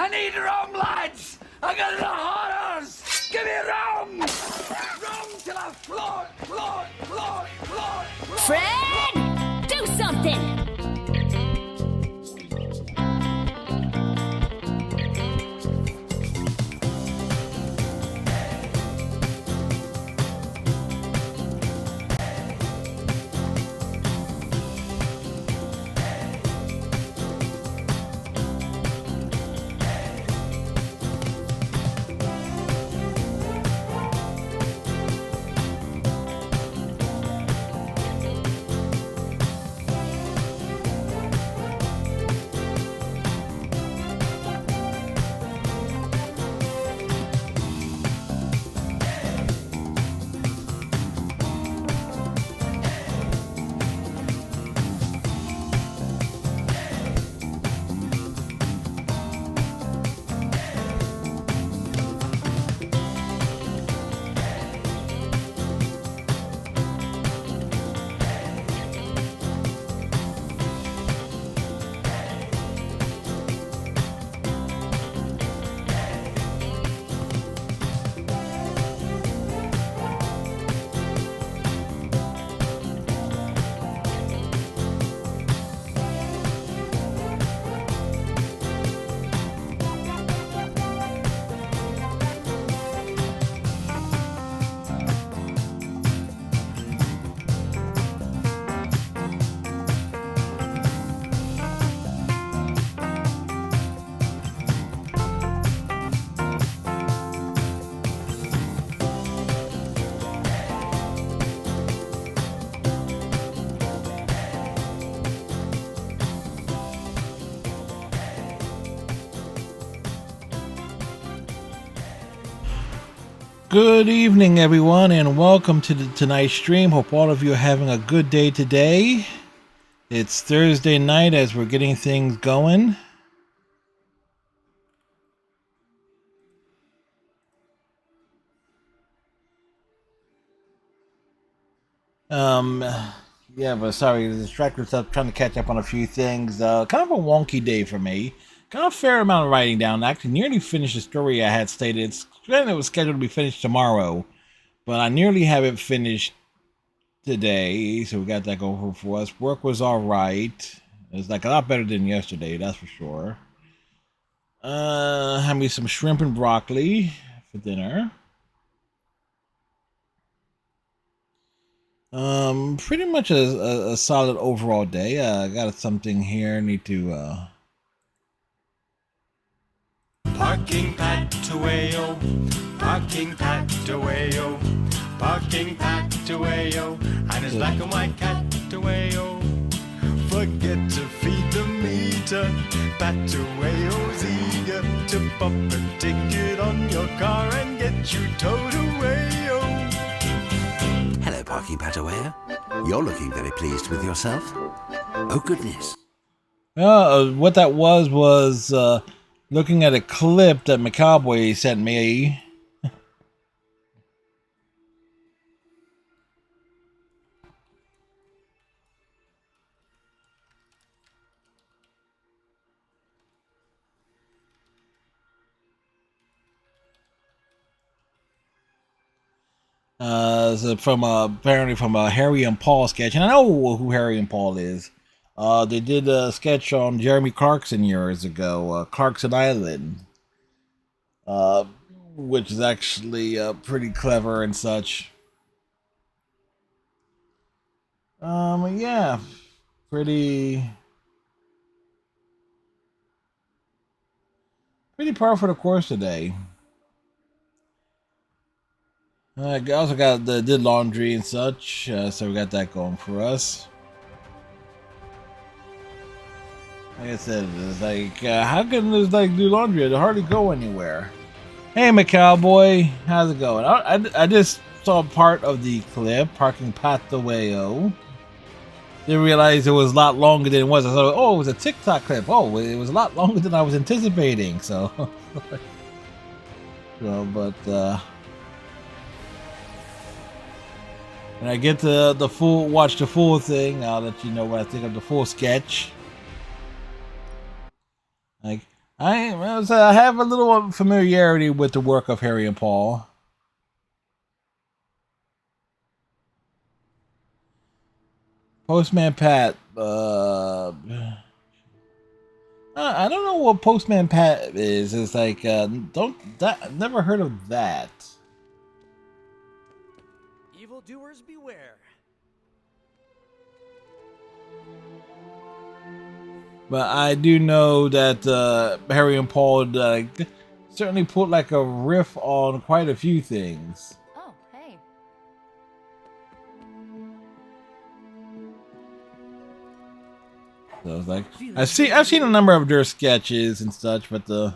I need rum, lads! I got the horrors! Give me rum! Rum till I float! Fred! Do something! Good evening, everyone, and welcome to tonight's stream. Hope all of you are having a good day today. It's Thursday night as we're getting things going. Yeah, but sorry, distracted myself trying to catch up on a few things. Kind of a wonky day for me. Got a fair amount of writing down. I actually nearly finished the story I had stated. It was scheduled to be finished tomorrow, but I nearly have it finished today, so we got that going for us. Work was all right. It's like a lot better than yesterday, that's for sure. Had me some shrimp and broccoli for dinner. Pretty much a solid overall day. I got something here. Need to Parking packed away-o, parking packed away-o, parking packed away-o, and his black and white cat away-o. Forget to feed the meter, Pat away-o's eager to pop a ticket on your car and get you towed away-o. Hello, Parking Pat away-o. You're looking very pleased with yourself. Oh, goodness. What that was looking at a clip that McCowboy sent me. Apparently from a Harry and Paul sketch, and I know who Harry and Paul is. They did a sketch on Jeremy Clarkson years ago, Clarkson Island, which is actually pretty clever and such. Yeah, pretty par for the course today. I also did laundry and such, so we got that going for us. Like I said, it's like, how can this do laundry? It hardly go anywhere. Hey, McCowboy, how's it going? I just saw part of the clip, Parking Pat the Way-O. Didn't realize it was a lot longer than it was. I thought, oh, it was a TikTok clip. Oh, it was a lot longer than I was anticipating. So, when I get to watch the full thing, I'll let you know what I think of the full sketch. Like, I have a little familiarity with the work of Harry and Paul. Postman Pat. I don't know what Postman Pat is. It's like never heard of that. Evildoers beware. But I do know that Harry and Paul certainly put like a riff on quite a few things. Oh, hey. So it's like I've seen a number of their sketches and such, but the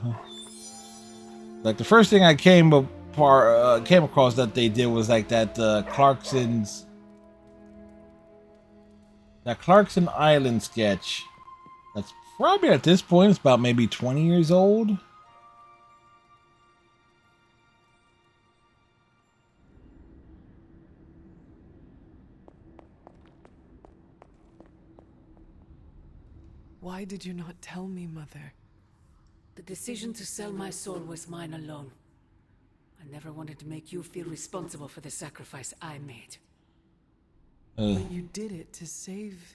first thing I came across that they did was like that Clarkson Island sketch. That's probably at this point it's about maybe 20 years old. Why did you not tell me, Mother? The decision to sell my soul was mine alone. I never wanted to make you feel responsible for the sacrifice I made. But you did it to save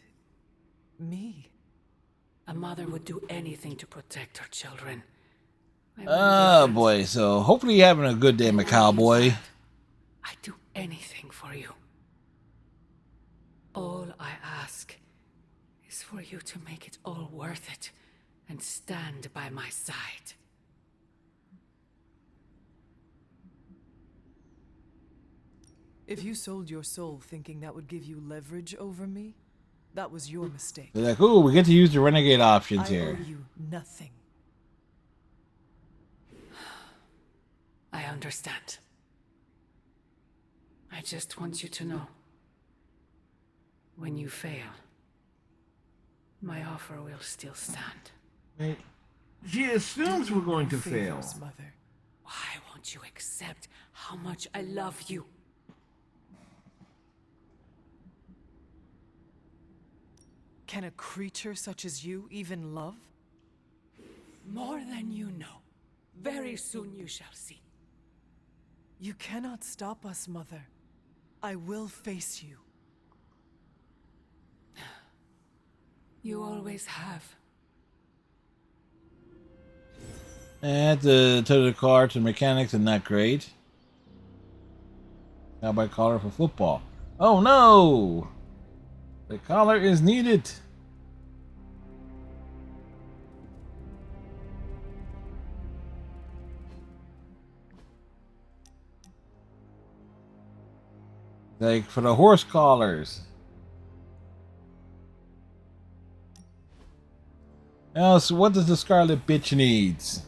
me. A mother would do anything to protect her children. Oh boy, so hopefully you're having a good day, my cowboy. I'd do anything for you. All I ask is for you to make it all worth it and stand by my side. If you sold your soul thinking that would give you leverage over me, that was your mistake. They're like, ooh, we get to use the renegade options I here. owe you nothing. I understand. I just want you to know. When you fail, my offer will still stand. She assumes we're going to fail. Favors, Mother. Why won't you accept how much I love you? Can a creature such as you even love? More than you know. Very soon you shall see. You cannot stop us, Mother. I will face you. You always have. And to the car to mechanics and not great. Cowboy collar for football. Oh no! The collar is needed. Like for the horse collars. Now, so what does the Scarlet Bitch needs?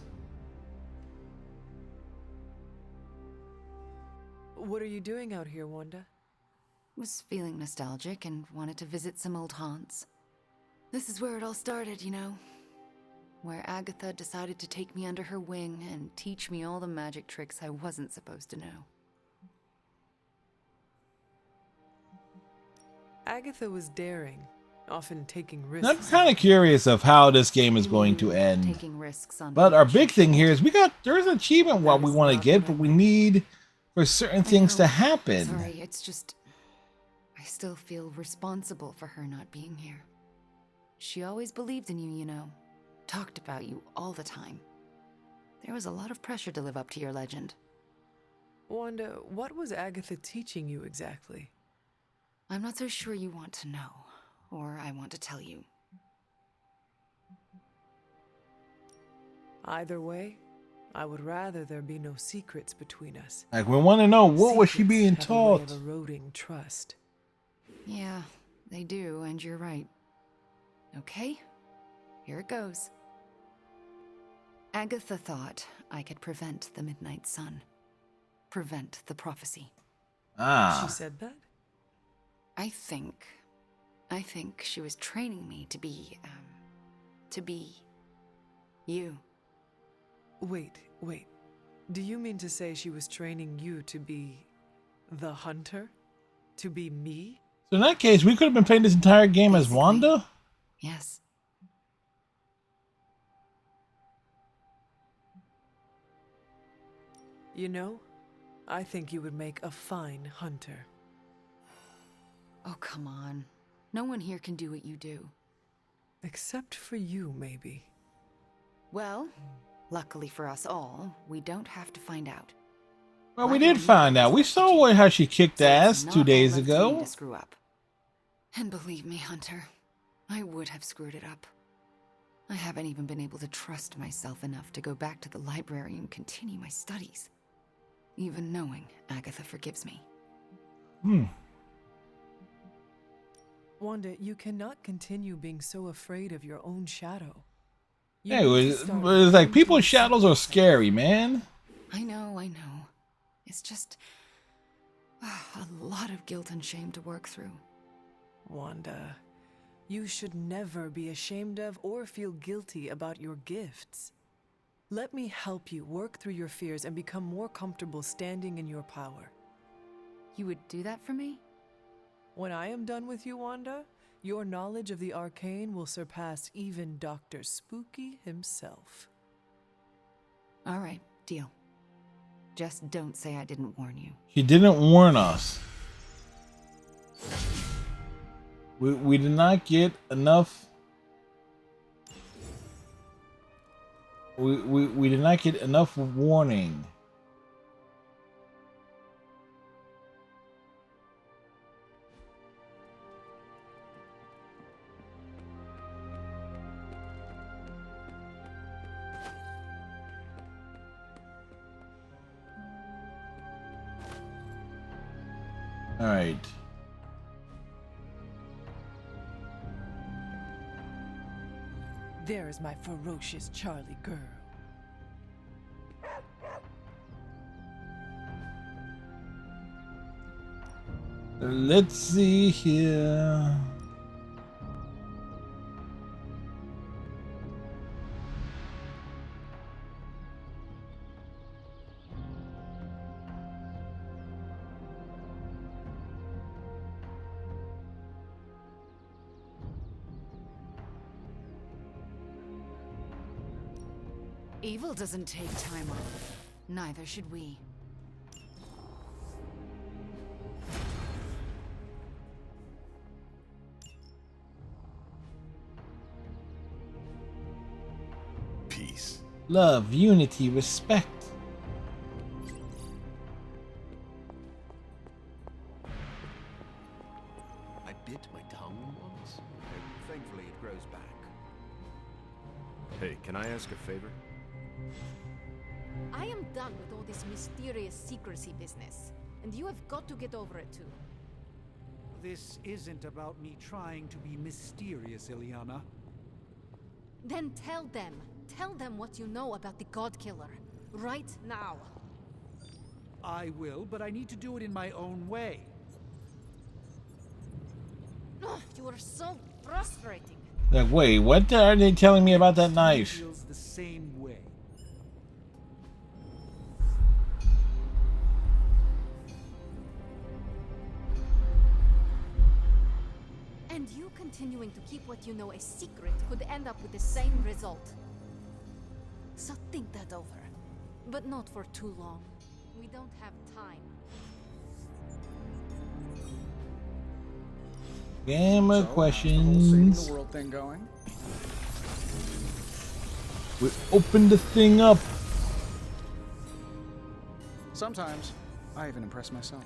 What are you doing out here, Wanda? Was feeling nostalgic and wanted to visit some old haunts. This is where it all started, you know. Where Agatha decided to take me under her wing and teach me all the magic tricks I wasn't supposed to know. Agatha was daring, often taking risks. I'm kind of curious of how this game is going to end. Taking risks on But our which big thing here is there's an achievement what That we is want to not get, what but I we meant. need for certain things to know. happen. Sorry, it's just... I still feel responsible for her not being here. She always believed in you, you know. Talked about you all the time. There was a lot of pressure to live up to your legend. Wanda, what was Agatha teaching you exactly? I'm not so sure you want to know, or I want to tell you. Either way, I would rather there be no secrets between us. Like we want to know what was she Secrets being have a way taught. of eroding trust. Yeah, they do, and you're right. Okay, here it goes. Agatha thought I could prevent the Midnight Sun. Prevent the prophecy. Ah, She said that? I think she was training me to be you. Wait. Do you mean to say she was training you to be the hunter? To be me? so in that case, we could have been playing this entire game as Basically. Wanda. Yes. You know, I think you would make a fine hunter. Oh, come on. No one here can do what you do. Except for you, maybe. Well, luckily for us all, we don't have to find out. Well, we did find out. We saw how she kicked ass 2 days Not all left to me ago. to screw up. And believe me, Hunter, I would have screwed it up. I haven't even been able to trust myself enough to go back to the library and continue my studies. Even knowing Agatha forgives me. Wanda, you cannot continue being so afraid of your own shadow. You Hey, need to it start was like thinking people's shadows are something. scary, man. I know. It's just a lot of guilt and shame to work through. Wanda, you should never be ashamed of or feel guilty about your gifts. Let me help you work through your fears and become more comfortable standing in your power. You would do that for me? When I am done with you, Wanda, your knowledge of the arcane will surpass even Dr. Spooky himself. All right, deal. Just don't say I didn't warn you. She didn't warn us. We did not get enough. We did not get enough warning. All right. There is my ferocious Charlie girl. Let's see here. Evil doesn't take time off. Neither should we. Peace. Love, unity, respect. I bit my tongue once. Thankfully, it grows back. Hey, can I ask a favor? I am done with all this mysterious secrecy business, and you have got to get over it too. This isn't about me trying to be mysterious, Ilyana. Then tell them. Tell them what you know about the God Killer. Right now. I will, but I need to do it in my own way. Ugh, you are so frustrating. Like, wait, what are they telling me about that knife? Feels the same way. And you continuing to keep what you know a secret could end up with the same result. So think that over. But not for too long. We don't have time. Gamma So, questions. how's the whole saving the world thing going? We opened the thing up. Sometimes, I even impress myself.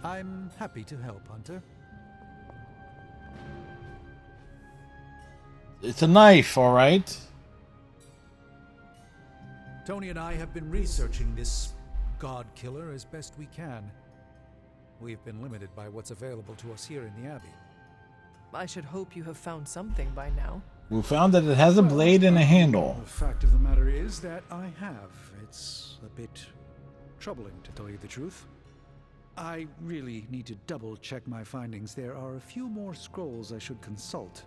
I'm happy to help, Hunter. It's a knife, all right. Tony and I have been researching this God Killer as best we can. We've been limited by what's available to us here in the Abbey. I should hope you have found something by now. We found that it has a blade and a handle. The fact of the matter is that I have. It's a bit troubling, to tell you the truth. I really need to double-check my findings. There are a few more scrolls I should consult.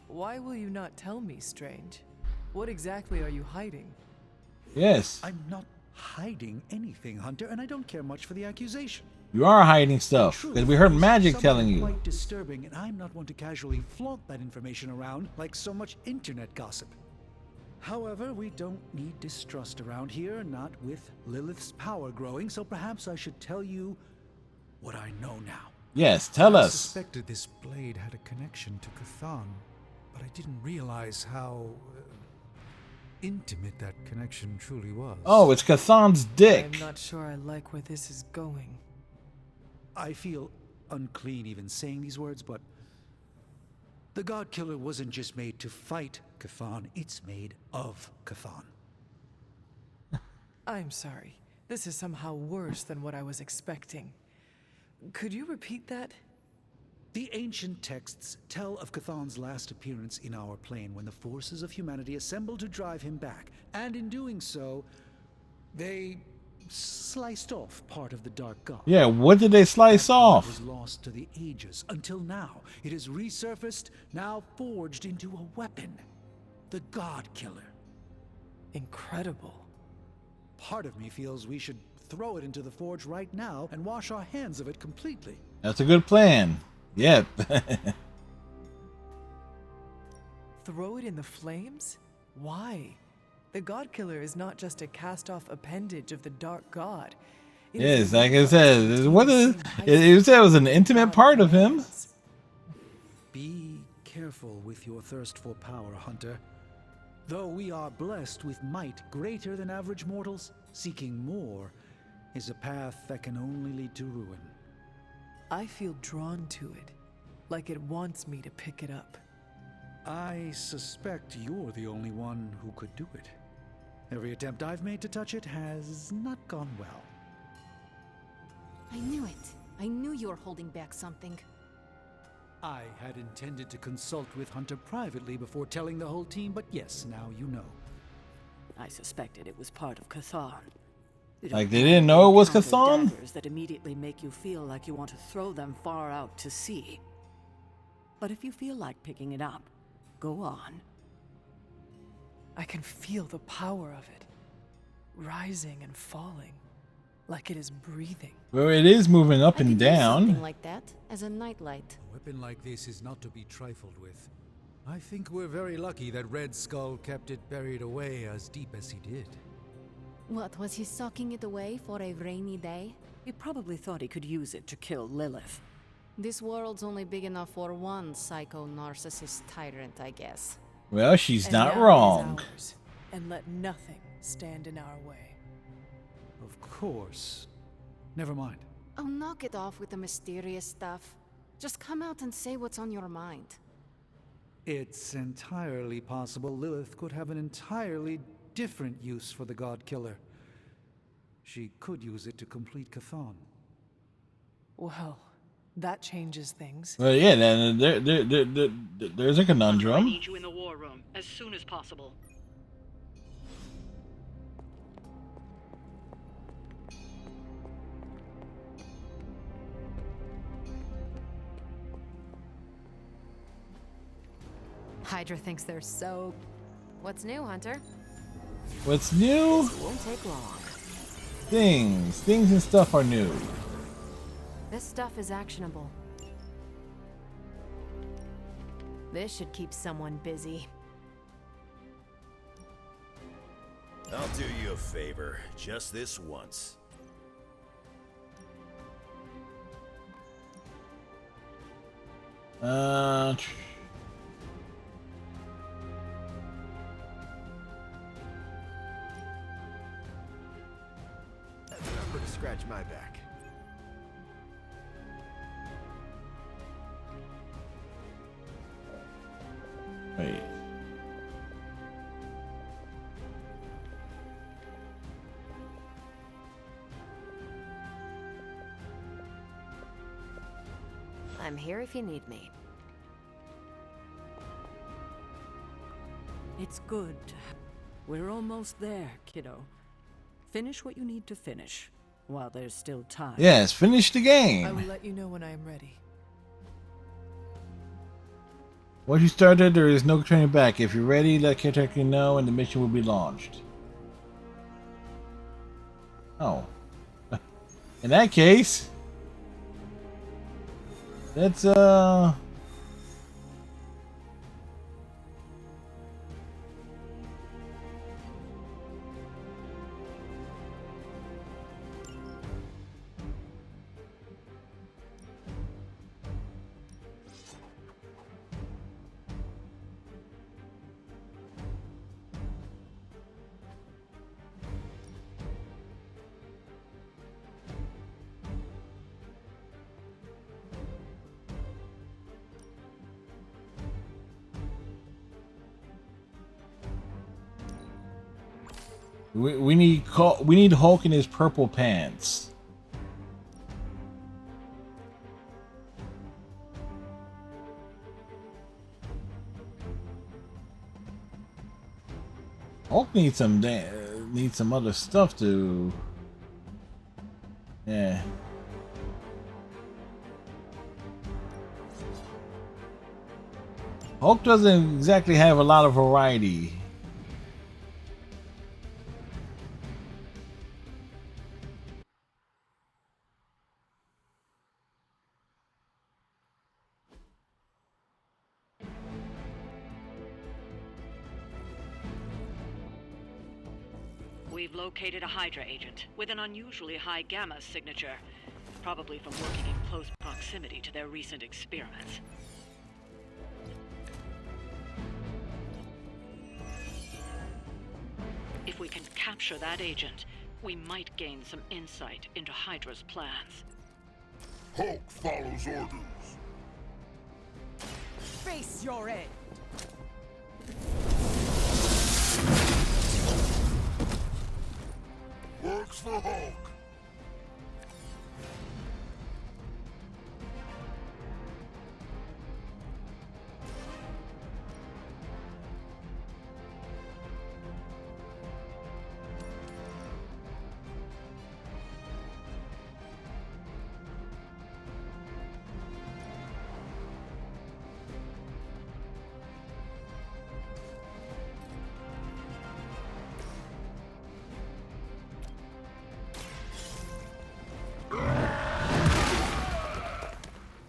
Why will you not tell me, Strange? What exactly are you hiding? Yes. I'm not hiding anything, Hunter, and I don't care much for the accusation. You are hiding stuff, because we heard Magic telling you. Quite disturbing, and I'm not one to casually flaunt that information around like so much internet gossip. However, we don't need distrust around here, not with Lilith's power growing, so perhaps I should tell you what I know now. Yes, tell I us. suspected this blade had a connection to Cathan, but I didn't realize how intimate that connection truly was. Oh, it's Cathan's dick. I'm not sure I like where this is going. I feel unclean even saying these words, but the God Killer wasn't just made to fight Cathan, it's made of Cathan. I'm sorry. This is somehow worse than what I was expecting. Could you repeat that? The ancient texts tell of Cathan's last appearance in our plane when the forces of humanity assembled to drive him back, and in doing so, they sliced off part of the Dark God. Yeah, what did they slice off? It was lost to the ages until now. It has resurfaced, now forged into a weapon. The God Killer. Incredible. Part of me feels we should throw it into the forge right now and wash our hands of it completely. That's a good plan. Yep. Throw it in the flames? Why? The God Killer is not just a cast-off appendage of the Dark God. Yes, like I said, what is you said it was an intimate part of him. Be careful with your thirst for power, Hunter. Though we are blessed with might greater than average mortals, seeking more is a path that can only lead to ruin. I feel drawn to it, like it wants me to pick it up. I suspect you're the only one who could do it. Every attempt I've made to touch it has not gone well. I knew it. I knew you were holding back something. I had intended to consult with Hunter privately before telling the whole team, but yes, now you know. I suspected it was part of Cathan. Like they didn't know it was Cathan? Daggers that immediately make you feel like you want to throw them far out to sea. But if you feel like picking it up, go on. I can feel the power of it, rising and falling, like it is breathing. Well, it is moving up I and could use something down. like that as a nightlight. A weapon like this is not to be trifled with. I think we're very lucky that Red Skull kept it buried away as deep as he did. What, was he socking it away for a rainy day? He probably thought he could use it to kill Lilith. This world's only big enough for one psycho-narcissist tyrant, I guess. Well, she's And not now it is wrong. ours, and let nothing stand in our way. Of course. Never mind. Oh, knock it off with the mysterious stuff. Just come out and say what's on your mind. It's entirely possible Lilith could have an entirely different use for the God Killer. She could use it to complete Cathan. Well, that changes things. Well, yeah, there's a I conundrum. need you in the war room as soon as possible. Hydra thinks they're so... What's new, Hunter? What's new? This won't take long. Things and stuff are new. This stuff is actionable. This should keep someone busy. I'll do you a favor, just this once. That's enough to scratch my back. Wait. I'm here if you need me. It's good. We're almost there, kiddo. Finish what you need to finish, while there's still time. Yes, finish the I game. will let you know when I am ready. Once you started, there is no turning back. If you're ready, let Caretaker know and the mission will be launched. Oh. In that case, let's we need Hulk in his purple pants. Hulk needs some other stuff to. Yeah. Hulk doesn't exactly have a lot of variety. We've located a Hydra agent with an unusually high gamma signature, probably from working in close proximity to their recent experiments. If we can capture that agent, we might gain some insight into Hydra's plans. Hulk follows orders. Face your end. Works for Hulk.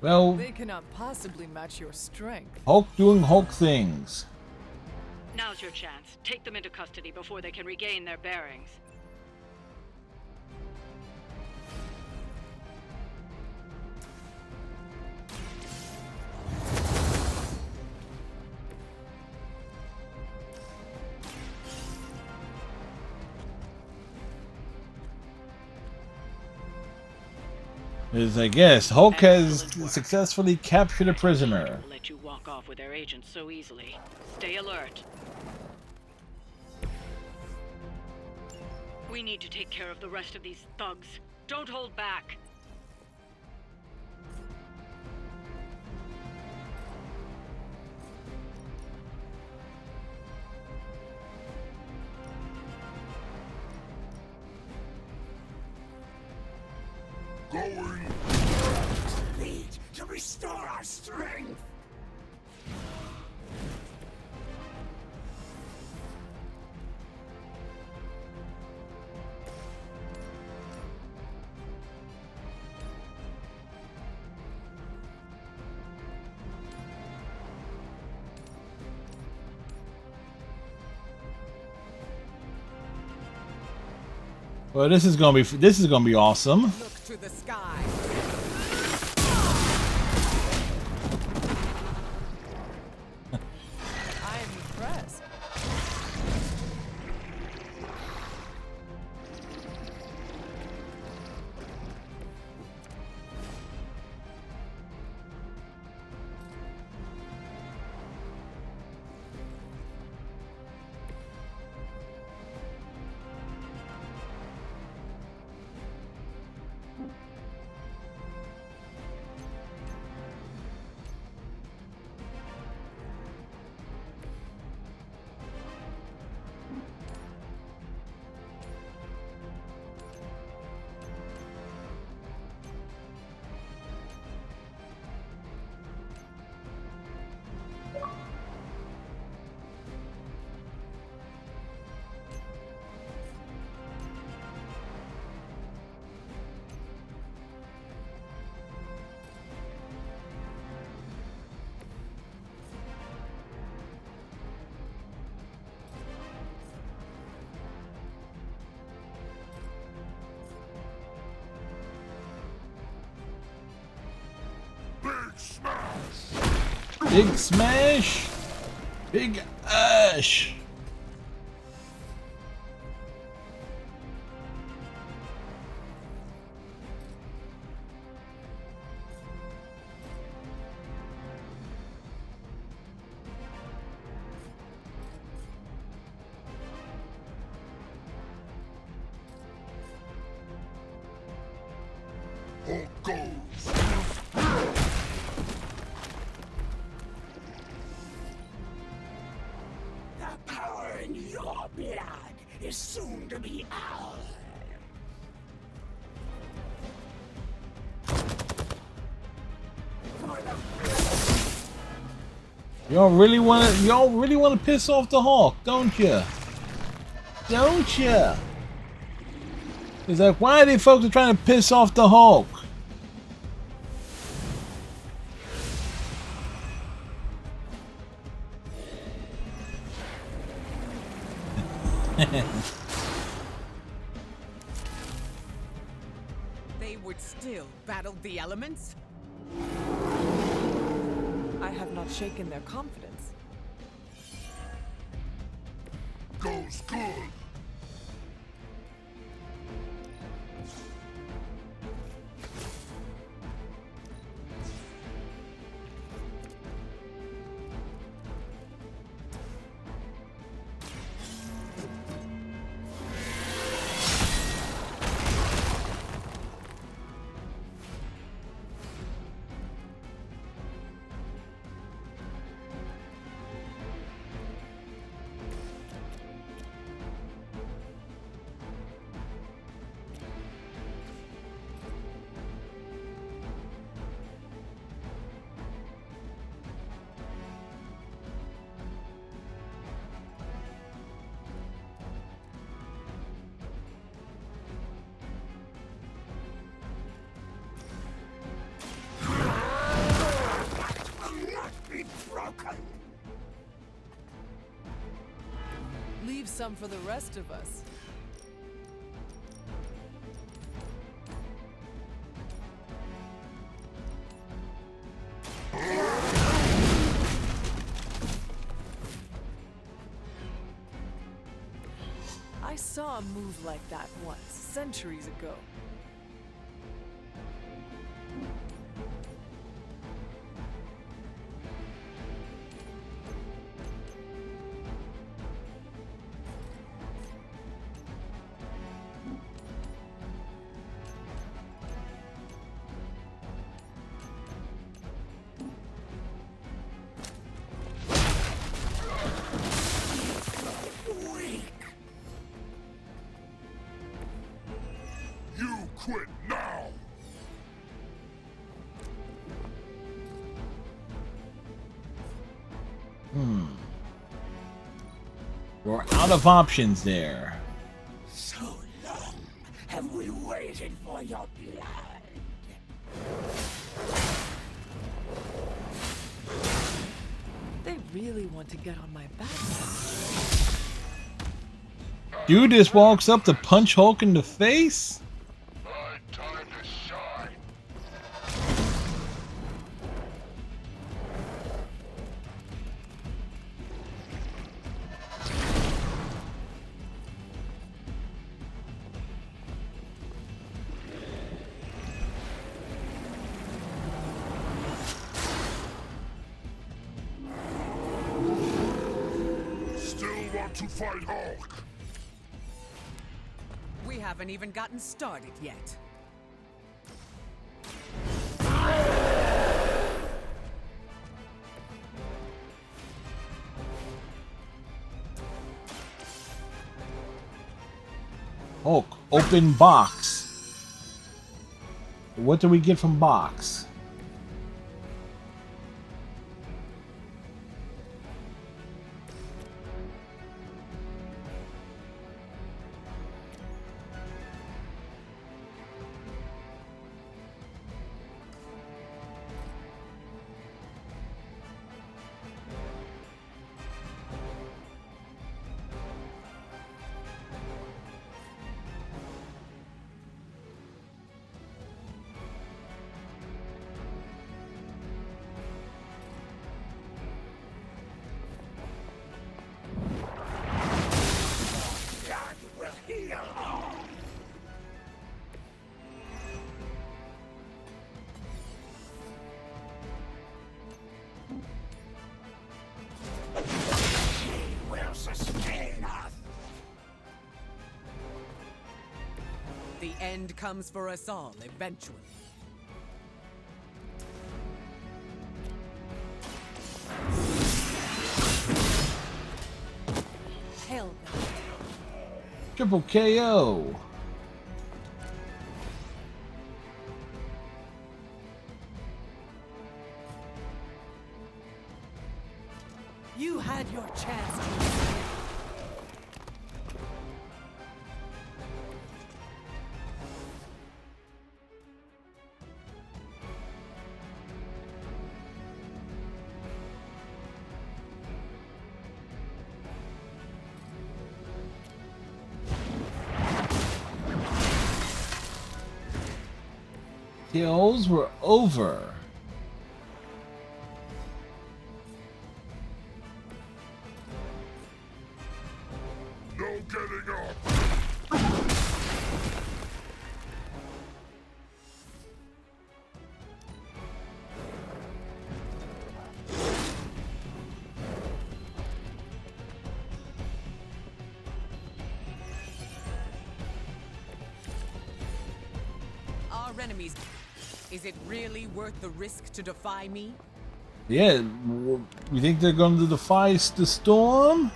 Well, they cannot possibly match your strength. Hulk doing Hulk things. Now's your chance. Take them into custody before they can regain their bearings. Is I guess Hulk has successfully captured a prisoner. Let you walk off with their agents so easily. Stay alert. We need to take care of the rest of these thugs. Don't hold back. Going. Need to restore our strength. Well, this is gonna be awesome. Look to the sky. I am impressed. smash! Big smash! Big ash! Hulk goes! The power in your blood is soon to be ours. Y'all really want to piss off the Hulk, don't you? Don't you? It's like, why are they folks trying to piss off the Hulk? They would still battle the elements? I have not shaken their confidence. Goes good! Leave some for the rest of us. I saw a move like that once, centuries ago. You quit now! We're out of options there. So long have we waited for your blood. They really want to get on my back. Dude just walks up to punch Hulk in the face? Time to shine! Still want to fight Hulk? We haven't even gotten started yet. Hulk, open box. What do we get from box? The end comes for us all eventually. Hell no. Triple KO. You had your chance to. Kills were over. No getting up. Our enemies. Is it really worth the risk to defy me? Yeah, you think they're going to defy the storm?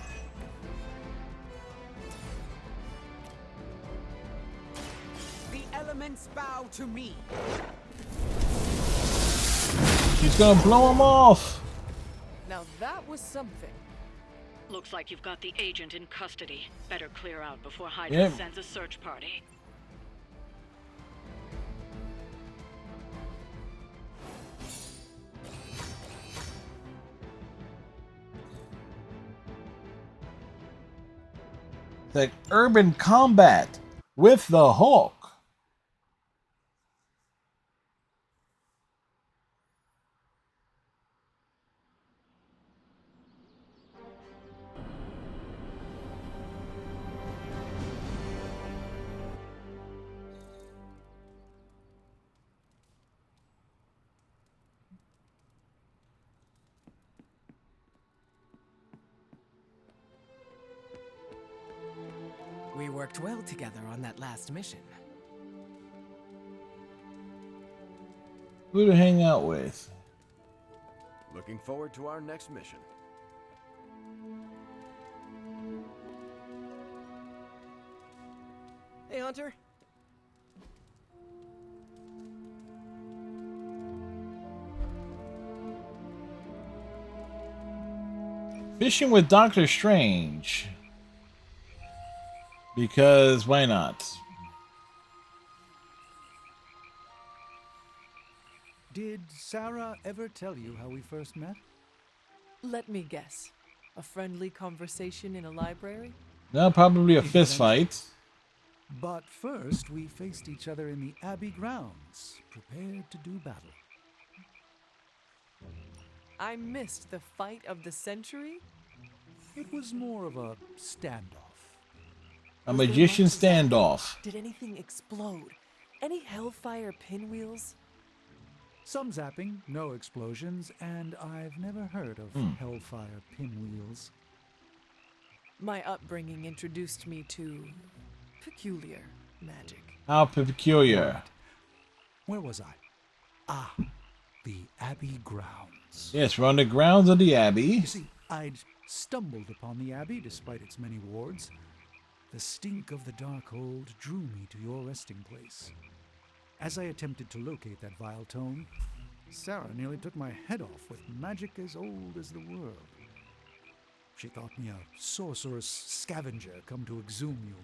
The elements bow to me. She's gonna blow him off. Now that was something. Looks like you've got the agent in custody. Better clear out before Hydra Yep. sends a search party. Like urban combat with the Hulk. We worked well together on that last mission. Who to hang out with? Looking forward to our next mission. Hey, Hunter. Fishing with Doctor Strange. Because why not? Did Sarah ever tell you how we first met? Let me guess. A friendly conversation in a library? No, probably a fist fight. But first, we faced each other in the Abbey grounds, prepared to do battle. I missed the fight of the century? It was more of a standoff. A magician standoff. Did anything explode? Any hellfire pinwheels? Some zapping, no explosions, and I've never heard of hellfire pinwheels. My upbringing introduced me to peculiar magic. How peculiar. Where was I? Ah, the Abbey grounds. Yes, we're on the grounds of the Abbey. You see, I'd stumbled upon the Abbey despite its many wards. The stink of the Darkhold drew me to your resting place. As I attempted to locate that vile tome, Sarah nearly took my head off with magic as old as the world. She thought me a sorcerous scavenger come to exhume you.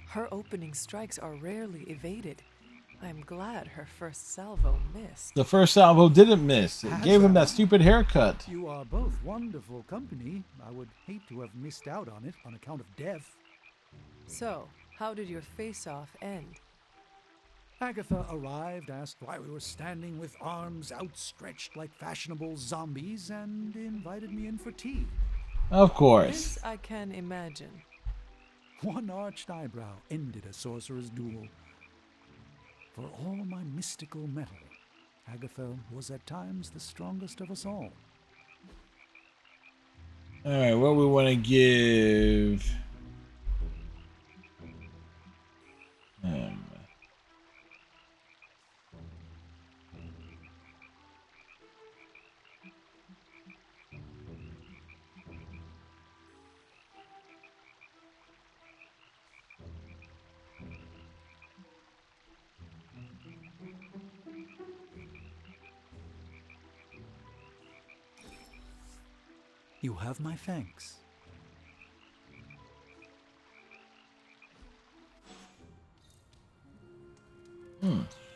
Her opening strikes are rarely evaded. I'm glad her first salvo missed. The first salvo didn't miss. It gave him that stupid haircut. You are both wonderful company. I would hate to have missed out on it on account of death. So, how did your face-off end? Agatha arrived, asked why we were standing with arms outstretched like fashionable zombies, and invited me in for tea. Of course. This I can imagine. One arched eyebrow ended a sorcerer's duel. For all my mystical metal, Agatha was at times the strongest of us all. All right, what we want to give? You have my thanks.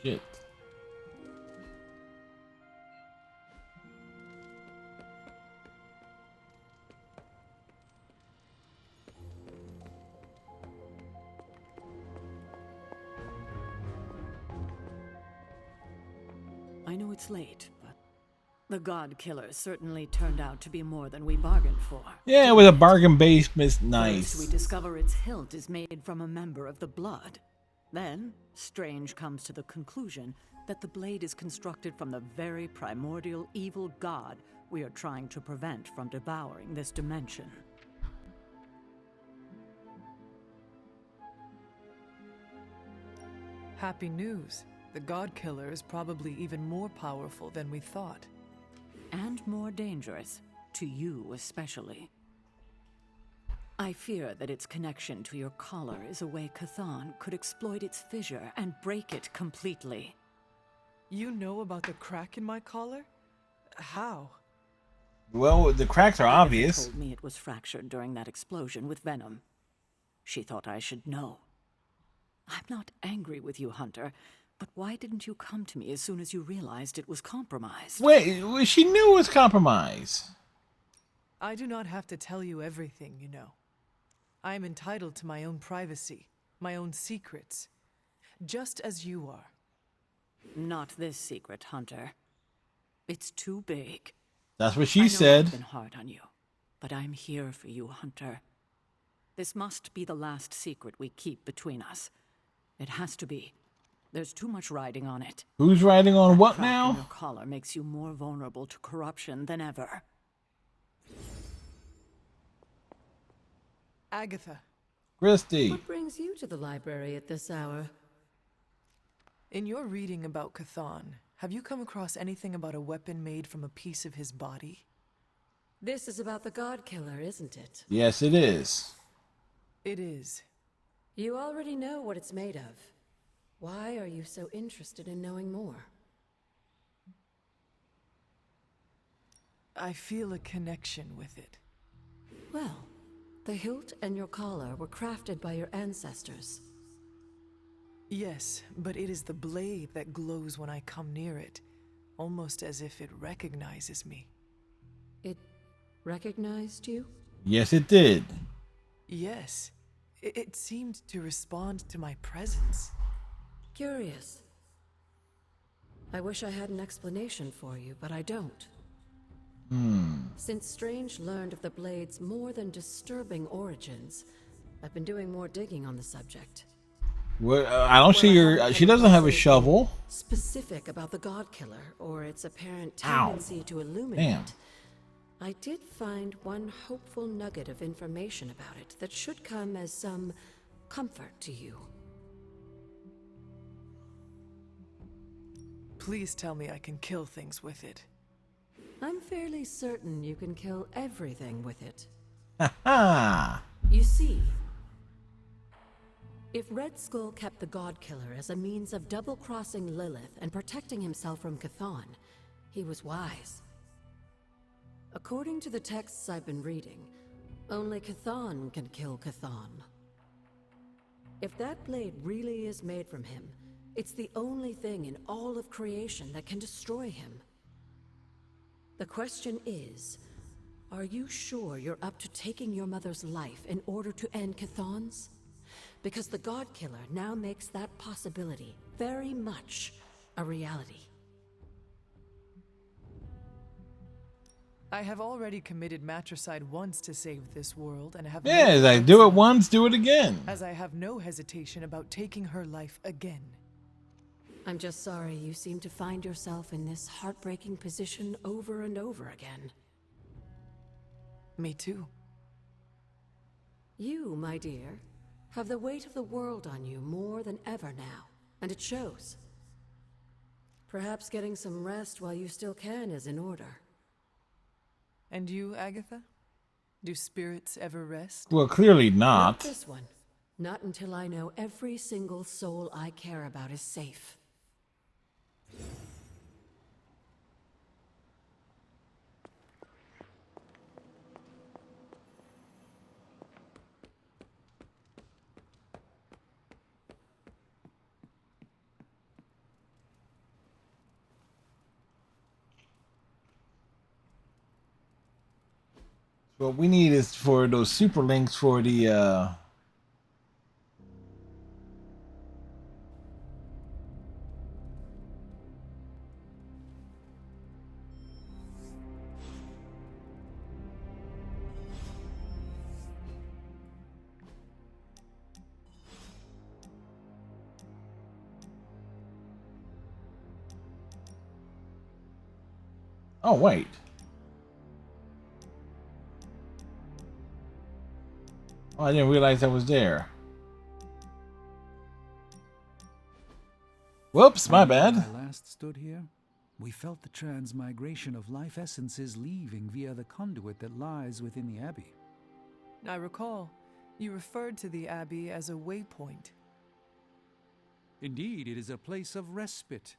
Shit. I know it's late, but the God Killer certainly turned out to be more than we bargained for. Yeah, with a bargain basement, nice. First, we discover its hilt is made from a member of the Blood. Then, Strange comes to the conclusion that the blade is constructed from the very primordial evil god we are trying to prevent from devouring this dimension. Happy news. The God Killer is probably even more powerful than we thought. And more dangerous, to you especially. I fear that its connection to your collar is a way Chthon could exploit its fissure and break it completely. You know about the crack in my collar? How? Well, the cracks are Agatha obvious. told me it was fractured during that explosion with Venom. She thought I should know. I'm not angry with you, Hunter, but why didn't you come to me as soon as you realized it was compromised? Wait, she knew it was compromised. I do not have to tell you everything, you know. I am entitled to my own privacy, my own secrets, just as you are. Not this secret, Hunter. It's too big. That's what she I know said. I've been hard on you, but I'm here for you, Hunter. This must be the last secret we keep between us. It has to be. There's too much riding on it. Who's riding on what Crack in now? your collar makes you more vulnerable to corruption than ever. Agatha. Christy. What brings you to the library at this hour? In your reading about Chthon, have you come across anything about a weapon made from a piece of his body? This is about the God Killer, isn't it? Yes, it is. It is. You already know what it's made of. Why are you so interested in knowing more? I feel a connection with it. Well, the hilt and your collar were crafted by your ancestors. Yes, but it is the blade that glows when I come near it, almost as if it recognizes me. It recognized you? Yes, it did. Yes, it seemed to respond to my presence. Curious. I wish I had an explanation for you, but I don't. Since Strange learned of the blade's more than disturbing origins, I've been doing more digging on the subject. Well, I don't see her. She doesn't have a shovel. Specific about the God Killer, or its apparent tendency to illuminate. Damn. I did find one hopeful nugget of information about it that should come as some comfort to you. Please tell me I can kill things with it. I'm fairly certain you can kill everything with it. Ha! You see, if Red Skull kept the God Killer as a means of double-crossing Lilith and protecting himself from Chthon, he was wise. According to the texts I've been reading, only Chthon can kill Chthon. If that blade really is made from him, it's the only thing in all of creation that can destroy him. The question is, are you sure you're up to taking your mother's life in order to end Chthon's? Because the God Killer now makes that possibility very much a reality. I have already committed matricide once to save this world, and have Yeah, no like do it once, do it again. as I have no hesitation about taking her life again. I'm just sorry you seem to find yourself in this heartbreaking position over and over again. Me too. You, my dear, have the weight of the world on you more than ever now, and it shows. Perhaps getting some rest while you still can is in order. And you, Agatha? Do spirits ever rest? Well, clearly Not not. this one. Not until I know every single soul I care about is safe. What we need is for those super links for the oh wait. Oh, I didn't realize that was there. Whoops, my bad. When I last stood here, we felt the transmigration of life essences leaving via the conduit that lies within the Abbey. I recall. You referred to the Abbey as a waypoint. Indeed, it is a place of respite,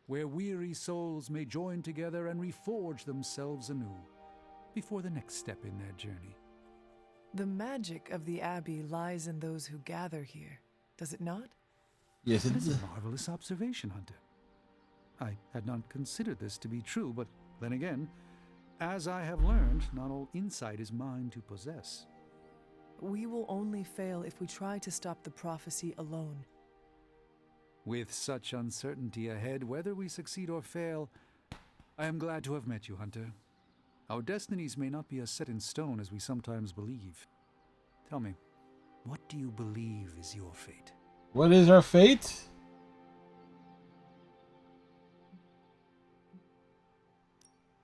where weary souls may join together and reforge themselves anew, before the next step in their journey. The magic of the Abbey lies in those who gather here, does it not? Yes, it That is is. a marvelous observation, Hunter. I had not considered this to be true, but then again, as I have learned, not all insight is mine to possess. We will only fail if we try to stop the prophecy alone. With such uncertainty ahead, whether we succeed or fail, I am glad to have met you, Hunter. Our destinies may not be as set in stone as we sometimes believe. Tell me, what do you believe is your fate? What is our fate?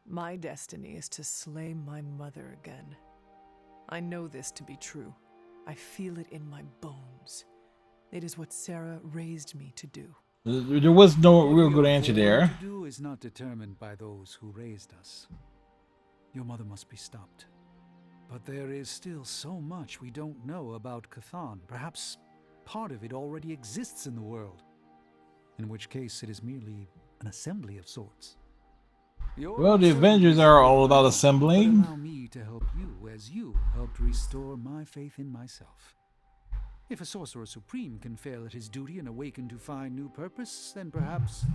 My destiny is to slay my mother again. I know this to be true. I feel it in my bones. It is what Sarah raised me to do. There was no real What good we are answer born there. to do is not determined by those who raised us. Your mother must be stopped. But there is still so much we don't know about Cathan. Perhaps part of it already exists in the world. In which case it is merely an assembly of sorts. Well, the Avengers are all about assembling. Allow me to help you as you helped restore my faith in myself. If a Sorcerer Supreme can fail at his duty and awaken to find new purpose, then perhaps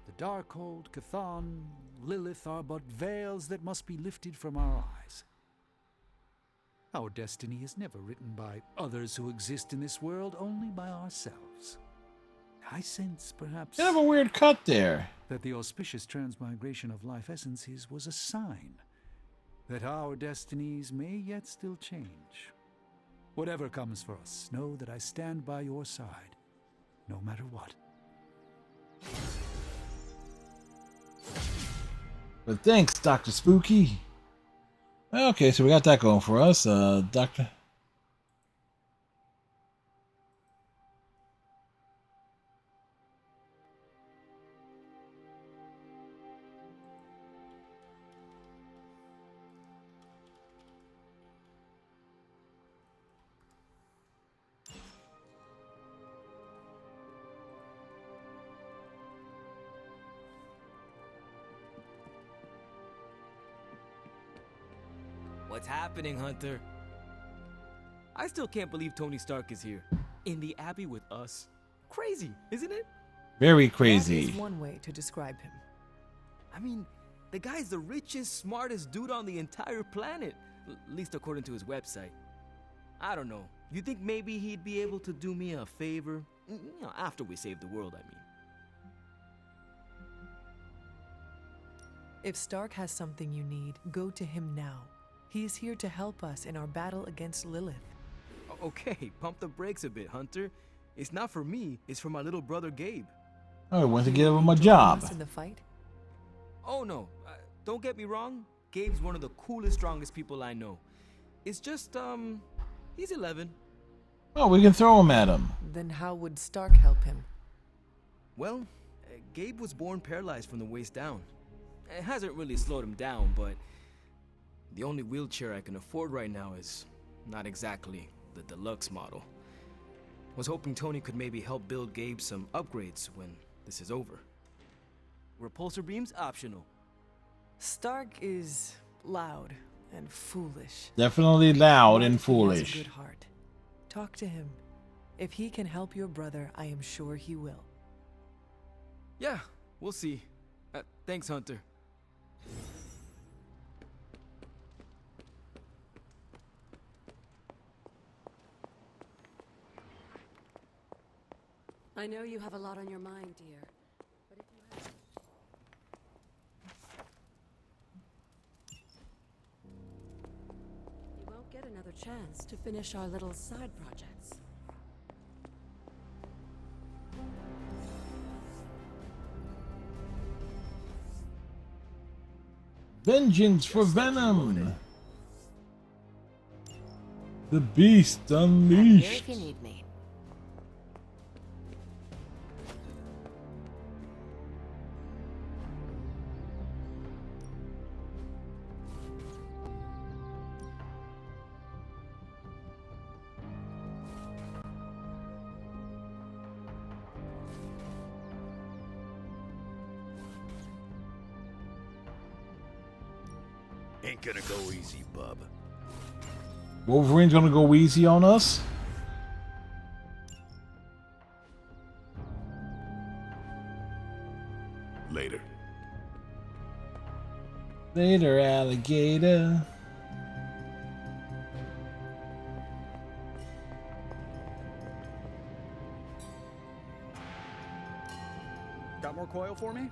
the Darkhold, Cathan, Lilith are but veils that must be lifted from our eyes. Our destiny is never written by others who exist in this world, only by ourselves. I sense, perhaps, Kind of a weird cut there. that the auspicious transmigration of life essences was a sign that our destinies may yet still change. Whatever comes for us, know that I stand by your side, no matter what. But thanks, Dr. Spooky. Okay, so we got that going for us. Doctor. What's happening, Hunter? I still can't believe Tony Stark is here. In the Abbey with us. Crazy, isn't it? Very That crazy. is one way to describe him. I mean, the guy's the richest, smartest dude on the entire planet. At least according to his website. I don't know. You think maybe he'd be able to do me a favor? You know, after we save the world, I mean. If Stark has something you need, go to him now. He is here to help us in our battle against Lilith. Okay, pump the brakes a bit, Hunter. It's not for me, it's for my little brother Gabe. I want to give him a Join job. us in the fight? Oh no, don't get me wrong. Gabe's one of the coolest, strongest people I know. It's just, he's 11. Oh, we can throw him at him. Then how would Stark help him? Well, Gabe was born paralyzed from the waist down. It hasn't really slowed him down, but the only wheelchair I can afford right now is not exactly the deluxe model. Was hoping Tony could maybe help build Gabe some upgrades when this is over. Repulsor beam's optional. Stark is loud and foolish. Definitely loud But and he has a foolish. good heart. Talk to him. If he can help your brother, I am sure he will. Yeah, we'll see. Thanks, Hunter. I know you have a lot on your mind, dear. But if you have... You won't get another chance to finish our little side projects. Vengeance for Venom. The Beast Unleashed. Here if you need me. Ain't gonna go easy, bub. Wolverine's gonna go easy on us. Later. Later, alligator. Got more coil for me?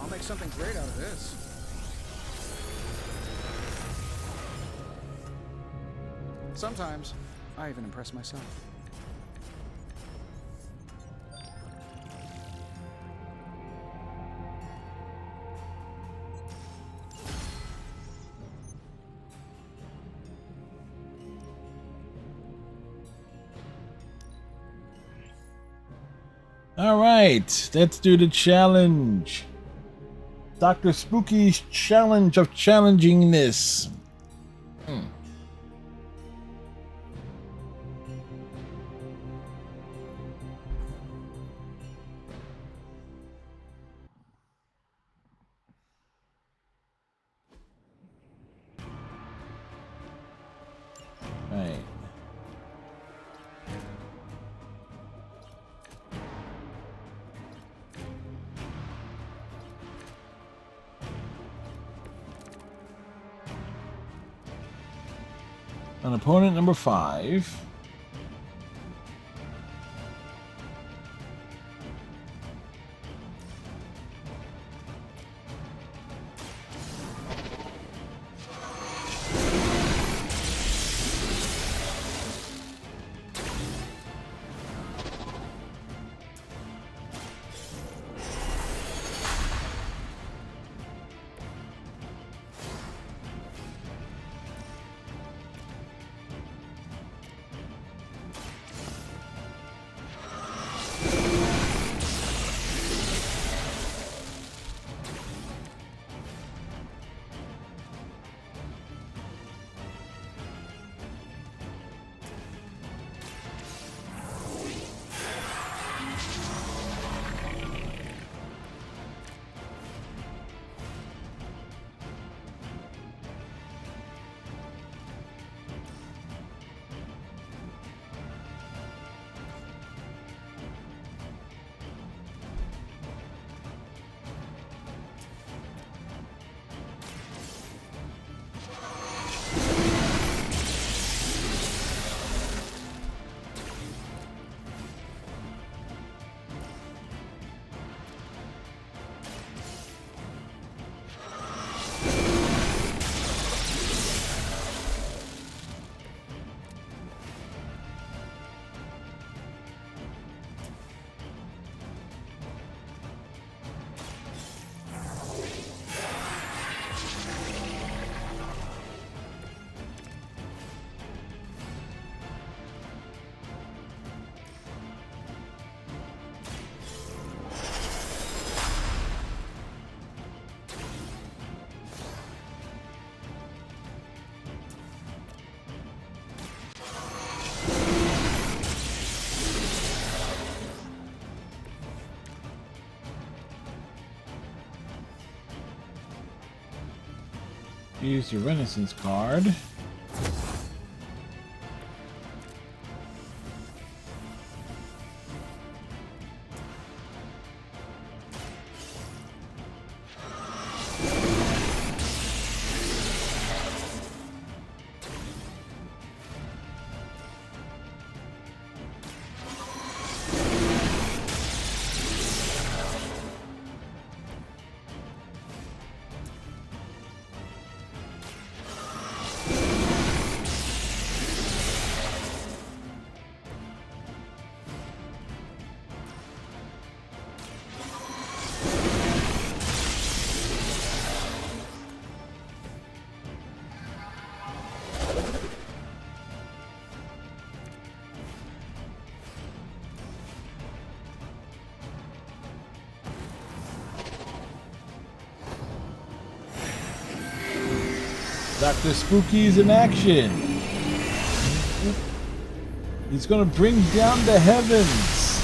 I'll make something great out of this. Sometimes, I even impress myself. All right, let's do the challenge. Dr. Spooky's challenge of challengingness. Right. On opponent number 5. Use the Renaissance card. Dr. Spooky's in action. He's gonna bring down the heavens.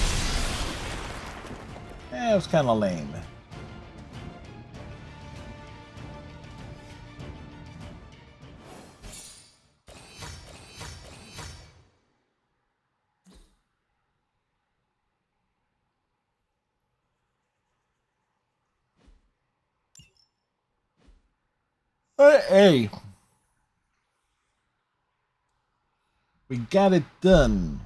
It was kind of lame. Hey. We got it done.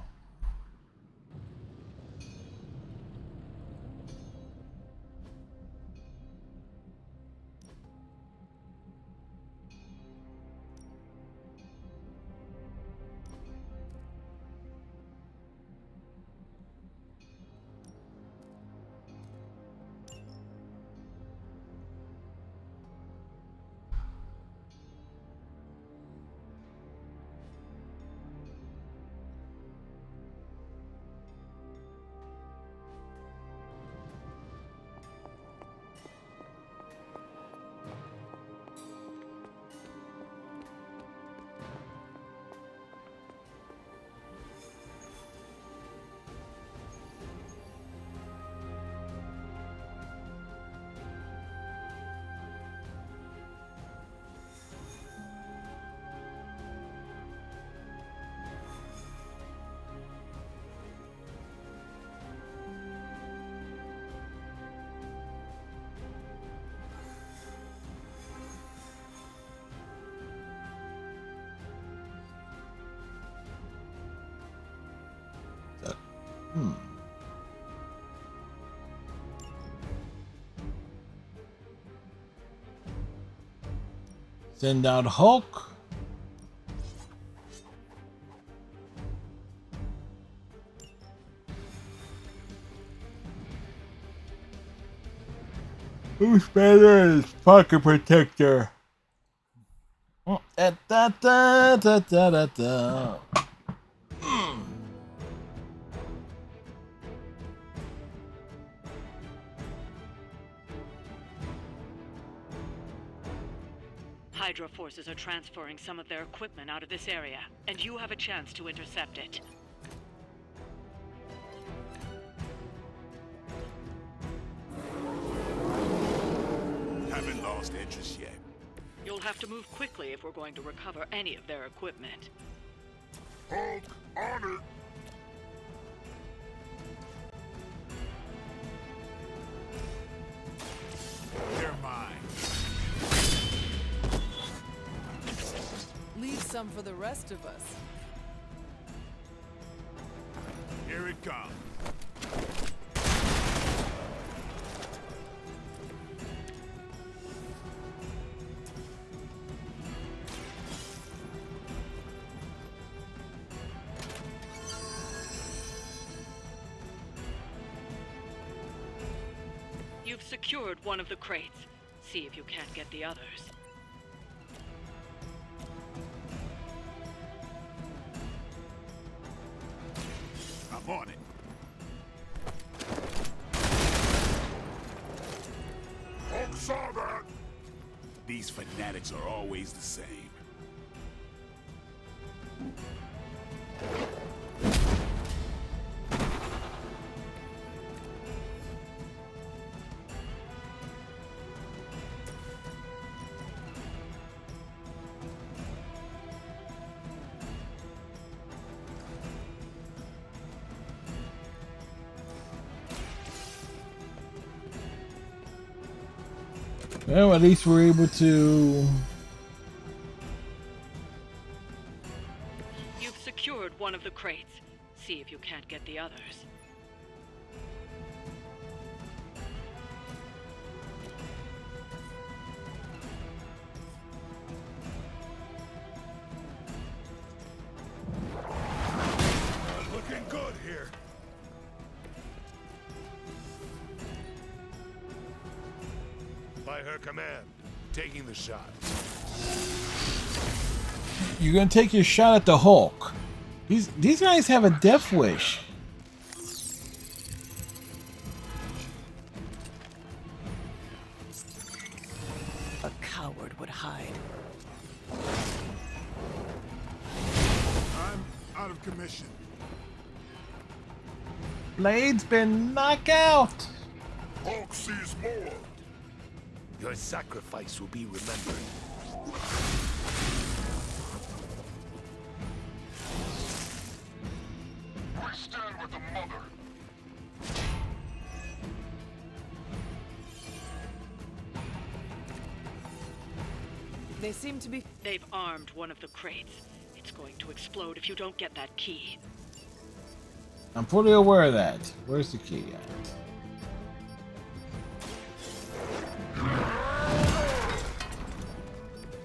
Send out Hulk. Who's better as Pocket Protector? Da, da, da, da, da, da. Hydra forces are transferring some of their equipment out of this area, and you have a chance to intercept it. Haven't lost interest yet. You'll have to move quickly if we're going to recover any of their equipment. Hulk, on it! They're mine. Leave some for the rest of us. Here it comes. You've secured one of the crates. See if you can't get the others. I'm on it. Hulk saw that! These fanatics are always the same. Well, at least we're able to. You've secured one of the crates. See if you can't get the others. Looking good here. By her command, taking the shot. You're gonna take your shot at the Hulk. These guys have a death wish. A coward would hide. I'm out of commission. Blade's been knocked out. Hulk sees more. Your sacrifice will be remembered. We stand with the mother. They seem to be. They've armed one of the crates. It's going to explode if you don't get that key. I'm fully aware of that. Where's the key at?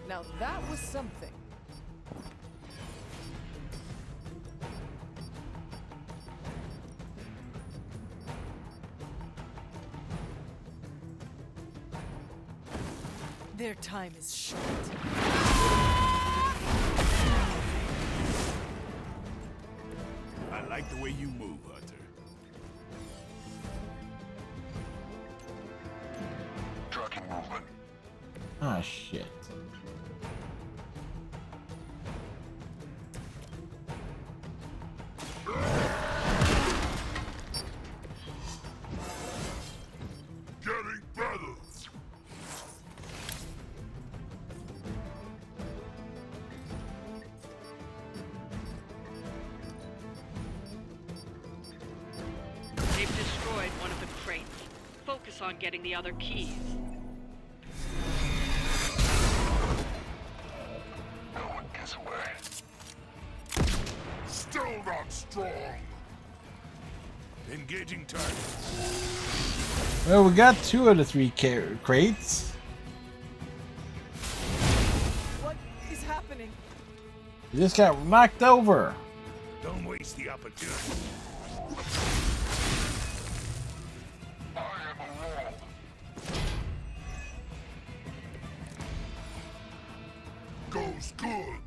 Now that was something. Their time is short. I like the way you move, Hunter. Tracking movement. Ah, shit. Getting better. They've destroyed one of the crates. Focus on getting the other keys. No one gets away. Still not strong. Engaging targets. Well, we got 2 of the 3 crates. What is happening? You just got knocked over. Don't waste the opportunity. I am a wall. Goes good.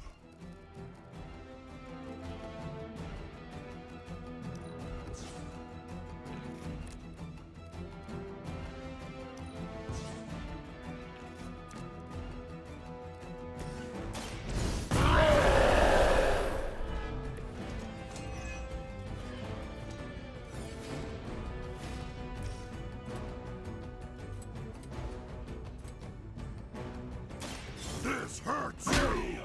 This hurts you.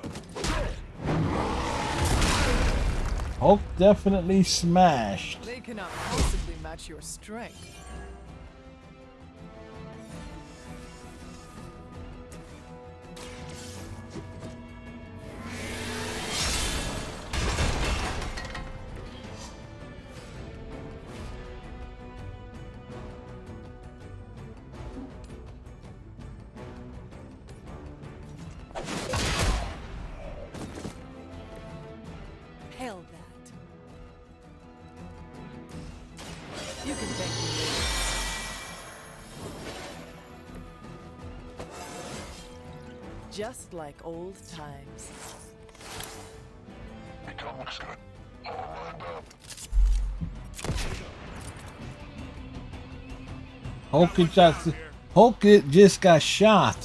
Hulk definitely smashed. They cannot possibly match your strength. Hell that. You can thank me later. Just like old times. Become looks good. All lined up. Hulk just got shot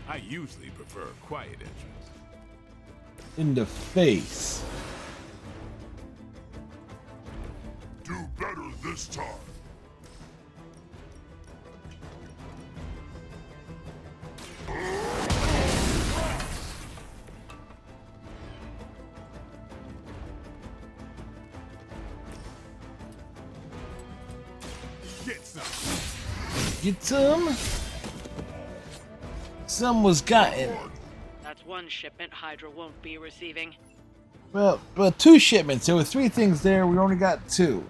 I usually prefer a quiet entrance. in the face. Do better this time. Get some. Get some. Some was gotten. That's one shipment Hydra won't be receiving. Well, 2 shipments. There were 3 things there. We only got 2.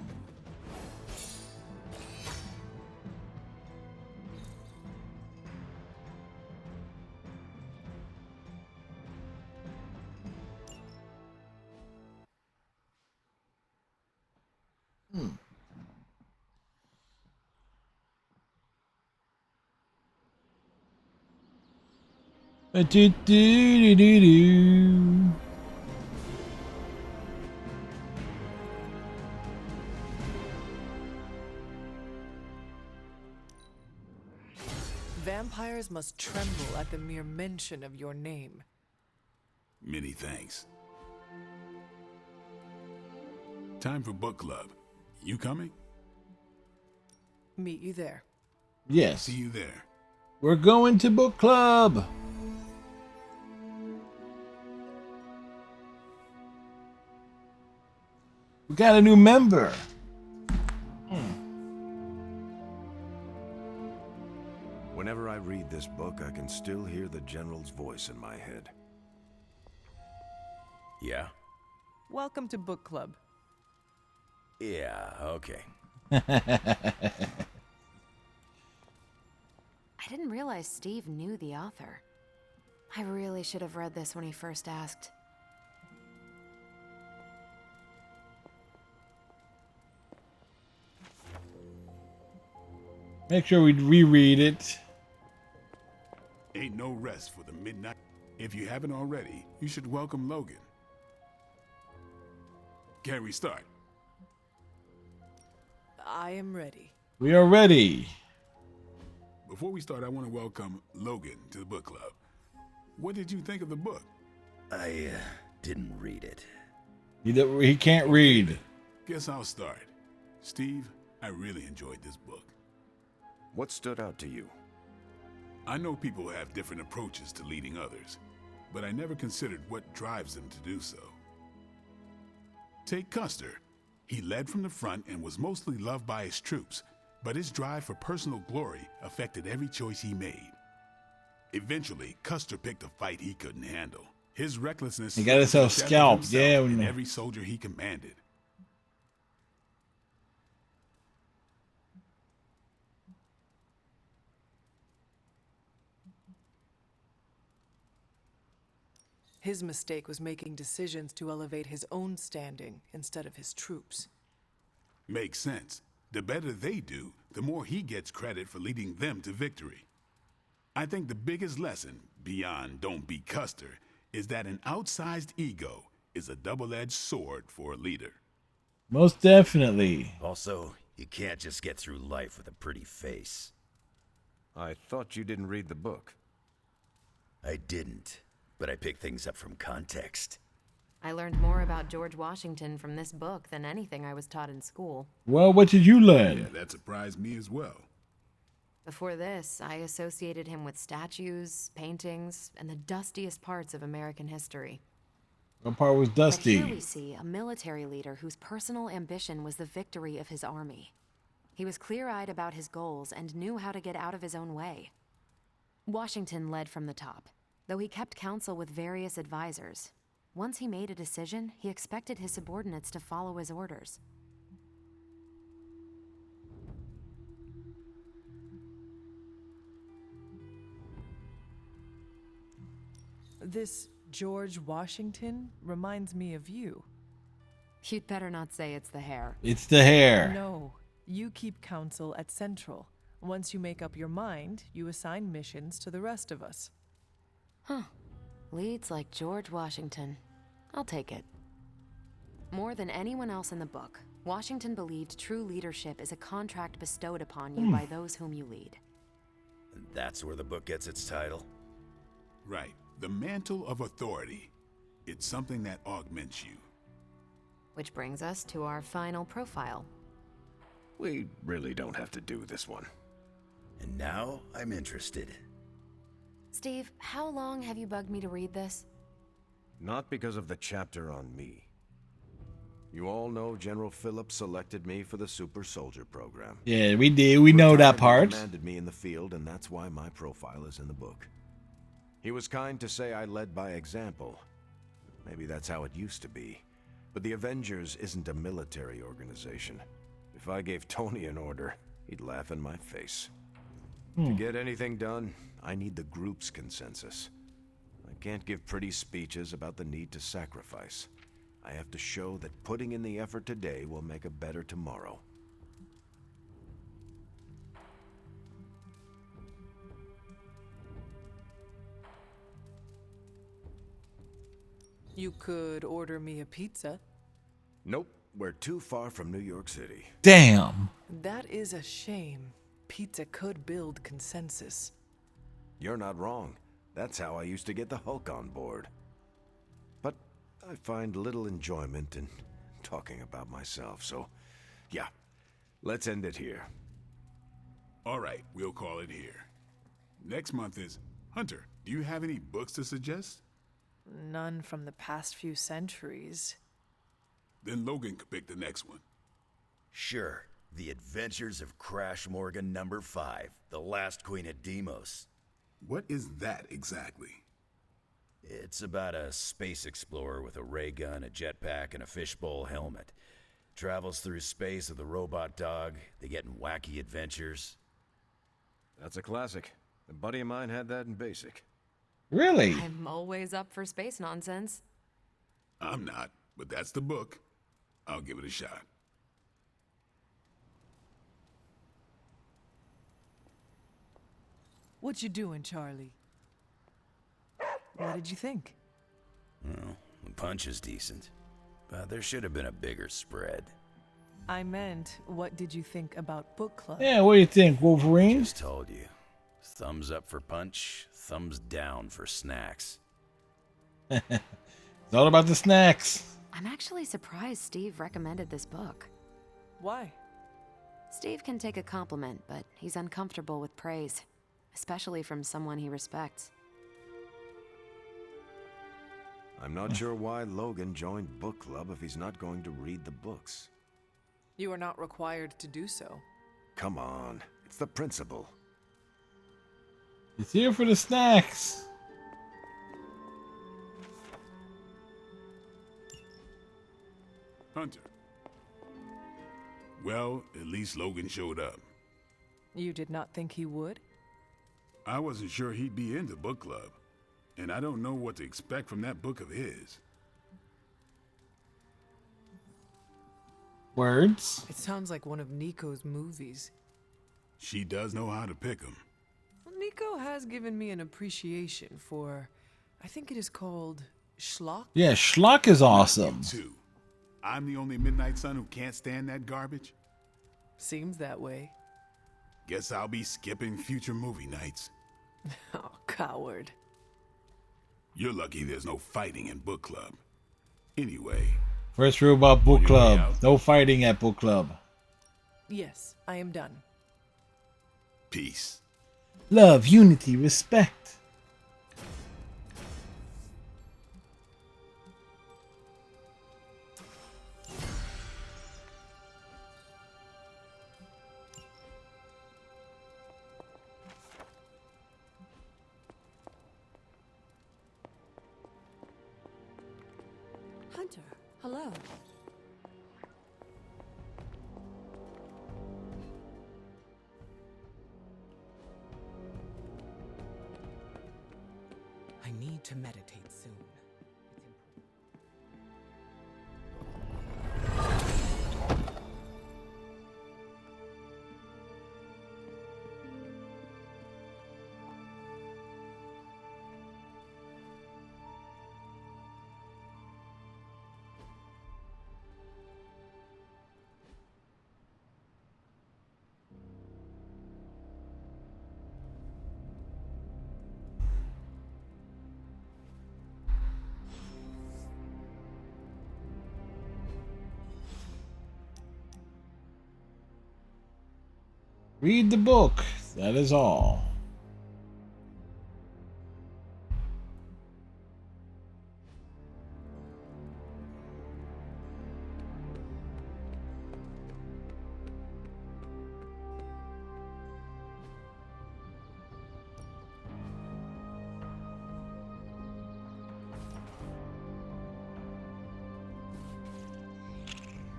Do, do, do, do, do. Vampires must tremble at the mere mention of your name. Many thanks. Time for book club. You coming? Meet you there. Yes. See you there. We're going to book club. We got a new member. Whenever I read this book, I can still hear the General's voice in my head. Yeah? Welcome to book club. Yeah, okay. I didn't realize Steve knew the author. I really should have read this when he first asked. Make sure we reread it. Ain't no rest for the midnight. If you haven't already, you should welcome Logan. Can we start? I am ready. We are ready. Before we start, I want to welcome Logan to the book club. What did you think of the book? I didn't read it. He can't read. Guess I'll start. Steve, I really enjoyed this book. What stood out to you? I know people have different approaches to leading others, but I never considered what drives them to do so. Take Custer. He led from the front and was mostly loved by his troops, but his drive for personal glory affected every choice he made. Eventually, Custer picked a fight he couldn't handle. His recklessness He got himself scalped, yeah. and every soldier he commanded. His mistake was making decisions to elevate his own standing instead of his troops. Makes sense. The better they do, the more he gets credit for leading them to victory. I think the biggest lesson, beyond don't be Custer, is that an outsized ego is a double-edged sword for a leader. Most definitely. Also, you can't just get through life with a pretty face. I thought you didn't read the book. I didn't, but I picked things up from context. I learned more about George Washington from this book than anything I was taught in school. Well, what did you learn? Yeah, that surprised me as well. Before this, I associated him with statues, paintings, and the dustiest parts of American history. What part was dusty? But here we see a military leader whose personal ambition was the victory of his army. He was clear-eyed about his goals and knew how to get out of his own way. Washington led from the top, though he kept counsel with various advisors. Once he made a decision, he expected his subordinates to follow his orders. This George Washington reminds me of you. You'd better not say it's the hair. It's the hair. No, you keep counsel at Central. Once you make up your mind, you assign missions to the rest of us. Huh. Leads like George Washington. I'll take it. More than anyone else in the book, Washington believed true leadership is a contract bestowed upon you by those whom you lead. And that's where the book gets its title? Right. The mantle of authority. It's something that augments you. Which brings us to our final profile. We really don't have to do this one. And now I'm interested. Steve, how long have you bugged me to read this? Not because of the chapter on me. You all know General Phillips selected me for the Super Soldier program. Yeah, we did. We know that part. He commanded me in the field, and that's why my profile is in the book. He was kind to say I led by example. Maybe that's how it used to be. But the Avengers isn't a military organization. If I gave Tony an order, he'd laugh in my face. To get anything done, I need the group's consensus. I can't give pretty speeches about the need to sacrifice. I have to show that putting in the effort today will make a better tomorrow. You could order me a pizza. Nope, we're too far from New York City. Damn. That is a shame. Pizza could build consensus. You're not wrong. That's how I used to get the Hulk on board. But I find little enjoyment in talking about myself, so yeah, let's end it here. All right, we'll call it here. Next month is Hunter. Do you have any books to suggest? None from the past few centuries. Then Logan could pick the next one. Sure. The Adventures of Crash Morgan number 5, The Last Queen of Deimos. What is that exactly? It's about a space explorer with a ray gun, a jetpack, and a fishbowl helmet. Travels through space with a robot dog. They get in wacky adventures. That's a classic. A buddy of mine had that in basic. Really? I'm always up for space nonsense. I'm not, but that's the book. I'll give it a shot. What you doing, Charlie? What did you think? Well, the punch is decent, but there should have been a bigger spread. I meant, what did you think about book club? Yeah, what do you think, Wolverine? Just told you. Thumbs up for punch, thumbs down for snacks. It's all about the snacks. I'm actually surprised Steve recommended this book. Why? Steve can take a compliment, but he's uncomfortable with praise, especially from someone he respects. I'm not sure why Logan joined book club if he's not going to read the books. You are not required to do so. Come on, it's the principle. It's here for the snacks. Hunter. Well, at least Logan showed up. You did not think he would? I wasn't sure he'd be into book club, and I don't know what to expect from that book of his. Words? It sounds like one of Nico's movies. She does know how to pick 'em. Well, Nico has given me an appreciation for, I think it is called schlock. Yeah, schlock is awesome. Too. I'm the only Midnight Sun who can't stand that garbage? Seems that way. Guess I'll be skipping future movie nights. Oh, coward. You're lucky there's no fighting in book club. Anyway. First rule about book club. No fighting at book club. Yes, I am done. Peace. Love, unity, respect. Hunter, hello. I need to meditate soon. Read the book. That is all.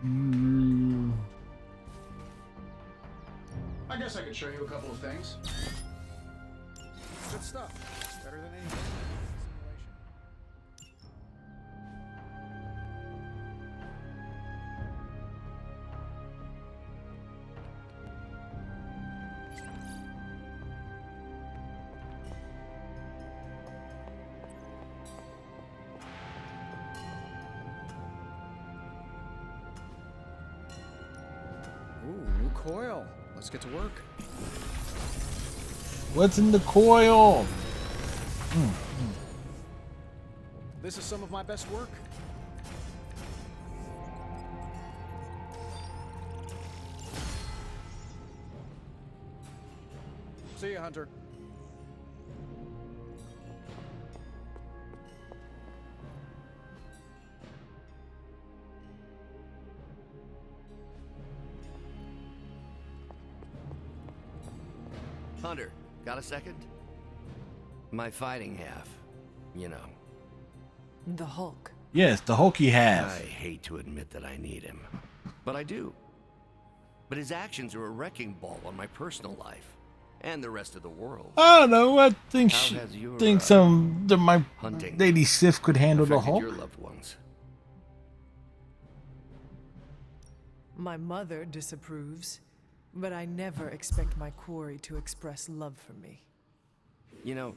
I guess I could show you a couple of things. Good stuff. Better than anything. Ooh, new coil. Let's get to work. What's in the coil? This is some of my best work. See ya, Hunter. Hunter, got a second? My fighting half, you know. The Hulk. Yes, the Hulk he has. I hate to admit that I need him, but I do. But his actions are a wrecking ball on my personal life and the rest of the world. I don't know. I think How has your, my hunting Lady Sif could handle the affected Hulk. your loved ones? My mother disapproves, but I never expect my quarry to express love for me. You know,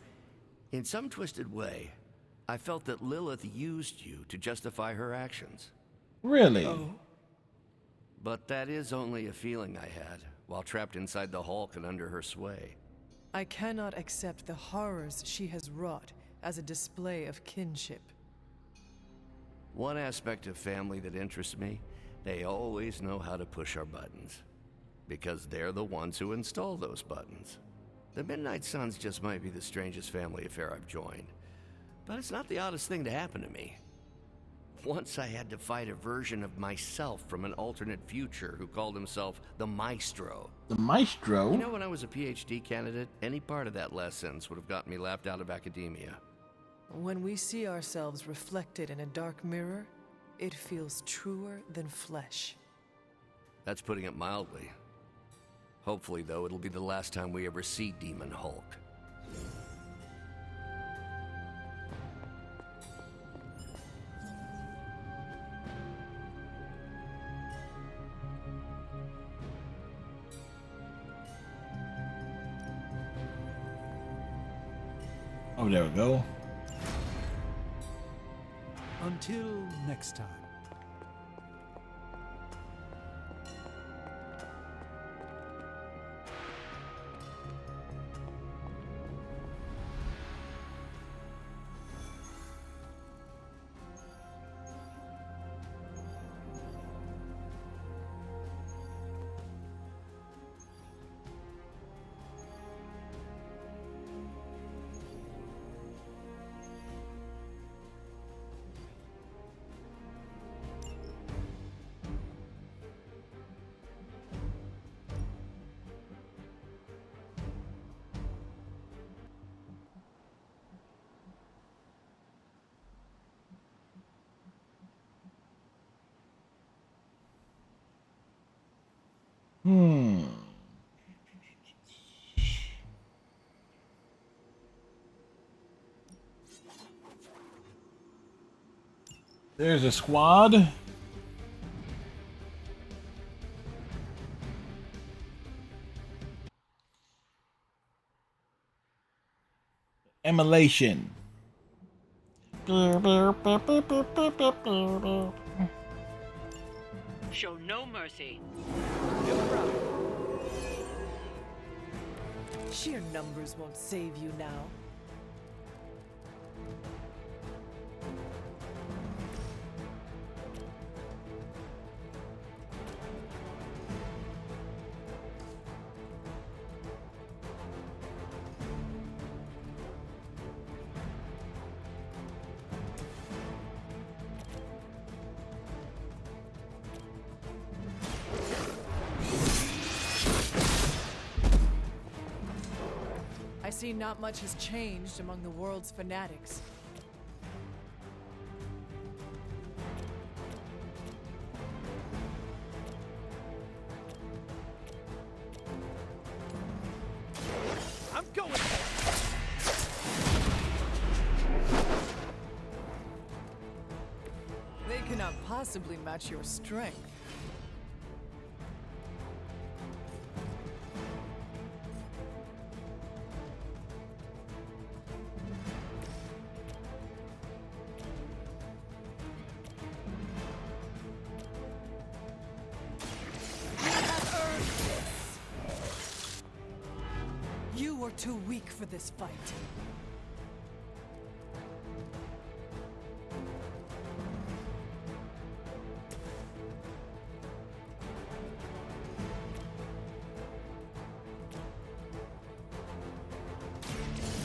in some twisted way, I felt that Lilith used you to justify her actions. Really? Oh. But that is only a feeling I had while trapped inside the Hulk and under her sway. I cannot accept the horrors she has wrought as a display of kinship. One aspect of family that interests me, they always know how to push our buttons. Because they're the ones who install those buttons. The Midnight Suns just might be the strangest family affair I've joined. But it's not the oddest thing to happen to me. Once I had to fight a version of myself from an alternate future who called himself the Maestro. The Maestro? You know, when I was a PhD candidate, any part of that last sentence would have gotten me laughed out of academia. When we see ourselves reflected in a dark mirror, it feels truer than flesh. That's putting it mildly. Hopefully, though, it'll be the last time we ever see Demon Hulk. Oh, there we go. Until next time. There's a squad. Immolation. Show no mercy. Sheer numbers won't save you now. I see not much has changed among the world's fanatics. cannot possibly match your strength. You are too weak for this fight.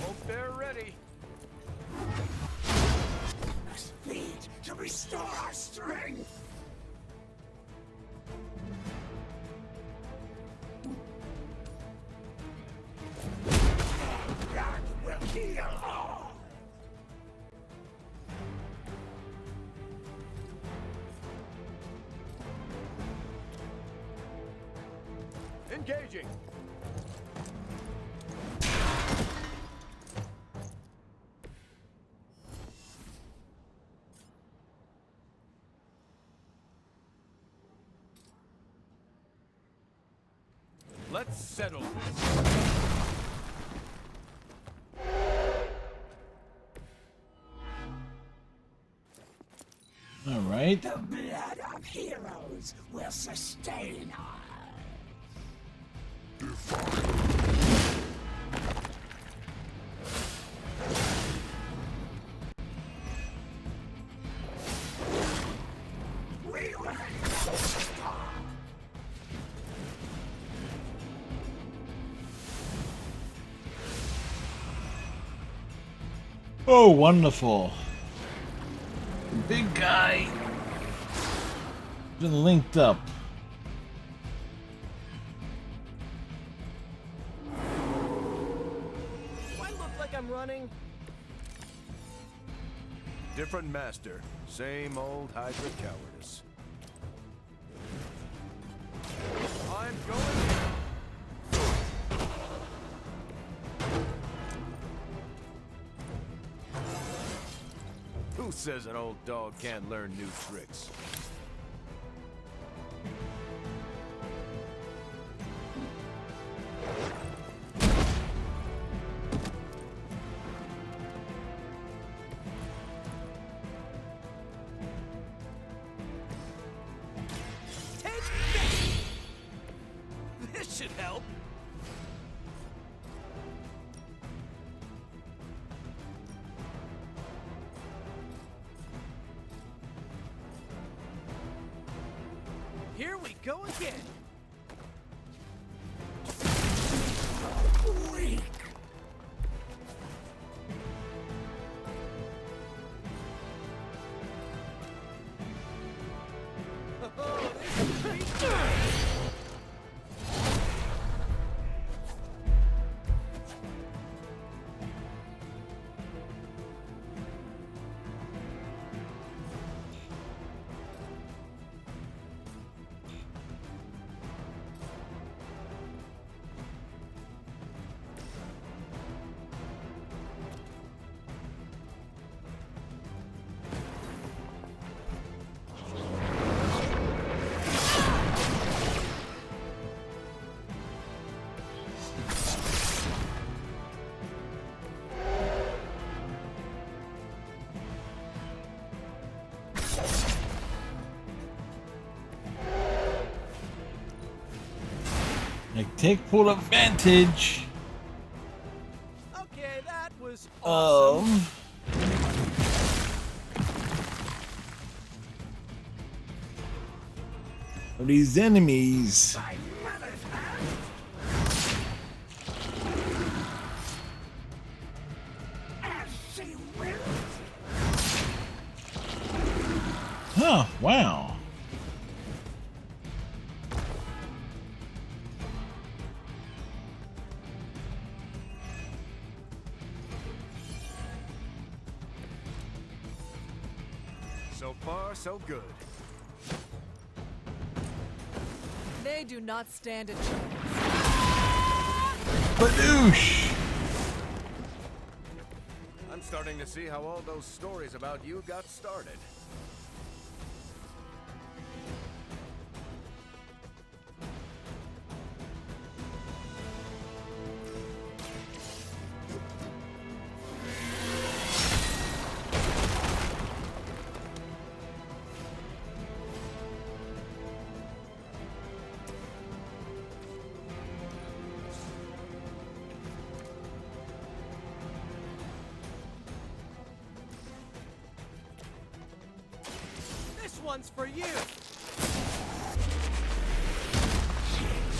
Hope they're ready. Must feed to restore our strength. That will heal all. Engaging. Let's settle this. All right. The blood of heroes will sustain us. We will stop. Oh, wonderful. The big guy been linked up. Do I look like I'm running? Different master. Same old Hydra cowardice. I'm going in. Who says an old dog can't learn new tricks? Take this! This should help. Here we go again. Weak. Oh, this is pretty good. Like, take full advantage. Okay, that was awesome. Of these enemies. Huh, wow. So far, so good. They do not stand a chance. Badoosh! I'm starting to see how all those stories about you got started. one's for you.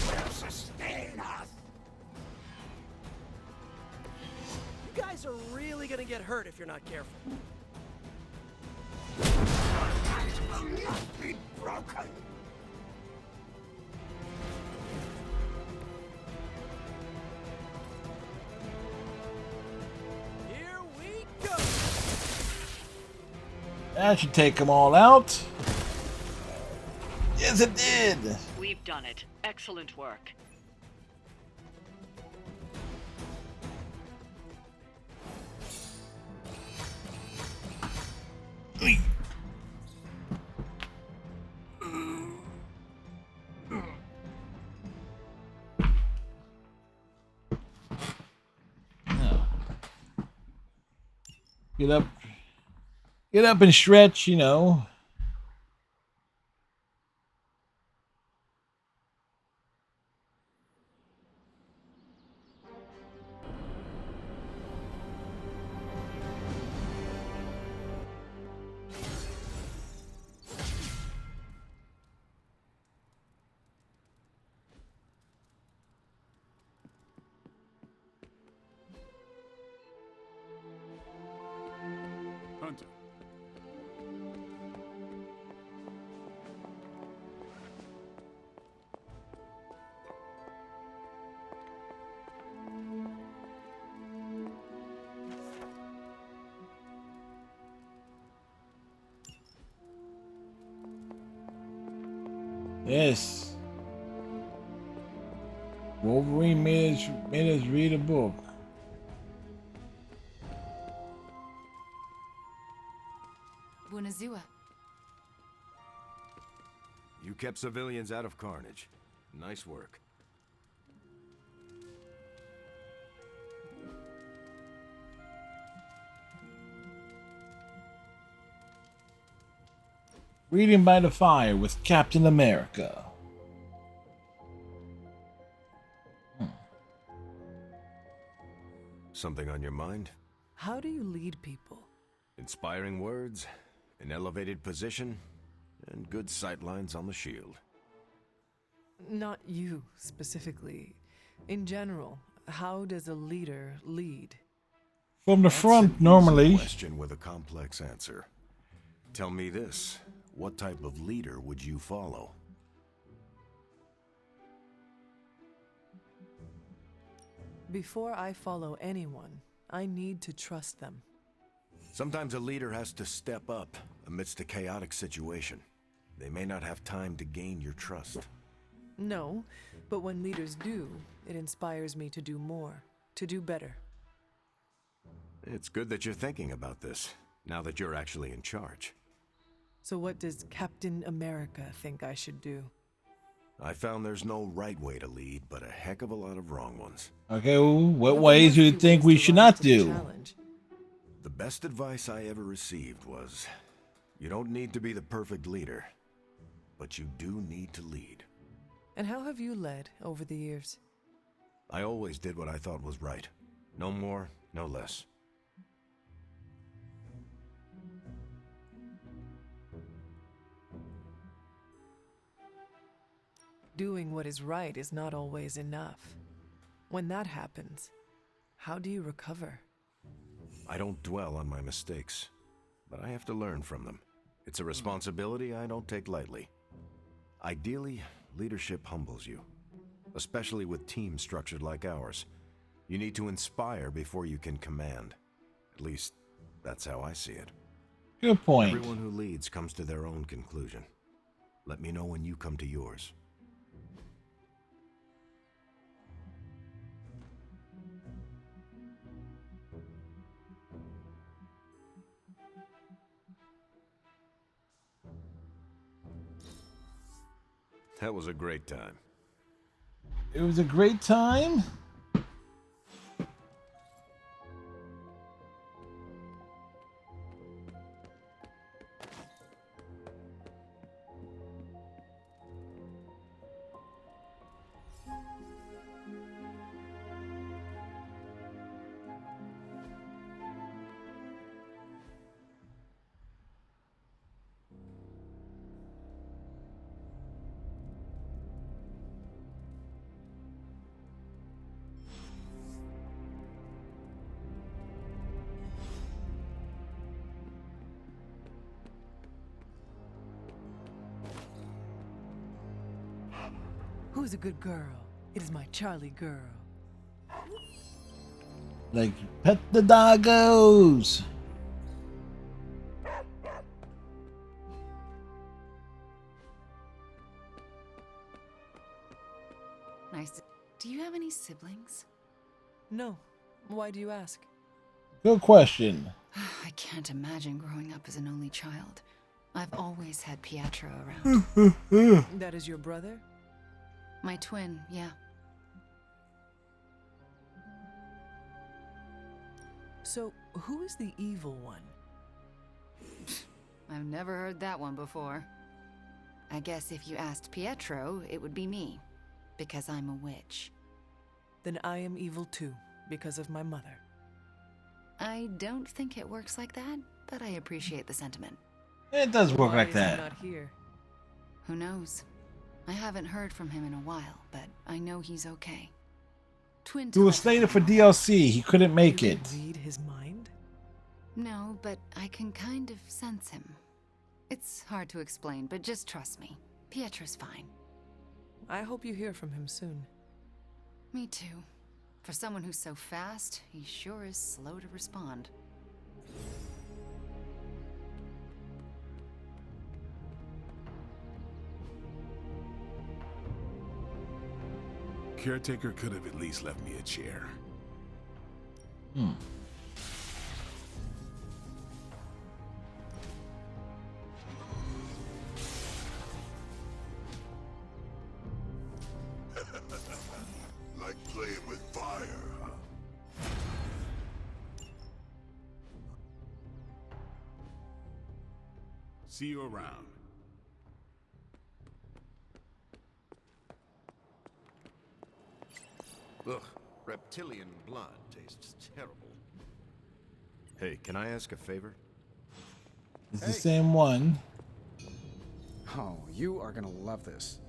Will sustain us. You guys are really gonna get hurt if you're not careful. Eyes will not be broken. Here we go. That should take them all out. Yes, it did. We've done it. Excellent work. Get up and stretch, you know. Hunter. Yes. Wolverine made us read a book. Bunazua. You kept civilians out of carnage. Nice work. Reading by the Fire with Captain America. Something on your mind? How do you lead people? Inspiring words, an elevated position, and good sightlines on the shield. Not you, specifically. In general, how does a leader lead? From the front, normally. Question with a complex answer. Tell me this. What type of leader would you follow? Before I follow anyone, I need to trust them. Sometimes a leader has to step up amidst a chaotic situation. They may not have time to gain your trust. No, but when leaders do, it inspires me to do more, to do better. It's good that you're thinking about this, now that you're actually in charge. So what does Captain America think I should do? I found there's no right way to lead, but a heck of a lot of wrong ones. Okay, well, what ways do you think we should not do? The best advice I ever received was, you don't need to be the perfect leader, but you do need to lead. And how have you led over the years? I always did what I thought was right. No more, no less. Doing what is right is not always enough. When that happens, how do you recover? I don't dwell on my mistakes, but I have to learn from them. It's a responsibility I don't take lightly. Ideally, leadership humbles you, especially with teams structured like ours. You need to inspire before you can command. At least, that's how I see it. Good point. Everyone who leads comes to their own conclusion. Let me know when you come to yours. That was a great time. It was a great time. Who's a good girl? It is my Charlie girl. Like, pet the doggos. Nice. Do you have any siblings? No. Why do you ask? Good question. I can't imagine growing up as an only child. I've always had Pietro around. That is your brother? My twin, yeah. So, who is the evil one? I've never heard that one before. I guess if you asked Pietro, it would be me. Because I'm a witch. Then I am evil too, because of my mother. I don't think it works like that, but I appreciate the sentiment. It does work Why like is he that. not here? Who knows? I haven't heard from him in a while, but I know he's okay. Twin He was slated for DLC. He couldn't make You it. can read his mind? No, but I can kind of sense him. It's hard to explain, but just trust me. Pietro's fine. I hope you hear from him soon. Me too. For someone who's so fast, he sure is slow to respond. Caretaker could have at least left me a chair. Like playing with fire, huh? See you around. Ugh, reptilian blood tastes terrible. Hey, can I ask a favor? It's the same one. Oh, you are gonna love this.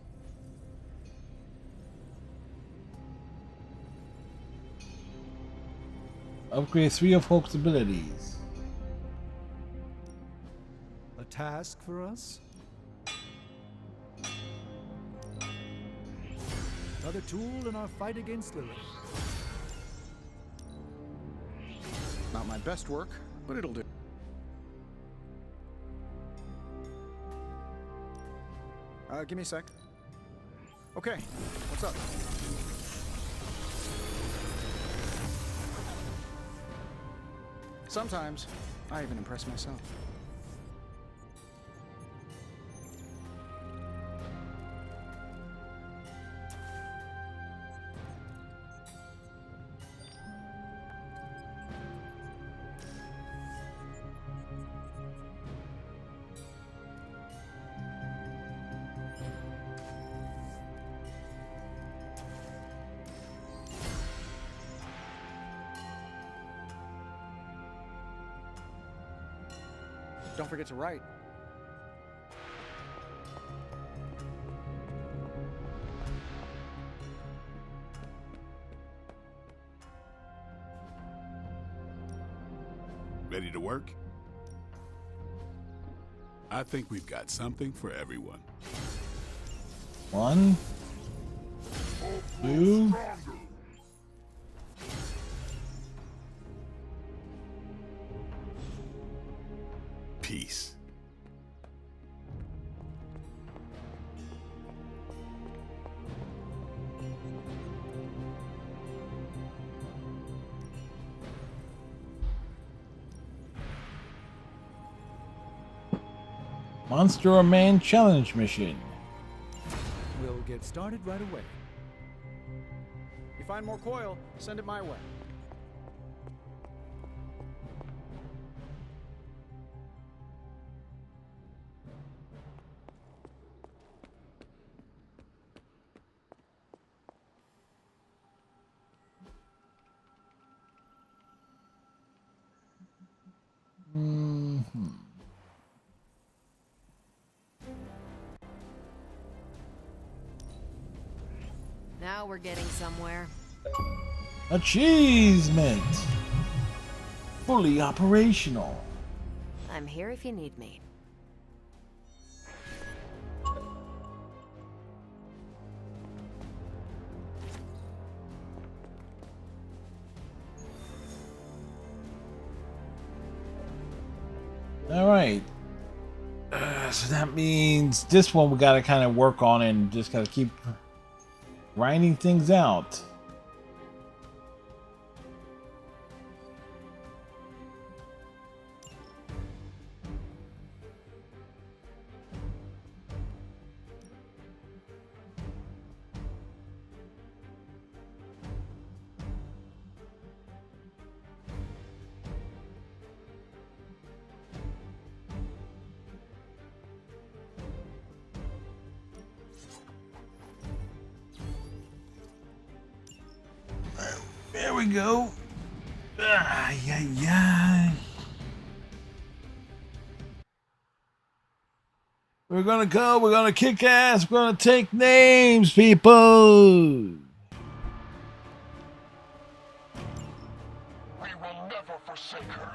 Upgrade 3 of Hope's abilities. A task for us? Another tool in our fight against Lilith. Not my best work, but it'll do. Give me a sec. Okay, what's up? Sometimes, I even impress myself. Don't forget to write. Ready to work? I think we've got something for everyone. 1, 2. Peace. Monster or Man Challenge Mission. We'll get started right away. You find more coil, send it my way. Now we're getting somewhere. Achievement. Fully operational. I'm here if you need me. right. So that means this one we gotta kind of work on and just gotta keep grinding things out. There we go. Yeah. We're gonna go. We're gonna kick ass. We're gonna take names, people. We will never forsake her.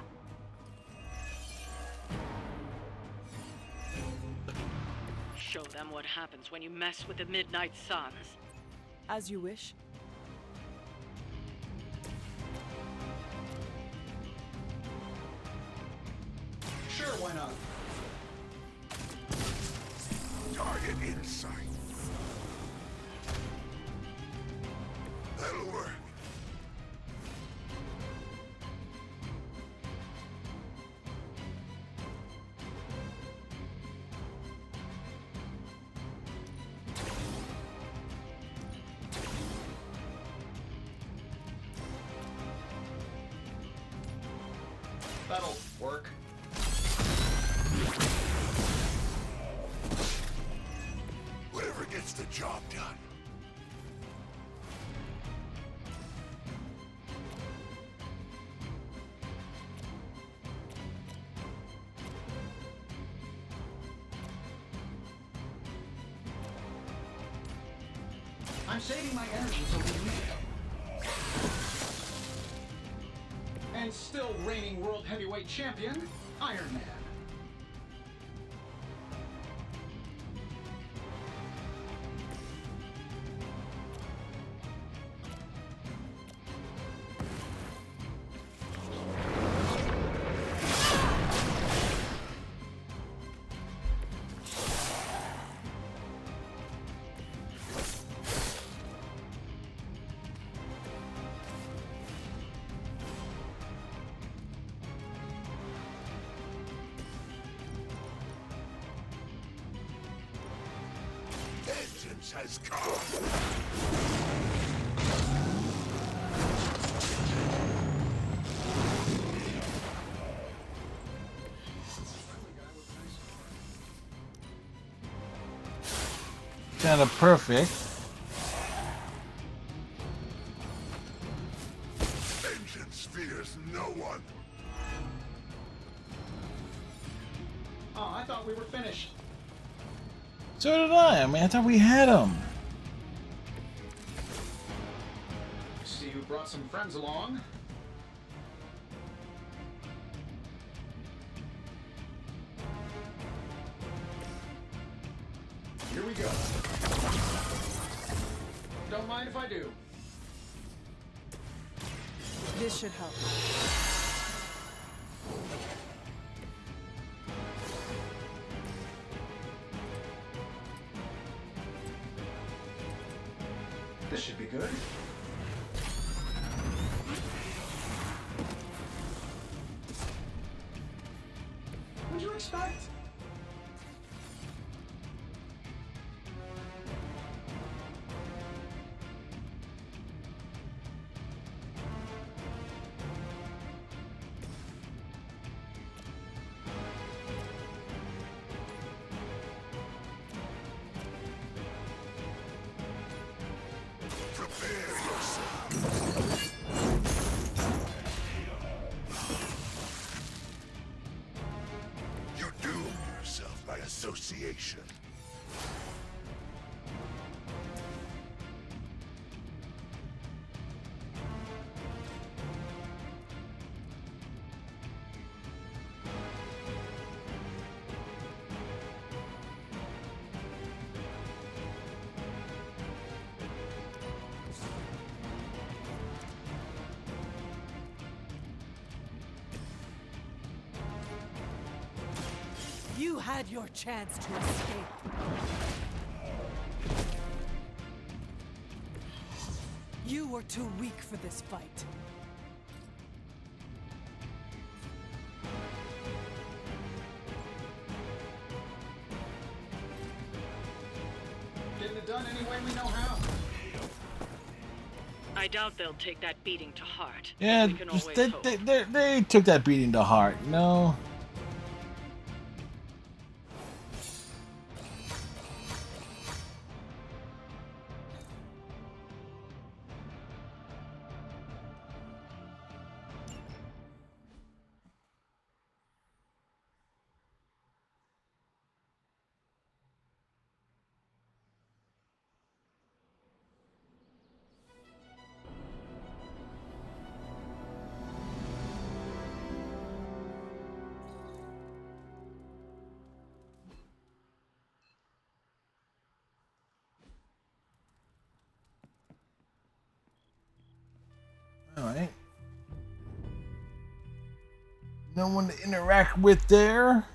Show them what happens when you mess with the Midnight Suns. As you wish. Sure, why not? Target in sight. That'll work. That'll work. Whatever gets the job done. I'm saving my energy till we meet. And still reigning world heavyweight champion, Iron Man. Vengeance has come. Kind of perfect. Vengeance fears no one. Oh, I thought we were finished. So did I. I mean, I thought we had him. See, you brought some friends along. Here we go. Don't mind if I do. This should help. This should be good. What'd you expect? Prepare yourself. You doom yourself by association. You had your chance to escape. You were too weak for this fight. Getting it done any way we know how. I doubt they'll take that beating to heart. Yeah, We can just, always hope. they took that beating to heart. No. Alright. No one to interact with there.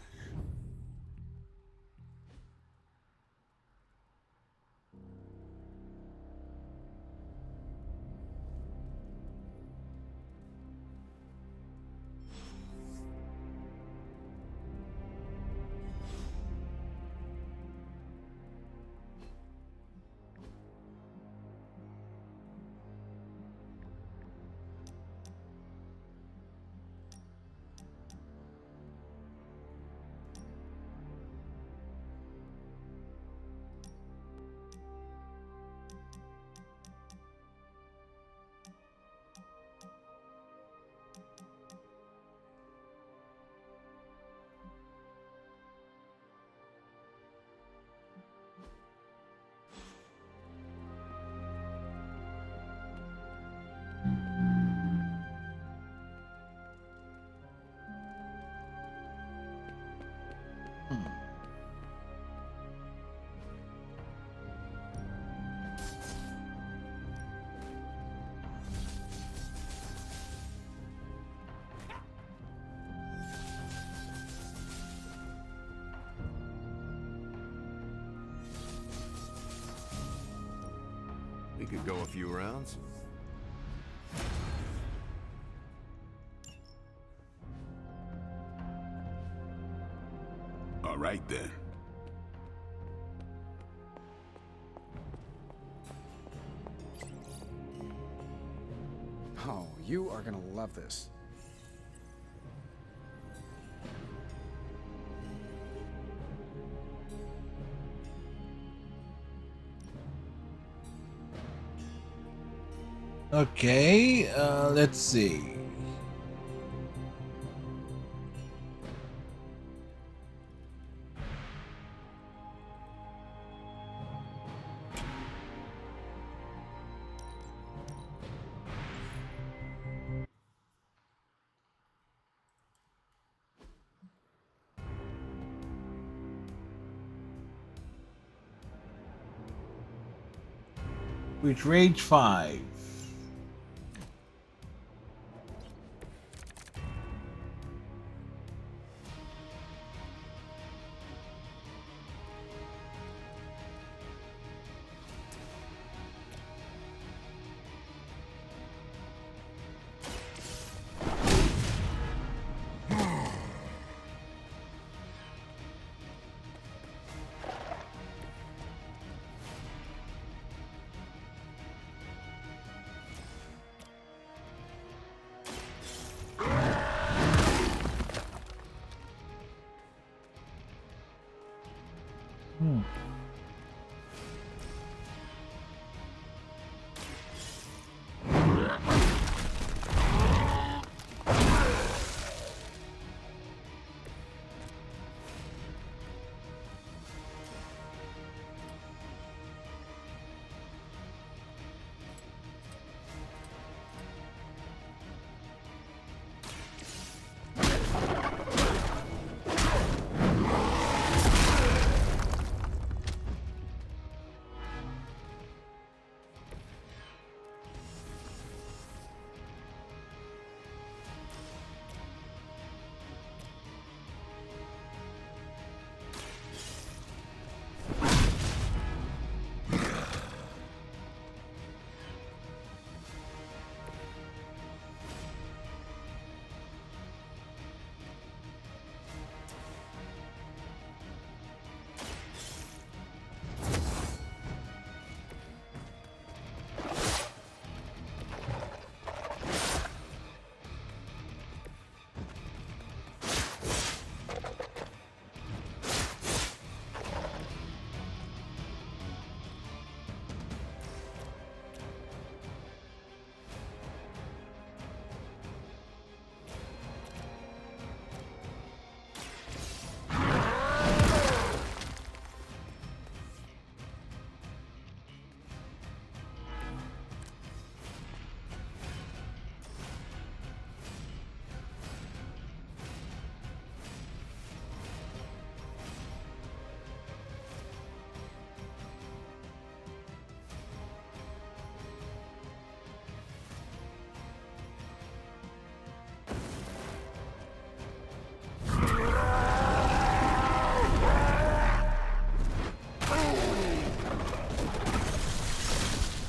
We could go a few rounds. All right then. Oh, you are gonna love this. Okay, let's see. Reach Rage 5.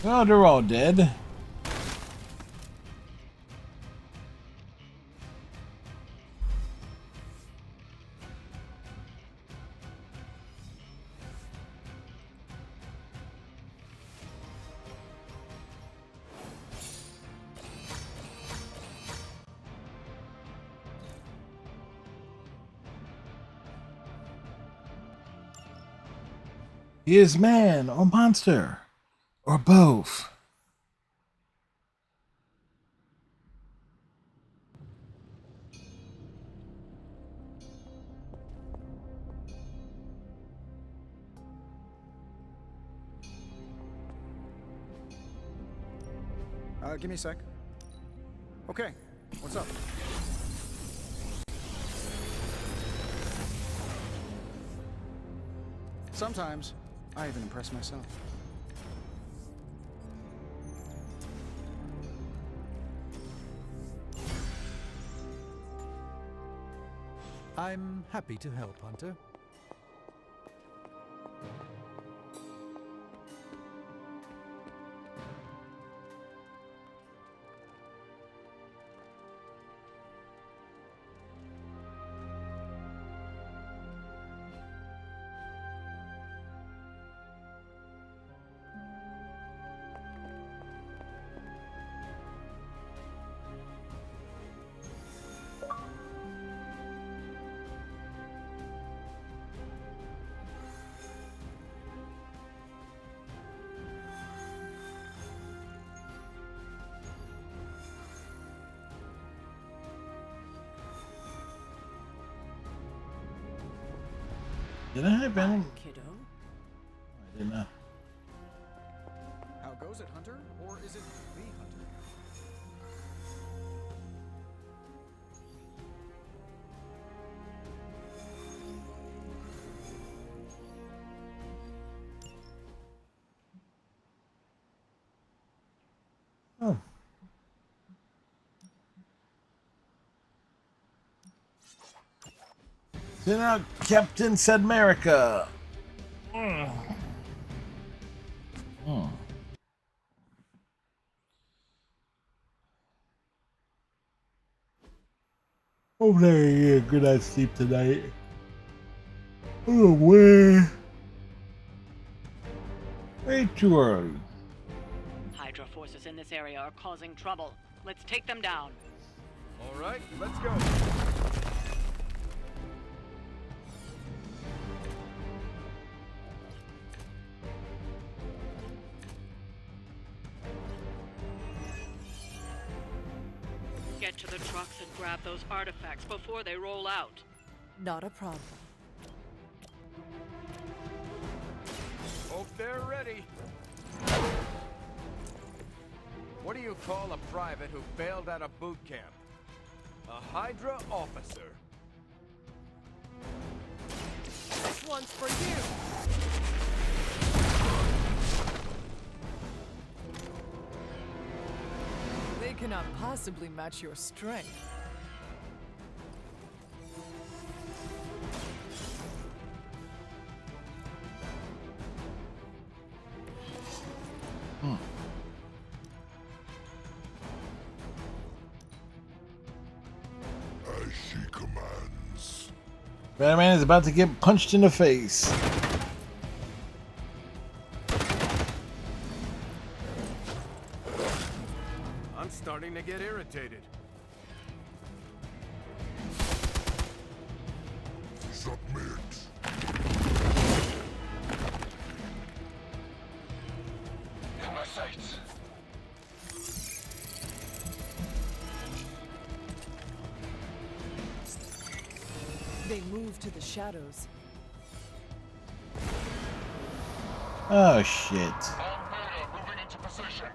Well, they're all dead. He is man or monster, or both. Give me a sec. Okay, what's up? Sometimes, I even impress myself. I'm happy to help, Hunter. Did I have any? Kiddo. I didn't know. How goes it, Hunter? Or is it the Hunter? Oh. Send out Captain Sedmerica. Hope they get a good night's sleep tonight. Oh, where? Way too early. Hydra forces in this area are causing trouble. Let's take them down. All right, let's go. Get to the trucks and grab those artifacts before they roll out. Not a problem. Hope they're ready. What do you call a private who failed out of boot camp? A Hydra officer. This one's for you. They cannot possibly match your strength. I see commands. Batman is about to get punched in the face. I'm starting to get irritated. Submit. In my sights. They move to the shadows. Oh shit. Moving into position.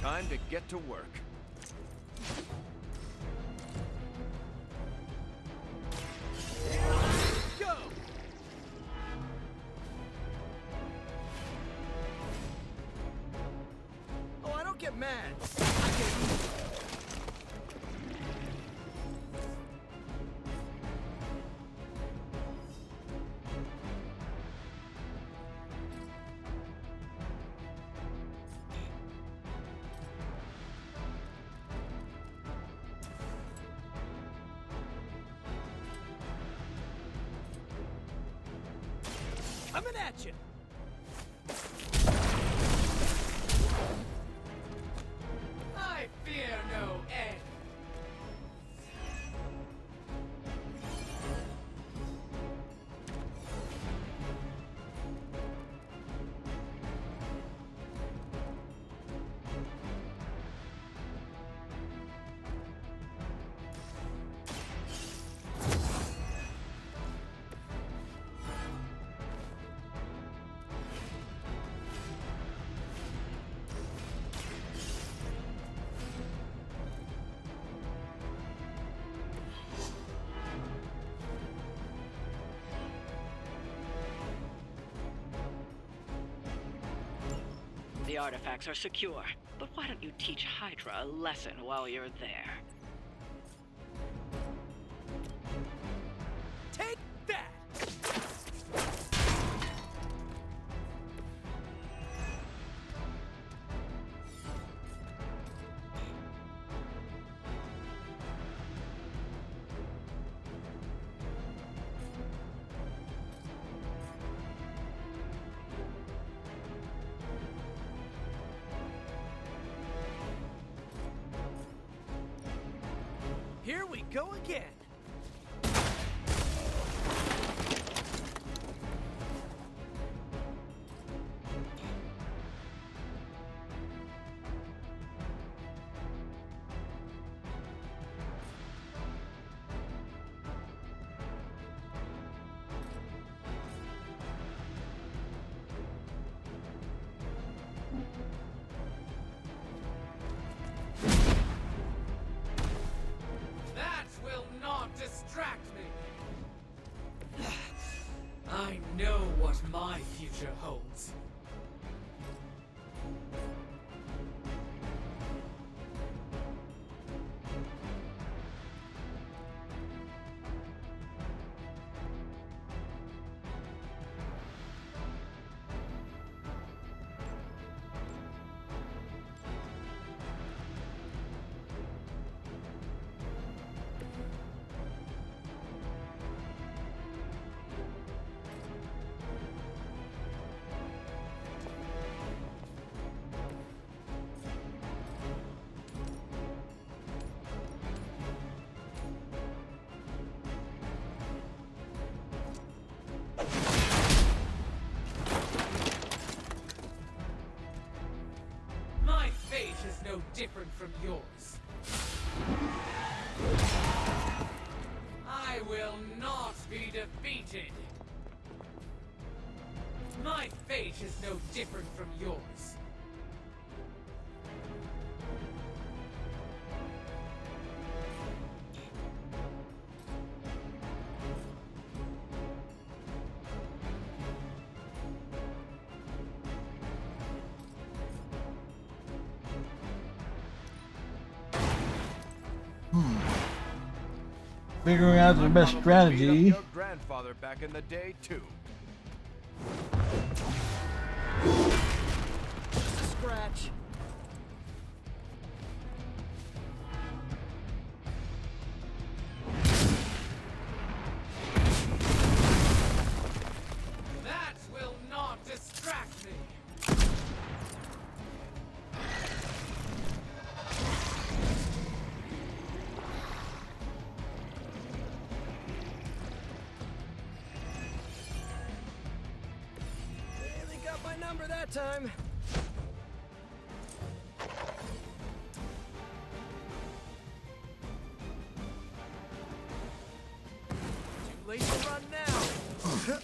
Time to get to work. get mad. I get coming at you. I fear no end. The artifacts are secure, but why don't you teach Hydra a lesson while you're there? Take that! Here we go again. That will not distract me. I know what my future holds. My fate is no different from yours. I will not be defeated. My fate is no different from yours. Figuring out the best strategy. Your grandfather back in the day too. Just a scratch. That will not distract me. They got my number that time. Too late to run now.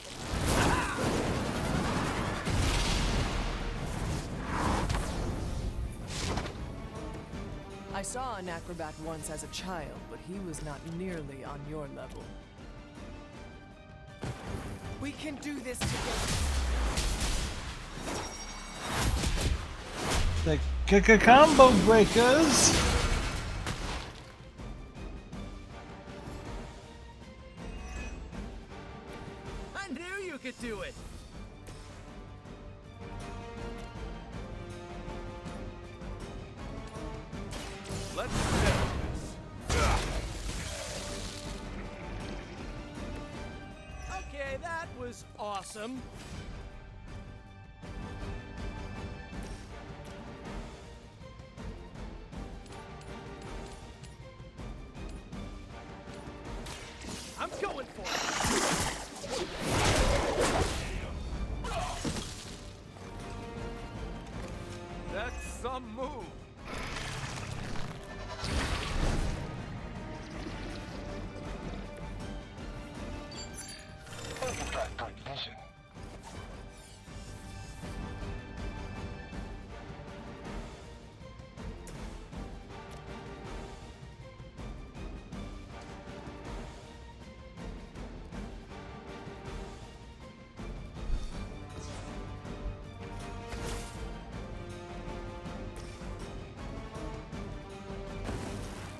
I saw an acrobat once as a child, but he was not nearly on your level. We can do this together. Thanks. Combo breakers. I knew you could do it! Let's settle this. Okay, that was awesome. I'm going for it. That's some move.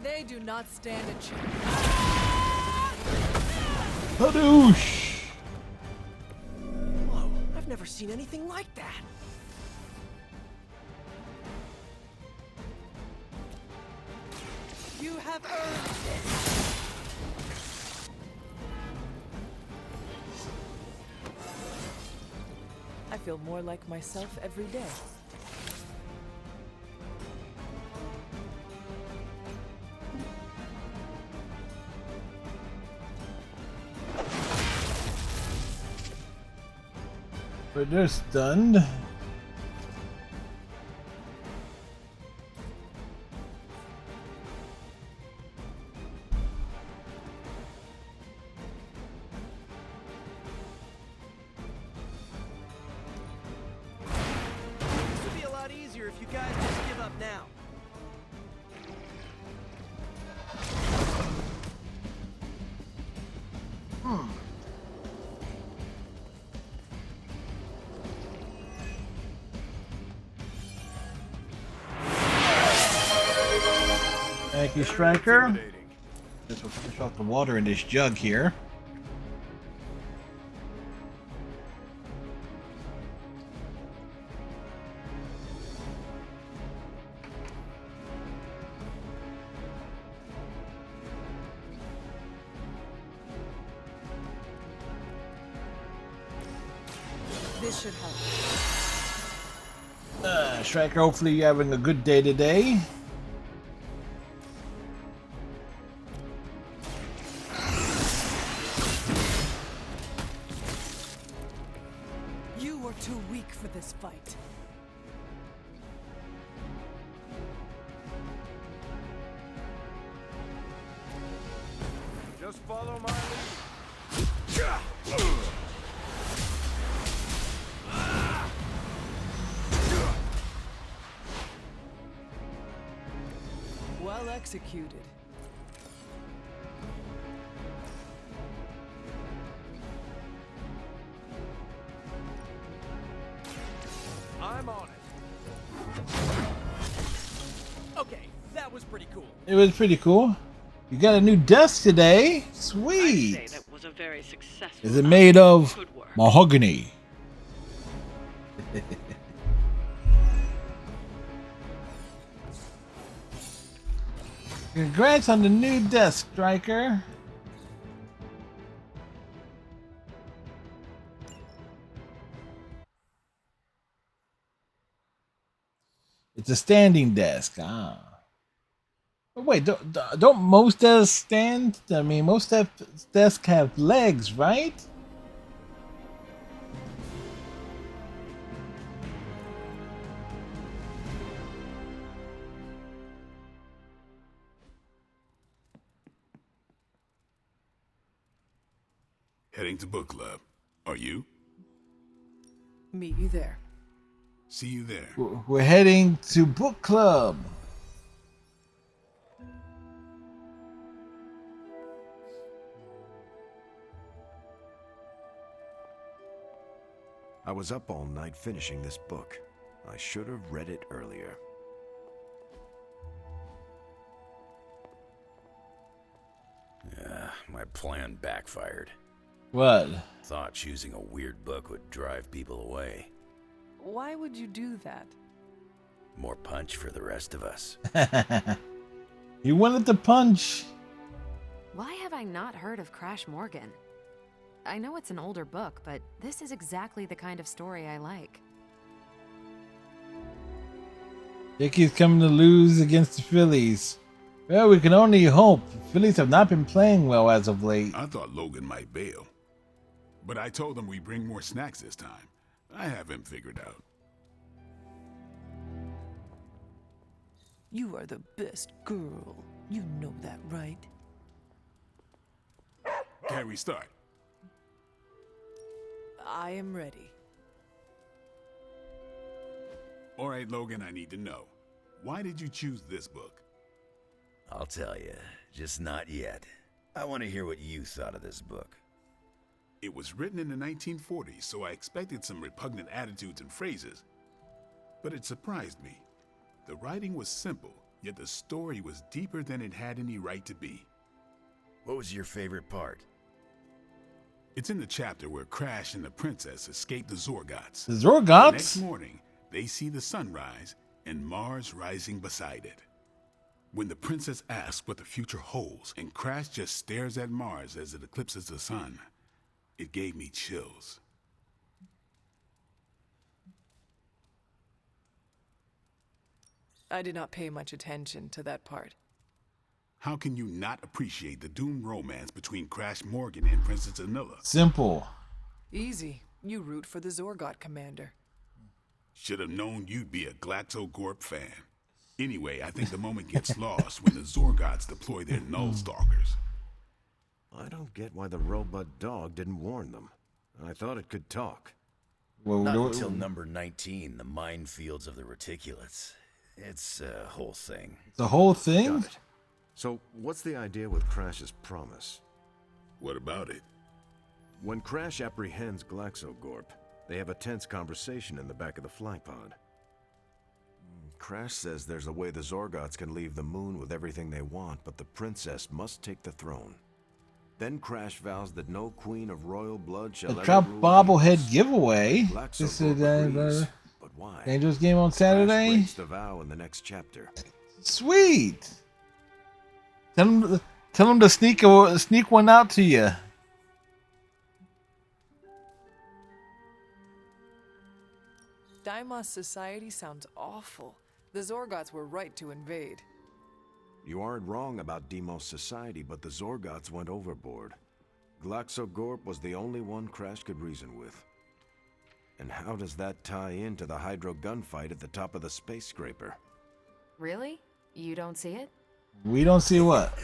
They do not stand a chance. Hadoosh! Whoa, I've never seen anything like that. You have earned this. I feel more like myself every day. But they're stunned. This would be a lot easier if you guys just give up now. Thank you, Striker. This will finish off the water in this jug here. This should help. Striker, hopefully you're having a good day today. You are too weak for this fight. Just follow my lead. Well executed. I'm on it. Okay, that was pretty cool. It was pretty cool. You got a new desk today. I'd say Sweet. that was a very successful. Is it made of Good work. mahogany? Congrats on the new desk, Striker. It's a standing desk. Ah. But wait, don't most desks stand? I mean, most desks have legs, right? Heading to book club. Are you? Meet you there. See you there. We're heading to book club. I was up all night finishing this book. I should have read it earlier. my plan backfired. What? Thought choosing a weird book would drive people away. Why would you do that? More punch for the rest of us. You wanted to punch. Why have I not heard of Crash Morgan? I know it's an older book, but this is exactly the kind of story I like. Yankees coming to lose against the Phillies. Well, we can only hope. The Phillies have not been playing well as of late. I thought Logan might bail. But I told him we'd bring more snacks this time. I have him figured out. You are the best girl. You know that, right? Can we start? I am ready. All right, Logan, I need to know. Why did you choose this book? I'll tell you, just not yet. I want to hear what you thought of this book. It was written in the 1940s, so I expected some repugnant attitudes and phrases. But it surprised me. The writing was simple, yet the story was deeper than it had any right to be. What was your favorite part? It's in the chapter where Crash and the princess escape the Zorgots. The Zorgots? The next morning, they see the sun rise and Mars rising beside it. When the princess asks what the future holds and Crash just stares at Mars as it eclipses the sun, it gave me chills. I did not pay much attention to that part. How can you not appreciate the doomed romance between Crash Morgan and Princess Anilla? Simple. Easy. You root for the Zorgot commander. Should have known you'd be a GlaxoGorp fan. Anyway, I think the moment gets lost when the Zorgots deploy their Null Stalkers. I don't get why the robot dog didn't warn them. I thought it could talk. Well, Not until number 19, the minefields of the reticulates. It's a whole thing. The whole thing? Got it. So, what's the idea with Crash's promise? What about it? When Crash apprehends GlaxoGorp, they have a tense conversation in the back of the flypod. Crash says there's a way the Zorgots can leave the moon with everything they want, but the princess must take the throne. Then Crash vows that no queen of royal blood shall The ever Trump rule bobblehead Venus. giveaway. GlaxoGorp This is agrees, but why? Dangerous game on Crash Saturday. breaks the vow in the next chapter. Sweet. Tell him to sneak one out to you. Deimos society sounds awful. The Zorgots were right to invade. You aren't wrong about Deimos society, but the Zorgots went overboard. GlaxoGorp was the only one Crash could reason with. And how does that tie into the Hydro gunfight at the top of the space scraper? Really? You don't see it? We don't see what?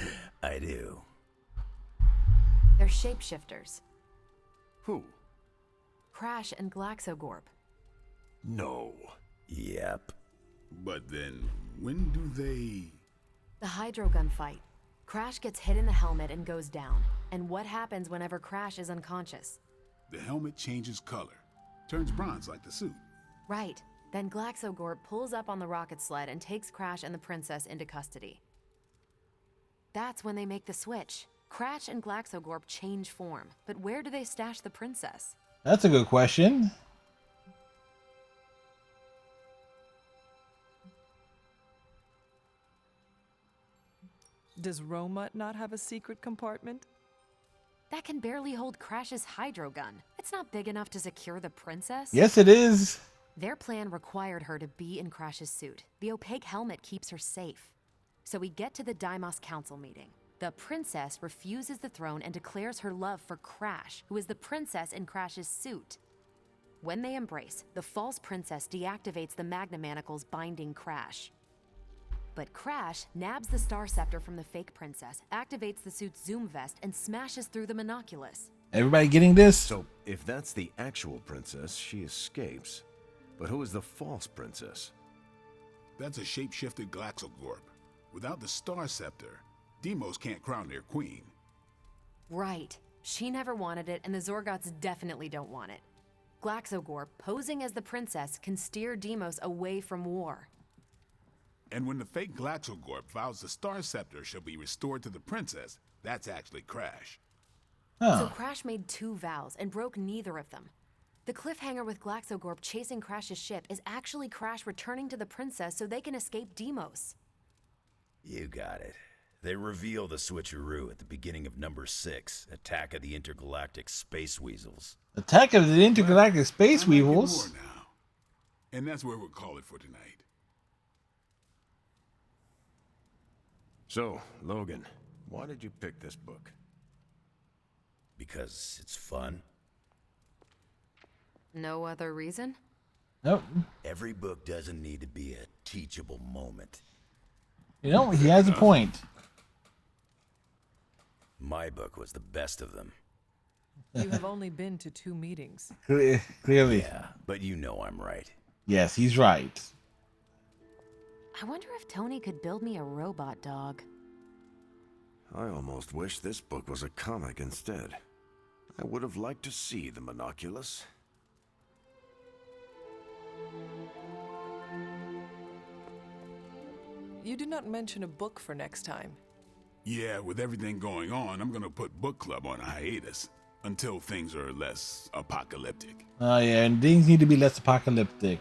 I do. They're shapeshifters. Who? Crash and GlaxoGorp. No. Yep. But then, when do they... The Hydro gun fight. Crash gets hit in the helmet and goes down. And what happens whenever Crash is unconscious? The helmet changes color. Turns bronze like the suit. Right. Then GlaxoGorp pulls up on the rocket sled and takes Crash and the princess into custody. That's when they make the switch. Crash and GlaxoGorp change form. But where do they stash the princess? That's a good question. Does Romut not have a secret compartment? That can barely hold Crash's hydro gun. It's not big enough to secure the princess. Yes, it is. Their plan required her to be in Crash's suit. The opaque helmet keeps her safe. So we get to the Deimos Council meeting. The princess refuses the throne and declares her love for Crash, who is the princess in Crash's suit. When they embrace, the false princess deactivates the Magna Manacles binding Crash. But Crash nabs the Star Scepter from the fake princess, activates the suit's zoom vest, and smashes through the monoculus. Everybody getting this? So, if that's the actual princess, she escapes. But who is the false princess? That's a shape-shifted GlaxoGorp. Without the Star Scepter, Deimos can't crown their queen. Right. She never wanted it, and the Zorgots definitely don't want it. GlaxoGorp, posing as the princess, can steer Deimos away from war. And when the fake Glaxogorp vows the Star Scepter shall be restored to the princess, that's actually Crash. So Crash made 2 vows and broke neither of them. The cliffhanger with Glaxogorp chasing Crash's ship is actually Crash returning to the princess so they can escape Deimos. You got it. They reveal the switcheroo at the beginning of number 6, Attack of the Intergalactic Space Weasels. Attack of the Intergalactic Space Weasels? And that's where we'll call it for tonight. So, Logan, why did you pick this book? Because it's fun. No other reason? Nope. Every book doesn't need to be a teachable moment. You know, he has a point. My book was the best of them. You have only been to 2 meetings. Clearly. Yeah, but you know I'm right. Yes, he's right. I wonder if Tony could build me a robot dog. I almost wish this book was a comic instead. I would have liked to see the Monoculus. You did not mention a book for next time. Yeah, with everything going on, I'm gonna put book club on a hiatus until things are less apocalyptic. Oh yeah, and things need to be less apocalyptic.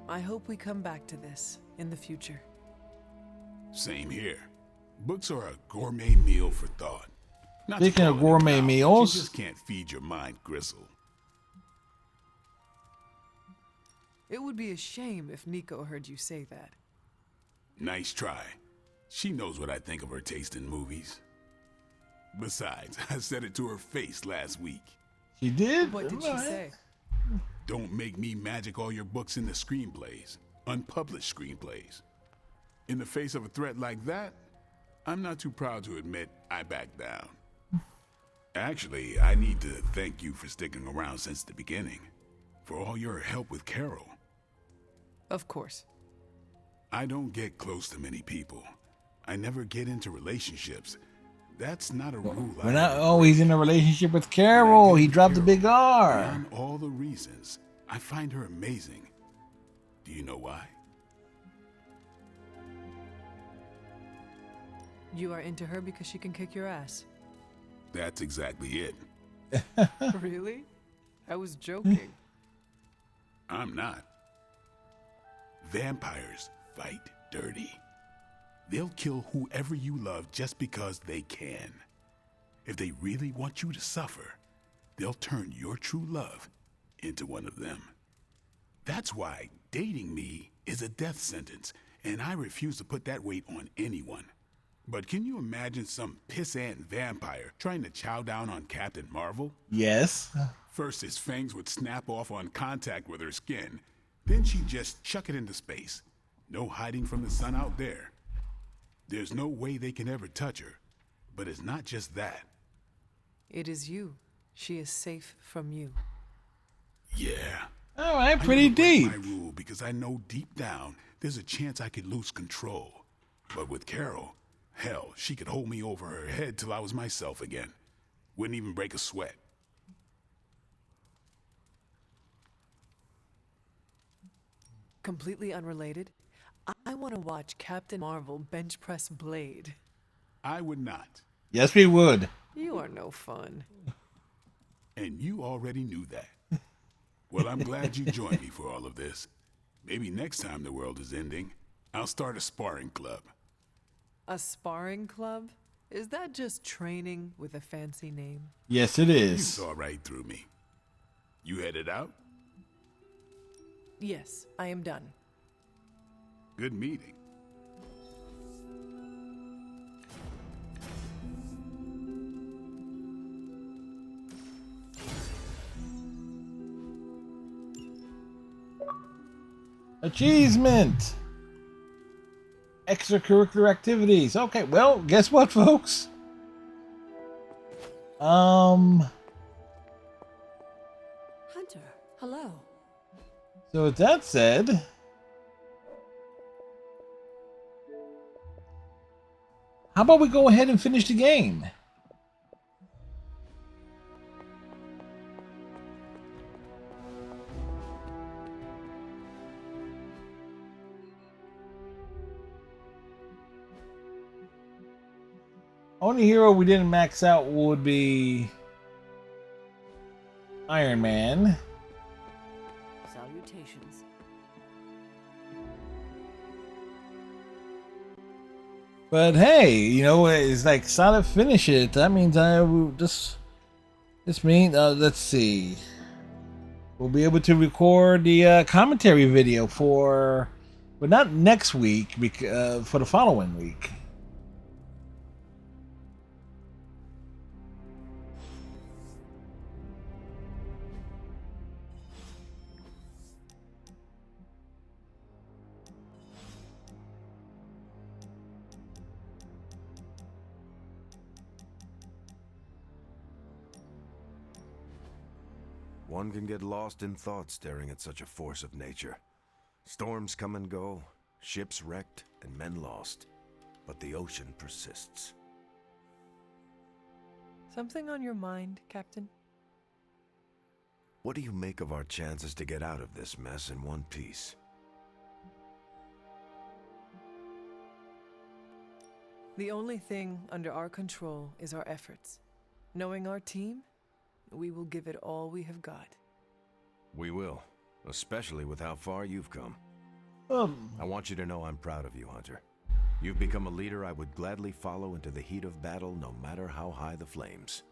I hope we come back to this in the future. Same here. Books are a gourmet meal for thought. Not to Speaking of call it gourmet a cow, meals, you just can't feed your mind gristle. It would be a shame if Nico heard you say that. Nice try. She knows what I think of her taste in movies. Besides, I said it to her face last week. She did? What did she say? Don't make me magic all your books into screenplays. Unpublished screenplays. In the face of a threat like that, I'm not too proud to admit I backed down. Actually, I need to thank you for sticking around since the beginning. For all your help with Carol. Of course. I don't get close to many people. I never get into relationships. That's not a rule. We're not, oh, he's in a relationship with Carol. He dropped the big R. Beyond all the reasons, I find her amazing. Do you know why? You are into her because she can kick your ass. That's exactly it. Really? I was joking. I'm not. Vampires fight dirty. They'll kill whoever you love just because they can. If they really want you to suffer, they'll turn your true love into one of them. That's why dating me is a death sentence, and I refuse to put that weight on anyone. But can you imagine some pissant vampire trying to chow down on Captain Marvel? Yes. First, his fangs would snap off on contact with her skin. Then she'd just chuck it into space. No hiding from the sun out there. There's no way they can ever touch her. But it's not just that. It is you. She is safe from you. Yeah. All right, pretty deep. My rule because I know deep down there's a chance I could lose control. But with Carol, hell, she could hold me over her head till I was myself again. Wouldn't even break a sweat. Completely unrelated, I want to watch Captain Marvel bench press Blade. I would not. Yes, we would. You are no fun. And you already knew that. Well, I'm glad you joined me for all of this. Maybe next time the world is ending, I'll start a sparring club. A sparring club? Is that just training with a fancy name? Yes, it You is. saw right through me. You headed out? Yes, I am done. Good meeting. Achievement. Extracurricular activities. Okay, well, guess what, folks? Hunter, hello. So with that said, how about we go ahead and finish the game? Only hero we didn't max out would be Iron Man. Salutations. But hey, you know, it's like solid finish it. That means I will just. This means let's see. We'll be able to record the commentary video for, but not next week, for the following week. One can get lost in thought staring at such a force of nature. Storms come and go, ships wrecked, and men lost. But the ocean persists. Something on your mind, Captain? What do you make of our chances to get out of this mess in one piece? The only thing under our control is our efforts. Knowing our team, we will give it all we have got. We will, especially with how far you've come. I want you to know I'm proud of you, Hunter. You've become a leader I would gladly follow into the heat of battle, no matter how high the flames.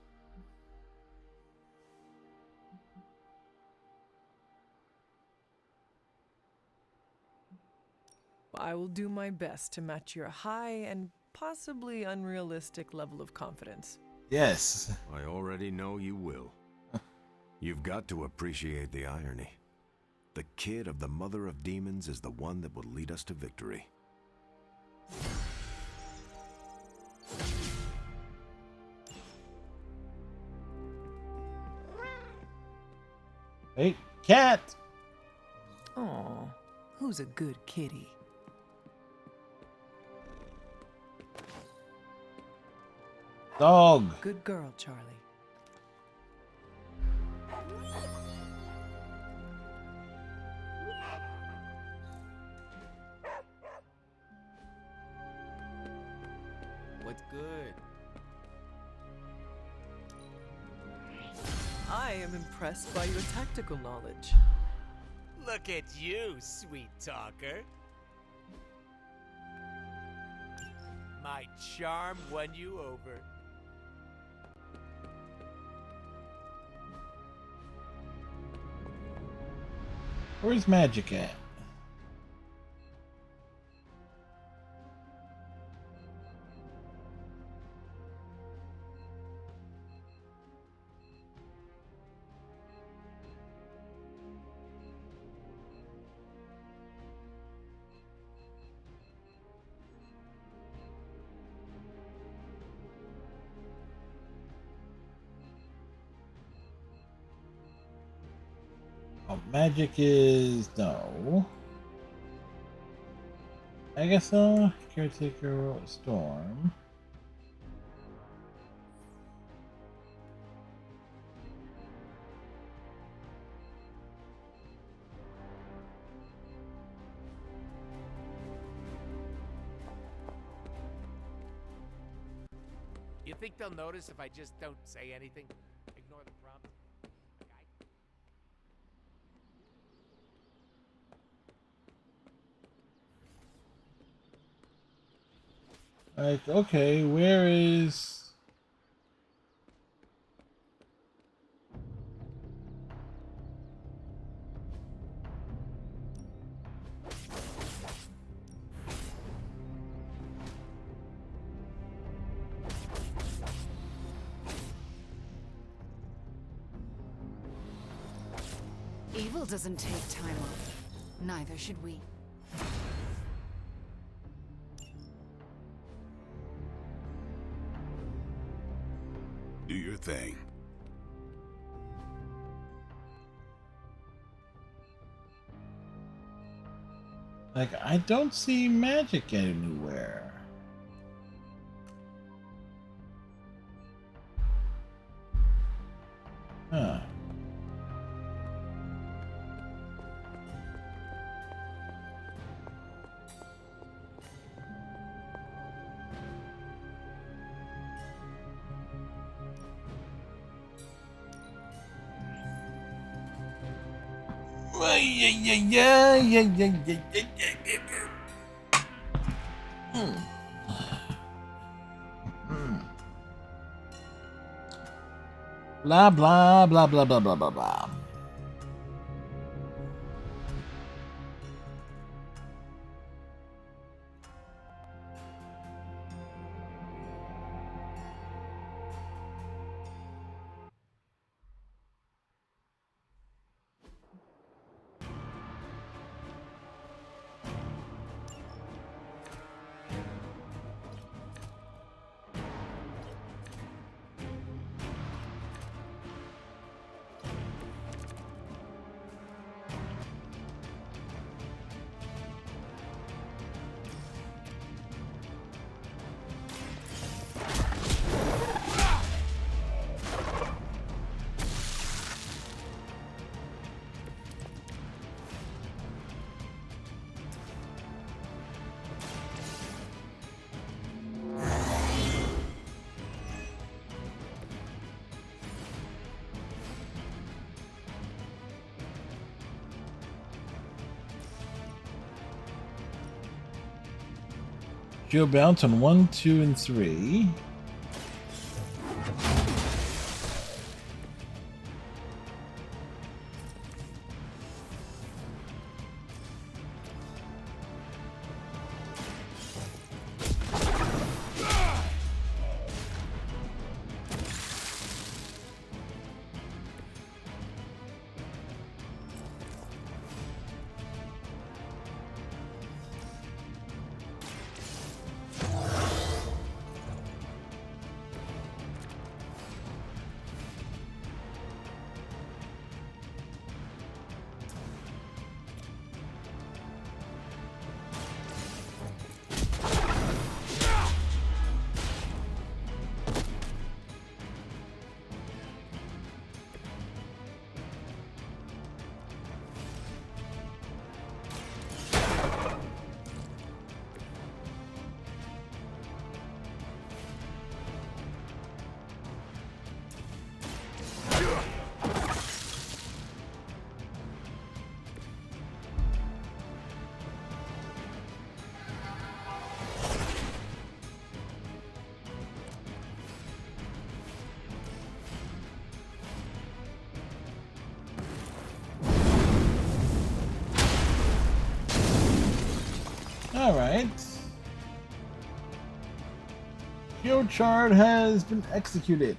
I will do my best to match your high and possibly unrealistic level of confidence. Yes. I already know you will. You've got to appreciate the irony. The kid of the Mother of Demons is the one that will lead us to victory. Hey, cat! Aw, who's a good kitty? Dog. Good girl, Charlie. What's good? I am impressed by your tactical knowledge. Look at you, sweet talker. My charm won you over. Where's Magic at? Oh, Magic is no. Agatha, Caretaker, Storm. You think they'll notice if I just don't say anything? Ignore the prompt? Like, okay, where is... Evil doesn't take time off. Neither should we. Do your thing. Like, I don't see Magic anywhere. Huh. Blah blah blah blah blah blah blah blah. Shield bounce on 1, 2, and 3. Alright. Shield Shard has been executed.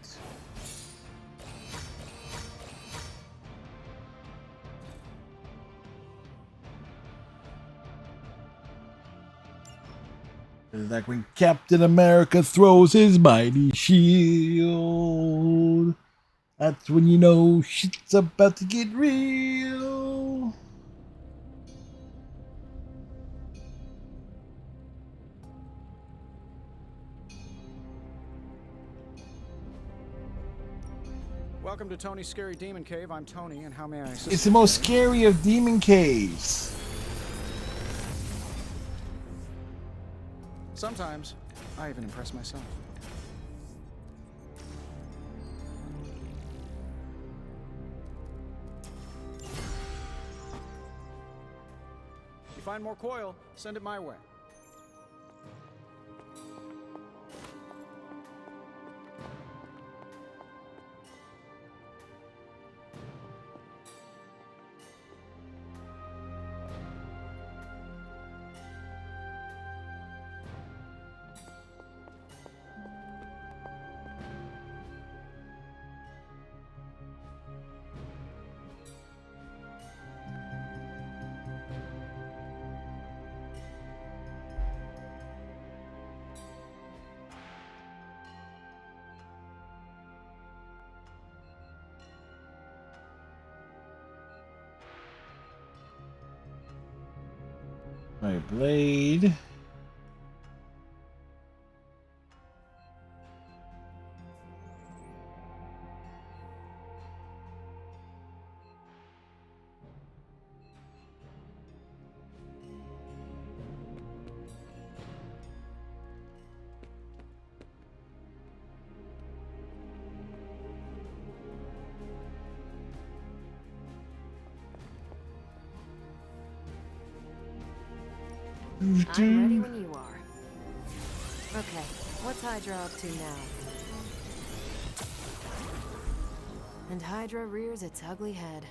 It's like when Captain America throws his mighty shield. That's when you know shit's about to get real. Welcome to Tony's Scary Demon Cave. I'm Tony, and how may I assist? It's the most scary of demon caves. Sometimes, I even impress myself. If you find more coil, send it my way. My blade. I'm ready when you are. Okay, what's Hydra up to now? And Hydra rears its ugly head.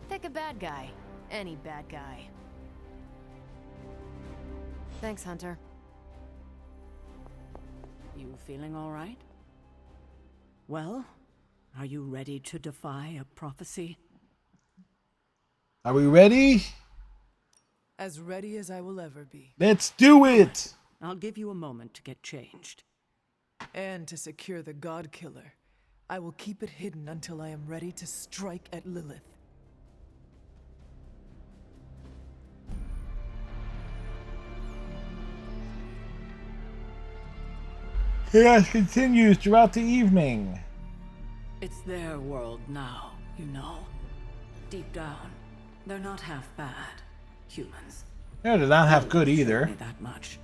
Pick a bad guy. Any bad guy. Thanks, Hunter. You feeling all right? Well, are you ready to defy a prophecy? Are we ready? As ready as I will ever be. Let's do it! I'll give you a moment to get changed. And to secure the God Killer, I will keep it hidden until I am ready to strike at Lilith. Chaos continues throughout the evening. It's their world now, you know. Deep down, they're not half bad. Humans. Yeah, they're not half good either. Me that much.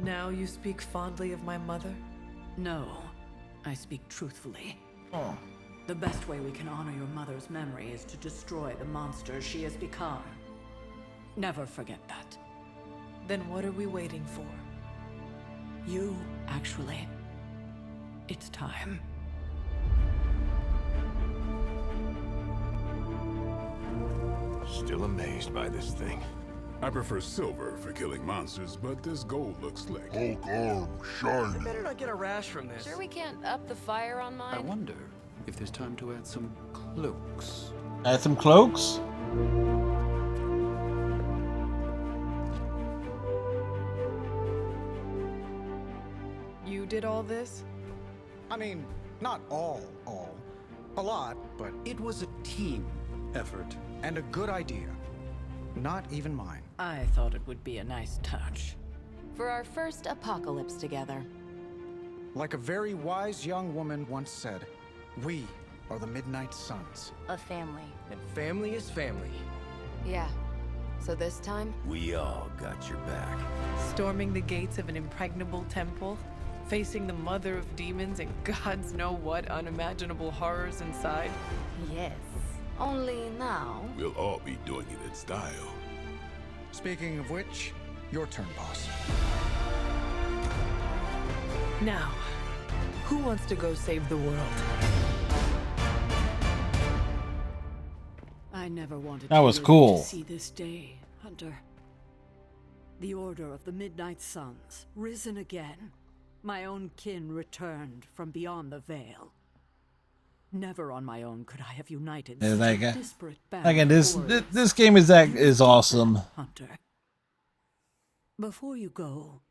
Now you speak fondly of my mother? No, I speak truthfully. Oh. The best way we can honor your mother's memory is to destroy the monster she has become. Never forget that. Then what are we waiting for? You, actually. It's time. Still amazed by this thing. I prefer silver for killing monsters, but this gold looks slick. Hulk arm, shiny. I better not get a rash from this. Sure we can't up the fire on mine? I wonder if there's time to add some cloaks. Add some cloaks? You did all this? I mean, not all. A lot, but it was a team effort and a good idea. Not even mine. I thought it would be a nice touch. For our first apocalypse together. Like a very wise young woman once said, we are the Midnight Suns. A family. And family is family. Yeah. So this time? We all got your back. Storming the gates of an impregnable temple? Facing the mother of demons and gods know what unimaginable horrors inside? Yes. Only now... We'll all be doing it in style. Speaking of which, your turn, boss. Now, who wants to go save the world? I never wanted That was to cool. see this day, Hunter. The Order of the Midnight Suns, risen again. My own kin returned from beyond the veil. Never on my own could I have united Yeah, such like, a disparate band again, of warriors. this game is awesome. Hunter, before you go,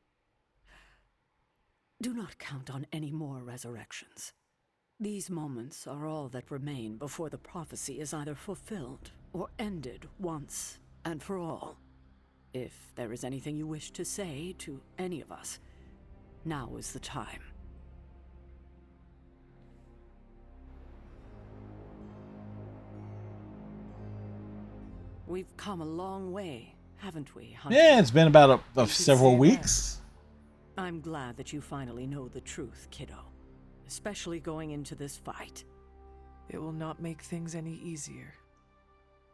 do not count on any more resurrections. These moments are all that remain before the prophecy is either fulfilled or ended once and for all. If there is anything you wish to say to any of us, now is the time. We've come a long way, haven't we, Hunter? Yeah, it's been about several weeks. I'm glad that you finally know the truth, kiddo. Especially going into this fight. It will not make things any easier.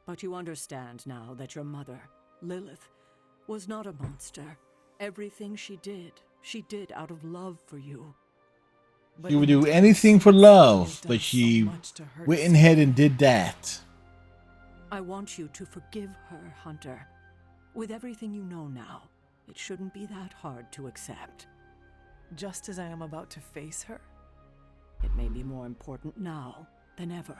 But you understand now that your mother, Lilith, was not a monster. Everything she did out of love for you. She would do anything for love, but she went ahead and did that. I want you to forgive her, Hunter. With everything you know now, it shouldn't be that hard to accept. Just as I am about to face her? It may be more important now than ever.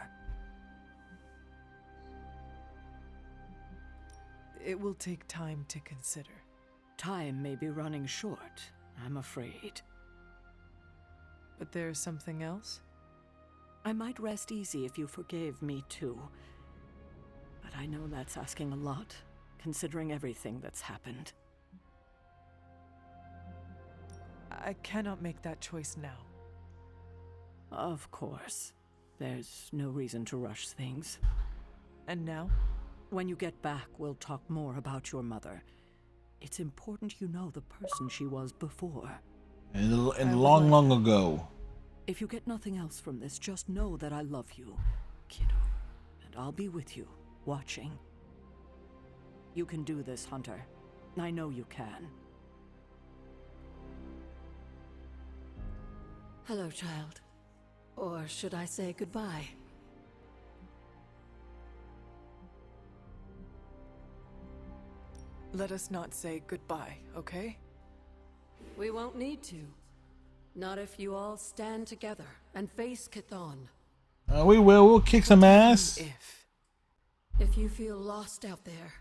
It will take time to consider. Time may be running short, I'm afraid. But there's something else? I might rest easy if you forgave me too. But I know that's asking a lot, considering everything that's happened. I cannot make that choice now. Of course. There's no reason to rush things. And now? When you get back, we'll talk more about your mother. It's important you know the person she was before. And long, long ago. If you get nothing else from this, just know that I love you, kiddo. And I'll be with you watching. You can do this, Hunter. I know you can. Hello, child. Or should I say goodbye? Let us not say goodbye, okay? We won't need to. Not if you all stand together and face Chthon. We will. We'll kick some ass. If you feel lost out there,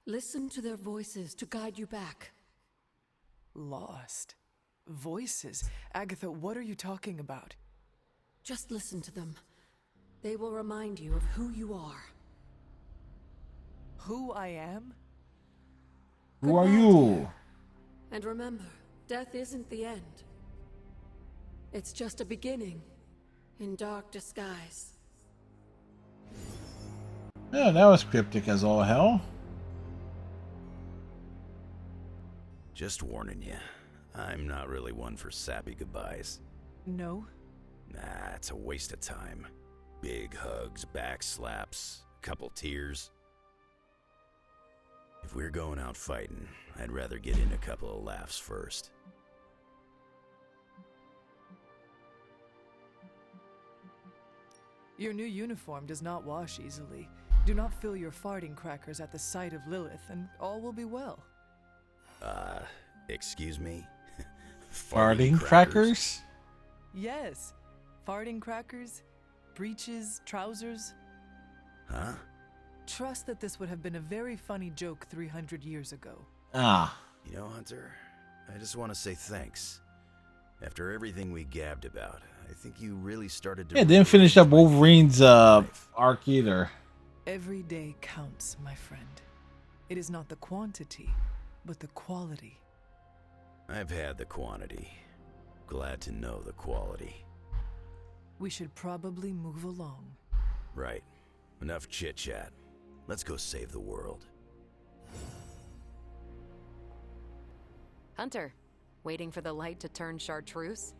listen to their voices to guide you back. Lost? Voices? Agatha, what are you talking about? Just listen to them. They will remind you of who you are. Who I am? Who are you? And remember, death isn't the end. It's just a beginning, in dark disguise. Yeah, that was cryptic as all hell. Just warning you, I'm not really one for sappy goodbyes. No? Nah, it's a waste of time. Big hugs, back slaps, couple tears. If we're going out fighting, I'd rather get in a couple of laughs first. Your new uniform does not wash easily. Do not fill your farting crackers at the sight of Lilith, and all will be well. Excuse me? Farting crackers? Yes. Farting crackers, breeches, trousers. Huh? Trust that this would have been a very funny joke 300 years ago. Ah. You know, Hunter, I just want to say thanks. After everything we gabbed about, I think you really started to... Yeah, didn't finish up Wolverine's arc either. Every day counts, my friend. It is not the quantity, but the quality. I've had the quantity. Glad to know the quality. We should probably move along. Right. Enough chit-chat. Let's go save the world. Hunter, waiting for the light to turn chartreuse?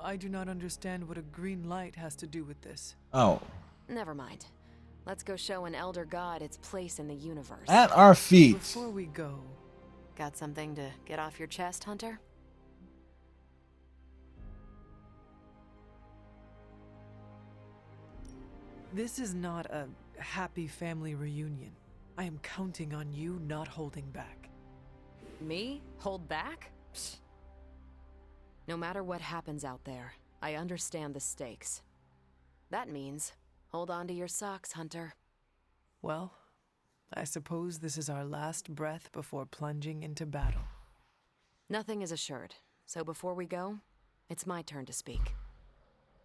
I do not understand what a green light has to do with this. Oh. Never mind. Let's go show an elder god its place in the universe. At our feet. Before we go... Got something to get off your chest, Hunter? This is not a happy family reunion. I am counting on you not holding back. Me? Hold back? Psst. No matter what happens out there, I understand the stakes. That means, hold on to your socks, Hunter. Well, I suppose this is our last breath before plunging into battle. Nothing is assured, so before we go, it's my turn to speak.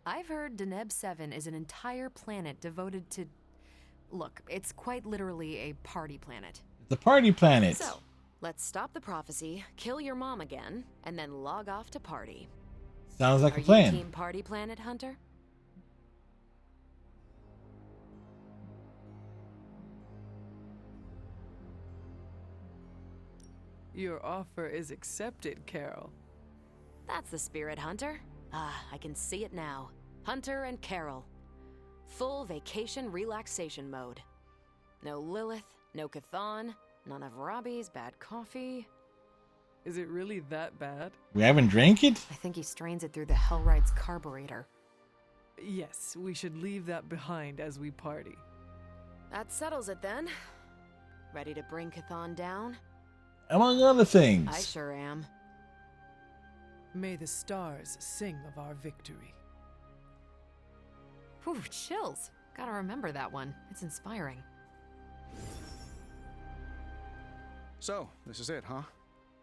I've heard Deneb 7 is an entire planet devoted to... Look, it's quite literally a party planet. The party planet. So, let's stop the prophecy, kill your mom again, and then log off to party. Sounds like Are a plan. you team party planet, Hunter? Your offer is accepted, Carol. That's the spirit, Hunter. Ah, I can see it now. Hunter and Carol. Full vacation relaxation mode. No Lilith, no Chthon, none of Robbie's bad coffee. Is it really that bad? We haven't drank it? I think he strains it through the Hellright's carburetor. Yes, we should leave that behind as we party. That settles it then. Ready to bring Chthon down? Among other things. I sure am. May the stars sing of our victory. Whew, chills. Gotta remember that one. It's inspiring. So, this is it, huh?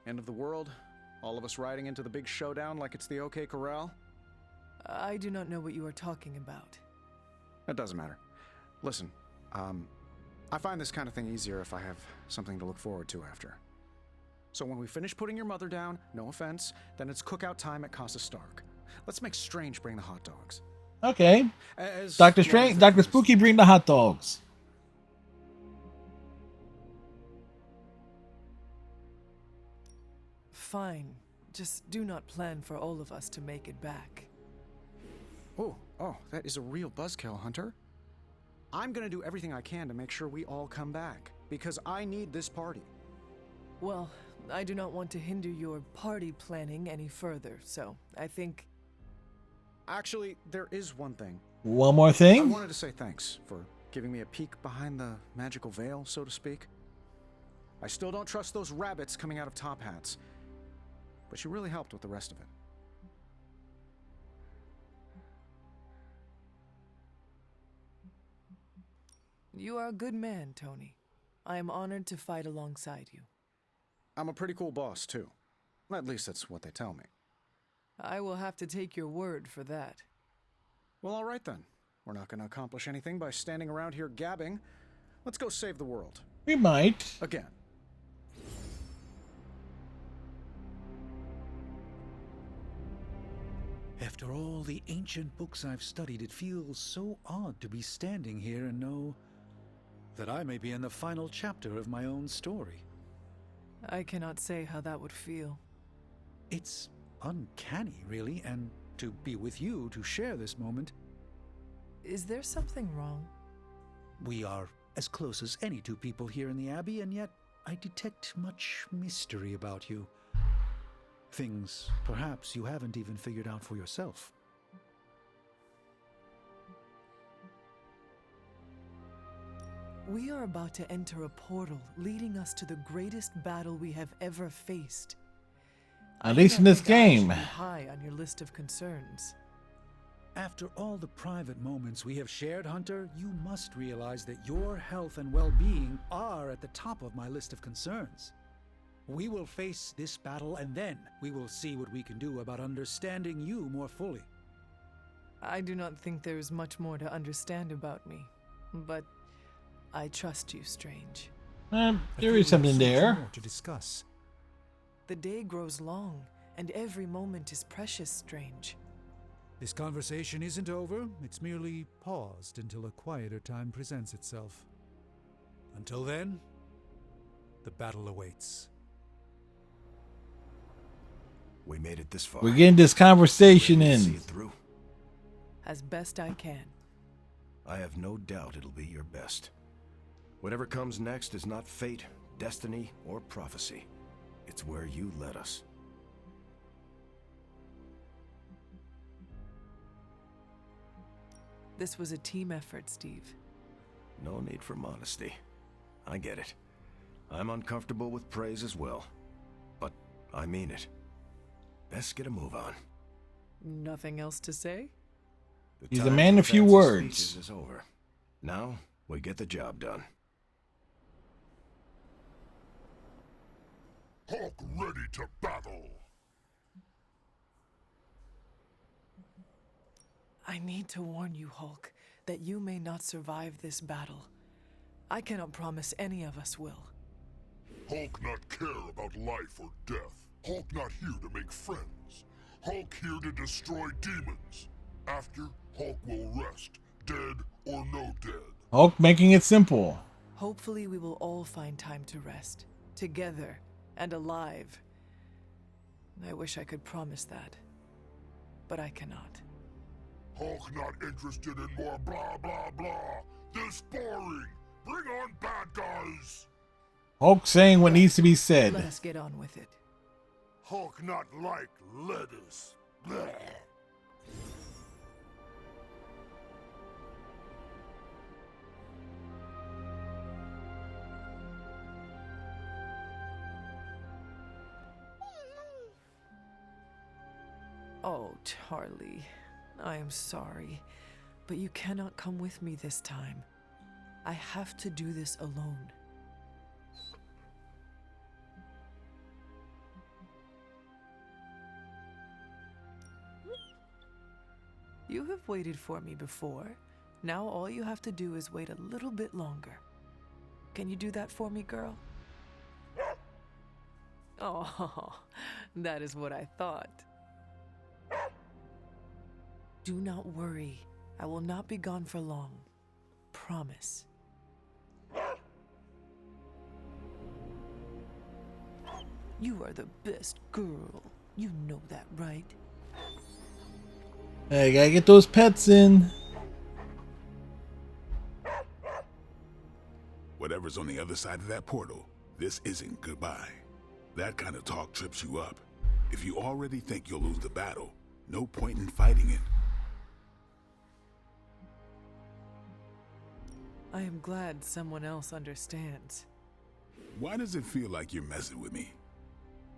End of the world? All of us riding into the big showdown like it's the OK Corral? I do not know what you are talking about. It doesn't matter. Listen, I find this kind of thing easier if I have something to look forward to after. So when we finish putting your mother down, no offense, then it's cookout time at Casa Stark. Let's make Strange bring the hot dogs. Okay. As Dr. Strange, Dr. Spooky, bring the hot dogs. Fine. Just do not plan for all of us to make it back. Oh, that is a real buzzkill, Hunter. I'm gonna do everything I can to make sure we all come back, because I need this party. Well, I do not want to hinder your party planning any further, so I think... Actually, there is one thing. One more thing? I wanted to say thanks for giving me a peek behind the magical veil, so to speak. I still don't trust those rabbits coming out of top hats, but you really helped with the rest of it. You are a good man, Tony. I am honored to fight alongside you. I'm a pretty cool boss, too. At least that's what they tell me. I will have to take your word for that. Well, all right then. We're not going to accomplish anything by standing around here gabbing. Let's go save the world. We might. Again. After all the ancient books I've studied, it feels so odd to be standing here and know that I may be in the final chapter of my own story. I cannot say how that would feel. It's uncanny, really, and to be with you to share this moment. Is there something wrong? We are as close as any two people here in the Abbey, and yet I detect much mystery about you. Things perhaps you haven't even figured out for yourself. We are about to enter a portal leading us to the greatest battle we have ever faced. At least in this game. High on your list of concerns. After all the private moments we have shared, Hunter, you must realize that your health and well-being are at the top of my list of concerns. We will face this battle, and then we will see what we can do about understanding you more fully. I do not think there is much more to understand about me, but I trust you, Strange. There is something there. More to discuss. The day grows long, and every moment is precious, Strange. This conversation isn't over. It's merely paused until a quieter time presents itself. Until then, the battle awaits. We made it this far. We're getting this conversation in. See it through. As best I can. I have no doubt it'll be your best. Whatever comes next is not fate, destiny, or prophecy. It's where you led us. This was a team effort, Steve. No need for modesty. I get it. I'm uncomfortable with praise as well. But I mean it. Best get a move on. Nothing else to say? He's a man of few words. Is over. Now we get the job done. Hulk ready to battle. I need to warn you, Hulk, that you may not survive this battle. I cannot promise any of us will. Hulk not care about life or death. Hulk not here to make friends. Hulk here to destroy demons. After, Hulk will rest, dead or no dead. Hulk making it simple. Hopefully we will all find time to rest, together and alive. I wish I could promise that, but I cannot. Hulk not interested in more blah blah blah. This boring. Bring on bad guys. Hulk saying what needs to be said. Let us get on with it. Hulk not like lettuce. Blah. Oh, Charlie, I am sorry, but you cannot come with me this time. I have to do this alone. You have waited for me before. Now all you have to do is wait a little bit longer. Can you do that for me, girl? Oh, that is what I thought. Do not worry. I will not be gone for long. Promise. You are the best girl. You know that, right? Hey, gotta get those pets in. whatever's on the other side of that portal, this isn't goodbye. That kind of talk trips you up. If you already think you'll lose the battle, no point in fighting it. I am glad someone else understands. Why does it feel like you're messing with me?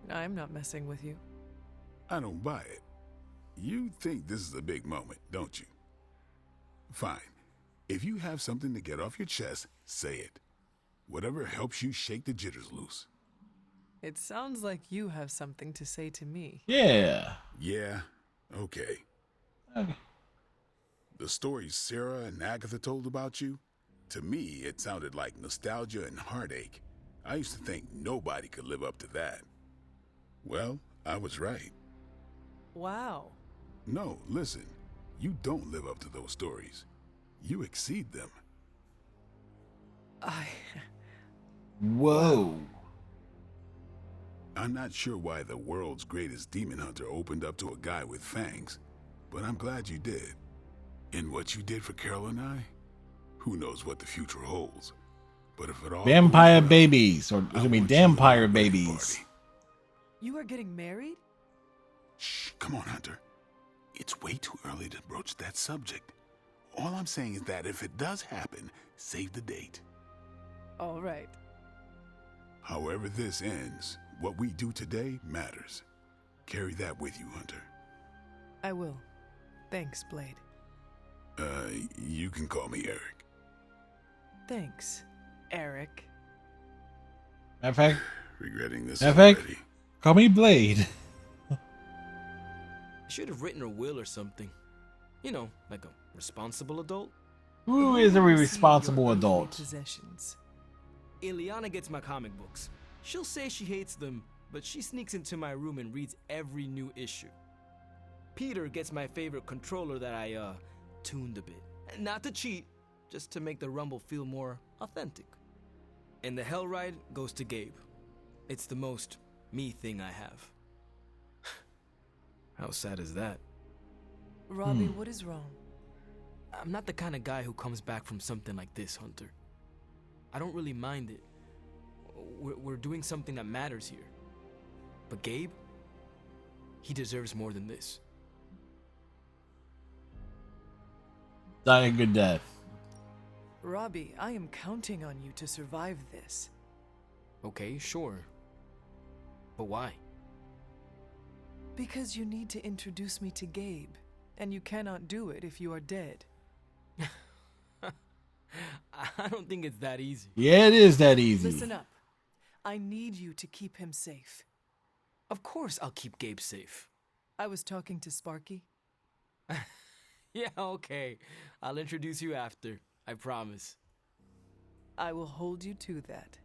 I'm not messing with you. I don't buy it. You think this is a big moment, don't you? Fine. If you have something to get off your chest, say it. Whatever helps you shake the jitters loose. It sounds like you have something to say to me. Yeah. Yeah, okay. The stories Sarah and Agatha told about you, to me, it sounded like nostalgia and heartache. I used to think nobody could live up to that. Well, I was right. Wow. No, listen. You don't live up to those stories. You exceed them. Whoa. I'm not sure why the world's greatest demon hunter opened up to a guy with fangs, but I'm glad you did. And what you did for Carol and I, who knows what the future holds. But if it all Vampire babies, or I mean, Dampire babies. You are getting married? Shh, come on, Hunter. It's way too early to broach that subject. All I'm saying is that if it does happen, save the date. All right. However this ends, what we do today matters. Carry that with you, Hunter. I will. Thanks, Blade. You can call me Eric. Thanks, Eric. Matter of fact, regretting this already. Call me Blade. I should have written a will or something. You know, like a responsible adult. Who is a responsible adult? Possessions. Ileana gets my comic books. She'll say she hates them, but she sneaks into my room and reads every new issue. Peter gets my favorite controller that I, tuned a bit. Not to cheat, just to make the Rumble feel more authentic. And the Hell Ride goes to Gabe. It's the most me thing I have. How sad is that? Robbie, what is wrong? I'm not the kind of guy who comes back from something like this, Hunter. I don't really mind it. We're doing something that matters here. But Gabe, he deserves more than this. Die a good death. Robbie, I am counting on you to survive this. Okay, sure. But why? Because you need to introduce me to Gabe, and you cannot do it if you are dead. I don't think it's that easy. Yeah, it is that easy. Listen up. I need you to keep him safe. Of course I'll keep Gabe safe. I was talking to Sparky. Yeah, okay. I'll introduce you after. I promise. I will hold you to that.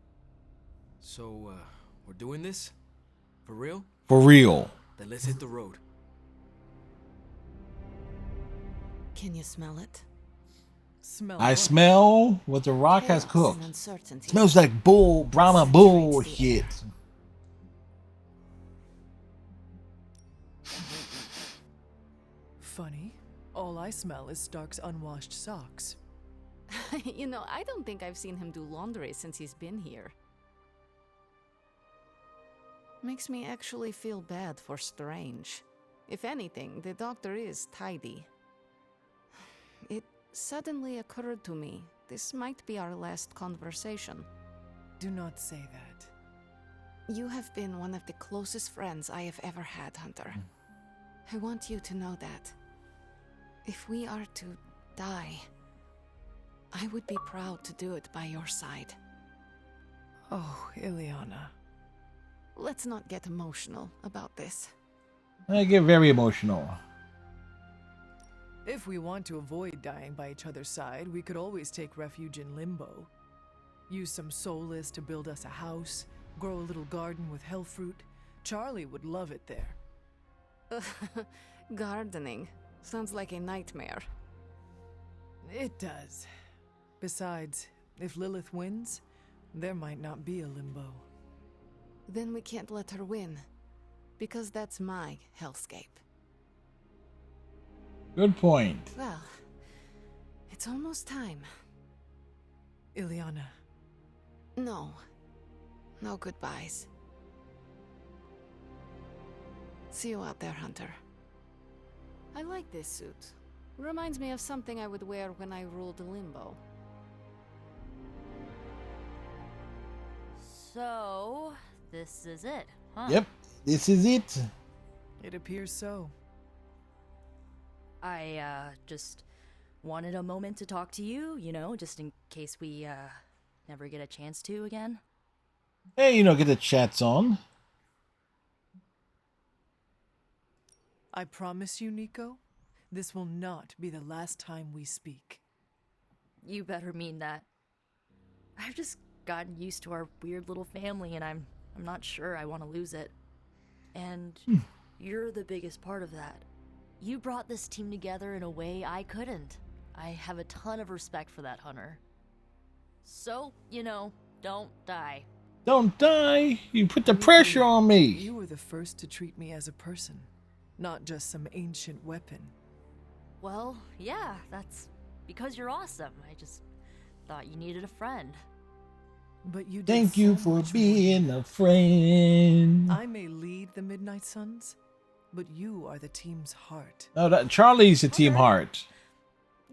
So, we're doing this? For real? For real. Then let's hit the road. Can you smell it? I smell what the Rock has Chaos cooked. and uncertainty. Smells like Brahma bullshit. Funny. All I smell is Stark's unwashed socks. You know, I don't think I've seen him do laundry since he's been here. Makes me actually feel bad for Strange. If anything, the doctor is tidy. It suddenly occurred to me, this might be our last conversation. Do not say that. You have been one of the closest friends I have ever had, Hunter. I want you to know that. If we are to die, I would be proud to do it by your side. Oh, Ileana. Let's not get emotional about this. I get very emotional. If we want to avoid dying by each other's side, we could always take refuge in Limbo. Use some soulless to build us a house, grow a little garden with hell fruit. Charlie would love it there. Gardening. Sounds like a nightmare. It does. Besides, if Lilith wins, there might not be a Limbo. Then we can't let her win. Because that's my hellscape. Good point. Well, it's almost time. Ileana, No. No goodbyes. See you out there, Hunter. I like this suit. Reminds me of something I would wear when I ruled Limbo. So, this is it, huh? Yep, this is it. It appears so. I, just wanted a moment to talk to you, you know, just in case we, never get a chance to again. Hey, you know, get the chats on. I promise you, Nico, this will not be the last time we speak. You better mean that. I've just gotten used to our weird little family, and I'm not sure I want to lose it. And you're the biggest part of that. You brought this team together in a way I couldn't. I have a ton of respect for that, Hunter. So, you know, don't die. Don't die! You put the pressure on me! You were the first to treat me as a person, not just some ancient weapon. Well, yeah, that's because you're awesome. I just thought you needed a friend. But you did Thank so you for much being a friend. I may lead the Midnight Suns, but you are the team's heart. No, Charlie's the team heart.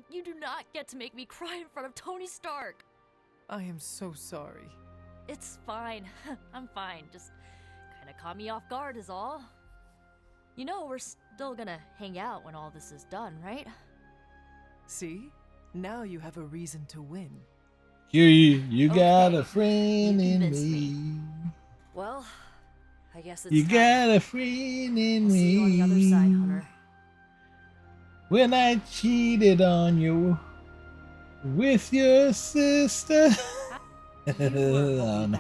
You do not get to make me cry in front of Tony Stark. I am so sorry. It's fine. I'm fine. Just kind of caught me off guard is all. You know, we're still gonna hang out when all this is done, right? See? Now you have a reason to win. You got a friend in me. Well, I guess it's You time. got a friend in I'll see you on the other side, me. Hunter. When I cheated on you with your sister. Oh, no.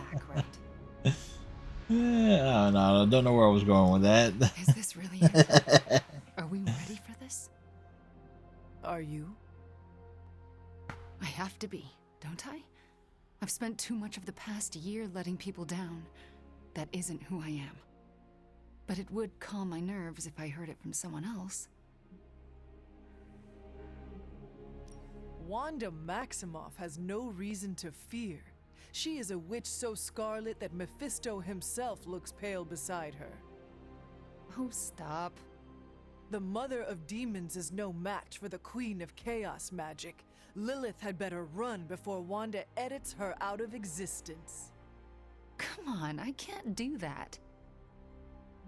I don't know where I was going with that. Is this really it? Are we ready for this? Are you? I have to be, don't I? I've spent too much of the past year letting people down. That isn't who I am. But it would calm my nerves if I heard it from someone else. Wanda Maximoff has no reason to fear. She is a witch so scarlet that Mephisto himself looks pale beside her. Oh, stop. The Mother of Demons is no match for the Queen of Chaos Magic. Lilith had better run before Wanda edits her out of existence. Come on, I can't do that.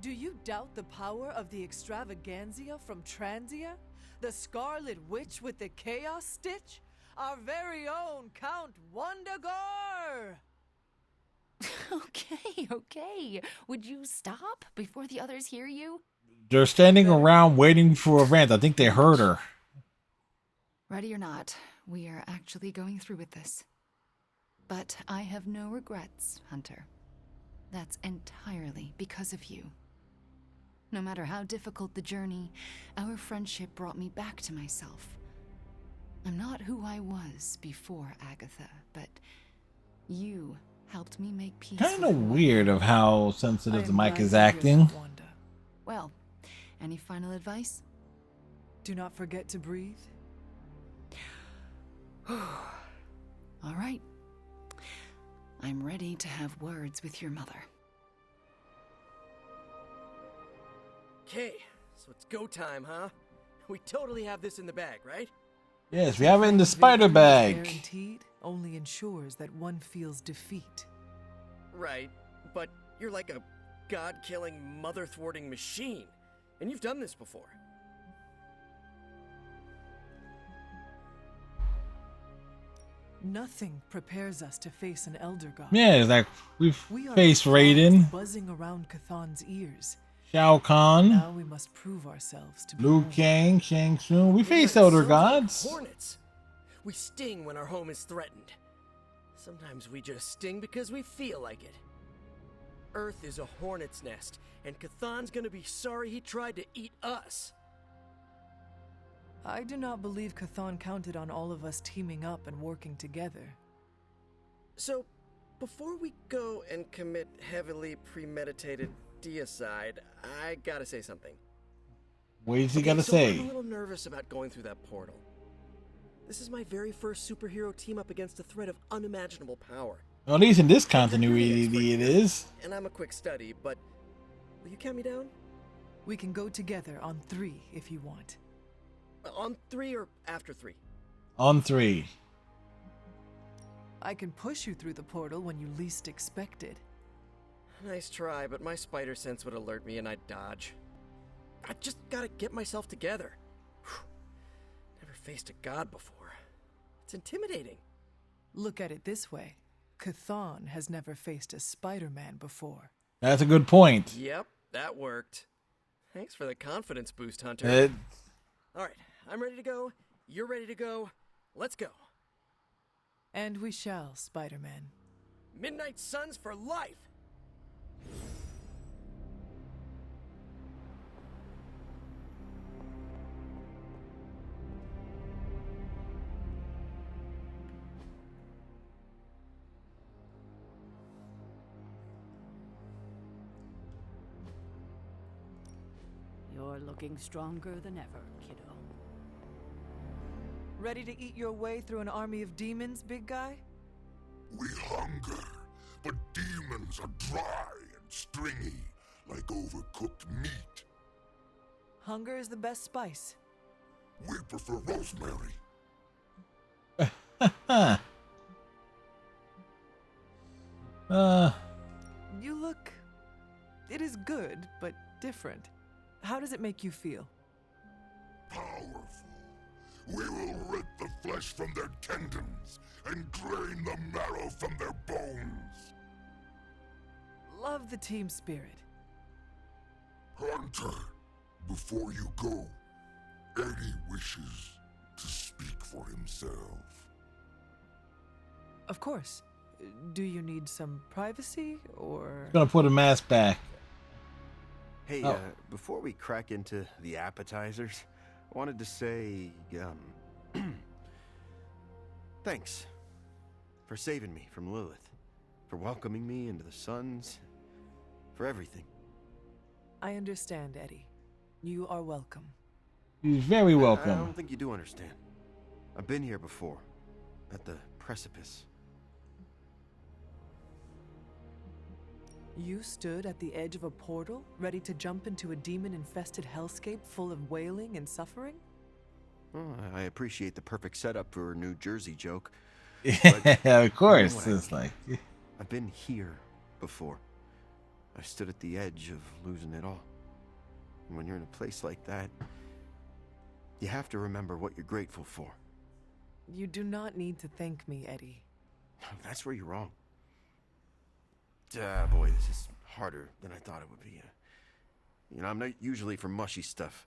Do you doubt the power of the extravaganza from Transia? The Scarlet Witch with the Chaos Stitch? Our very own Count Wundagore! Okay. Would you stop before the others hear you? They're standing around waiting for a rant. I think they heard her. Ready or not, we are actually going through with this. But I have no regrets, Hunter. That's entirely because of you. No matter how difficult the journey, our friendship brought me back to myself. I'm not who I was before Agatha, but you helped me make peace. Kind with of weird of how sensitive the mic is acting. Well, any final advice? Do not forget to breathe. All right. I'm ready to have words with your mother. Okay, so it's go time, huh? We totally have this in the bag, right? Yes, we have it in the spider bag. Guaranteed only ensures that one feels defeat. Right, but you're like a god-killing, mother-thwarting machine. And you've done this before. Nothing prepares us to face an Elder God. Yeah, it's like we've We are faced frogs Raiden, buzzing around Chthon's ears. Shao Kahn, Now we must prove ourselves to be Liu more. Kang, Shang Tsung. We We're faced like Elder silver Gods. Hornets. We sting when our home is threatened. Sometimes we just sting because we feel like it. Earth is a hornet's nest, and Chthon's gonna be sorry he tried to eat us. I do not believe Chthon counted on all of us teaming up and working together. So, before we go and commit heavily premeditated deicide, I gotta say something. What is he gotta so I'm a say? little nervous about going through that portal. This is my very first superhero team up against a threat of unimaginable power. Well, at least in this continuity, it is. And I'm a quick study, but will you count me down? We can go together on 3 if you want. On 3 or after 3? On 3. I can push you through the portal when you least expect it. Nice try, but my spider sense would alert me and I'd dodge. I just gotta get myself together. Never faced a god before. It's intimidating. Look at it this way. Chthon has never faced a Spider-Man before. That's a good point. Yep, that worked. Thanks for the confidence boost, Hunter. Alright, I'm ready to go. You're ready to go. Let's go. And we shall, Spider-Man. Midnight Suns for life! You're looking stronger than ever, kiddo. Ready to eat your way through an army of demons, big guy? We hunger, but demons are dry and stringy, like overcooked meat. Hunger is the best spice. We prefer rosemary. You look... It is good, but different. How does it make you feel? Powerful. We will rip the flesh from their tendons and drain the marrow from their bones. Love the team spirit. Hunter, before you go, Eddie wishes to speak for himself. Of course. Do you need some privacy, or...? Gonna put a mask back. Hey, before we crack into the appetizers, I wanted to say, thanks for saving me from Lilith, for welcoming me into the Suns, for everything. I understand, Eddie. You are welcome. He's very welcome. I don't think you do understand. I've been here before, at the precipice. You stood at the edge of a portal, ready to jump into a demon-infested hellscape full of wailing and suffering? Well, I appreciate the perfect setup for a New Jersey joke. Yeah, of course. You know It's like... I've been here before. I stood at the edge of losing it all. And when you're in a place like that, you have to remember what you're grateful for. You do not need to thank me, Eddie. That's where you're wrong. Boy, this is harder than I thought it would be. You know, I'm not usually for mushy stuff.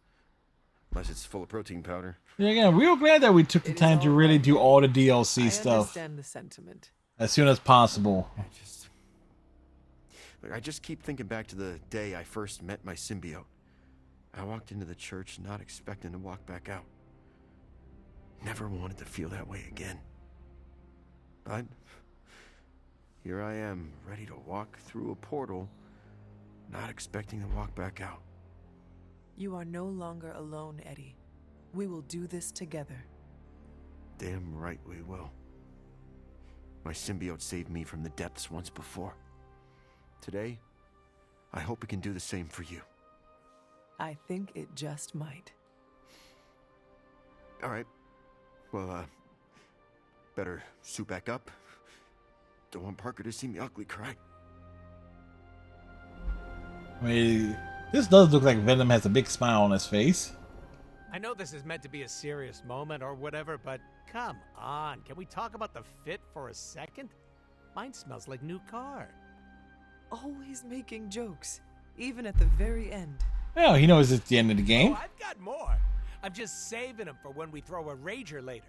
Unless it's full of protein powder. Yeah, again, real glad that we took the time to really do all the DLC I stuff understand the sentiment. as soon as possible. I just keep thinking back to the day I first met my symbiote. I walked into the church not expecting to walk back out. Never wanted to feel that way again. But here I am, ready to walk through a portal, not expecting to walk back out. You are no longer alone, Eddie. We will do this together. Damn right we will. My symbiote saved me from the depths once before. Today, I hope it can do the same for you. I think it just might. All right. Well, better suit back up. Don't want Parker to see me ugly cry. I mean, this does look like Venom has a big smile on his face. I know this is meant to be a serious moment or whatever, but come on. Can we talk about the fit for a second? Mine smells like new car. Always making jokes, even at the very end. Well, he knows it's the end of the game. Oh, I've got more. I'm just saving them for when we throw a rager later.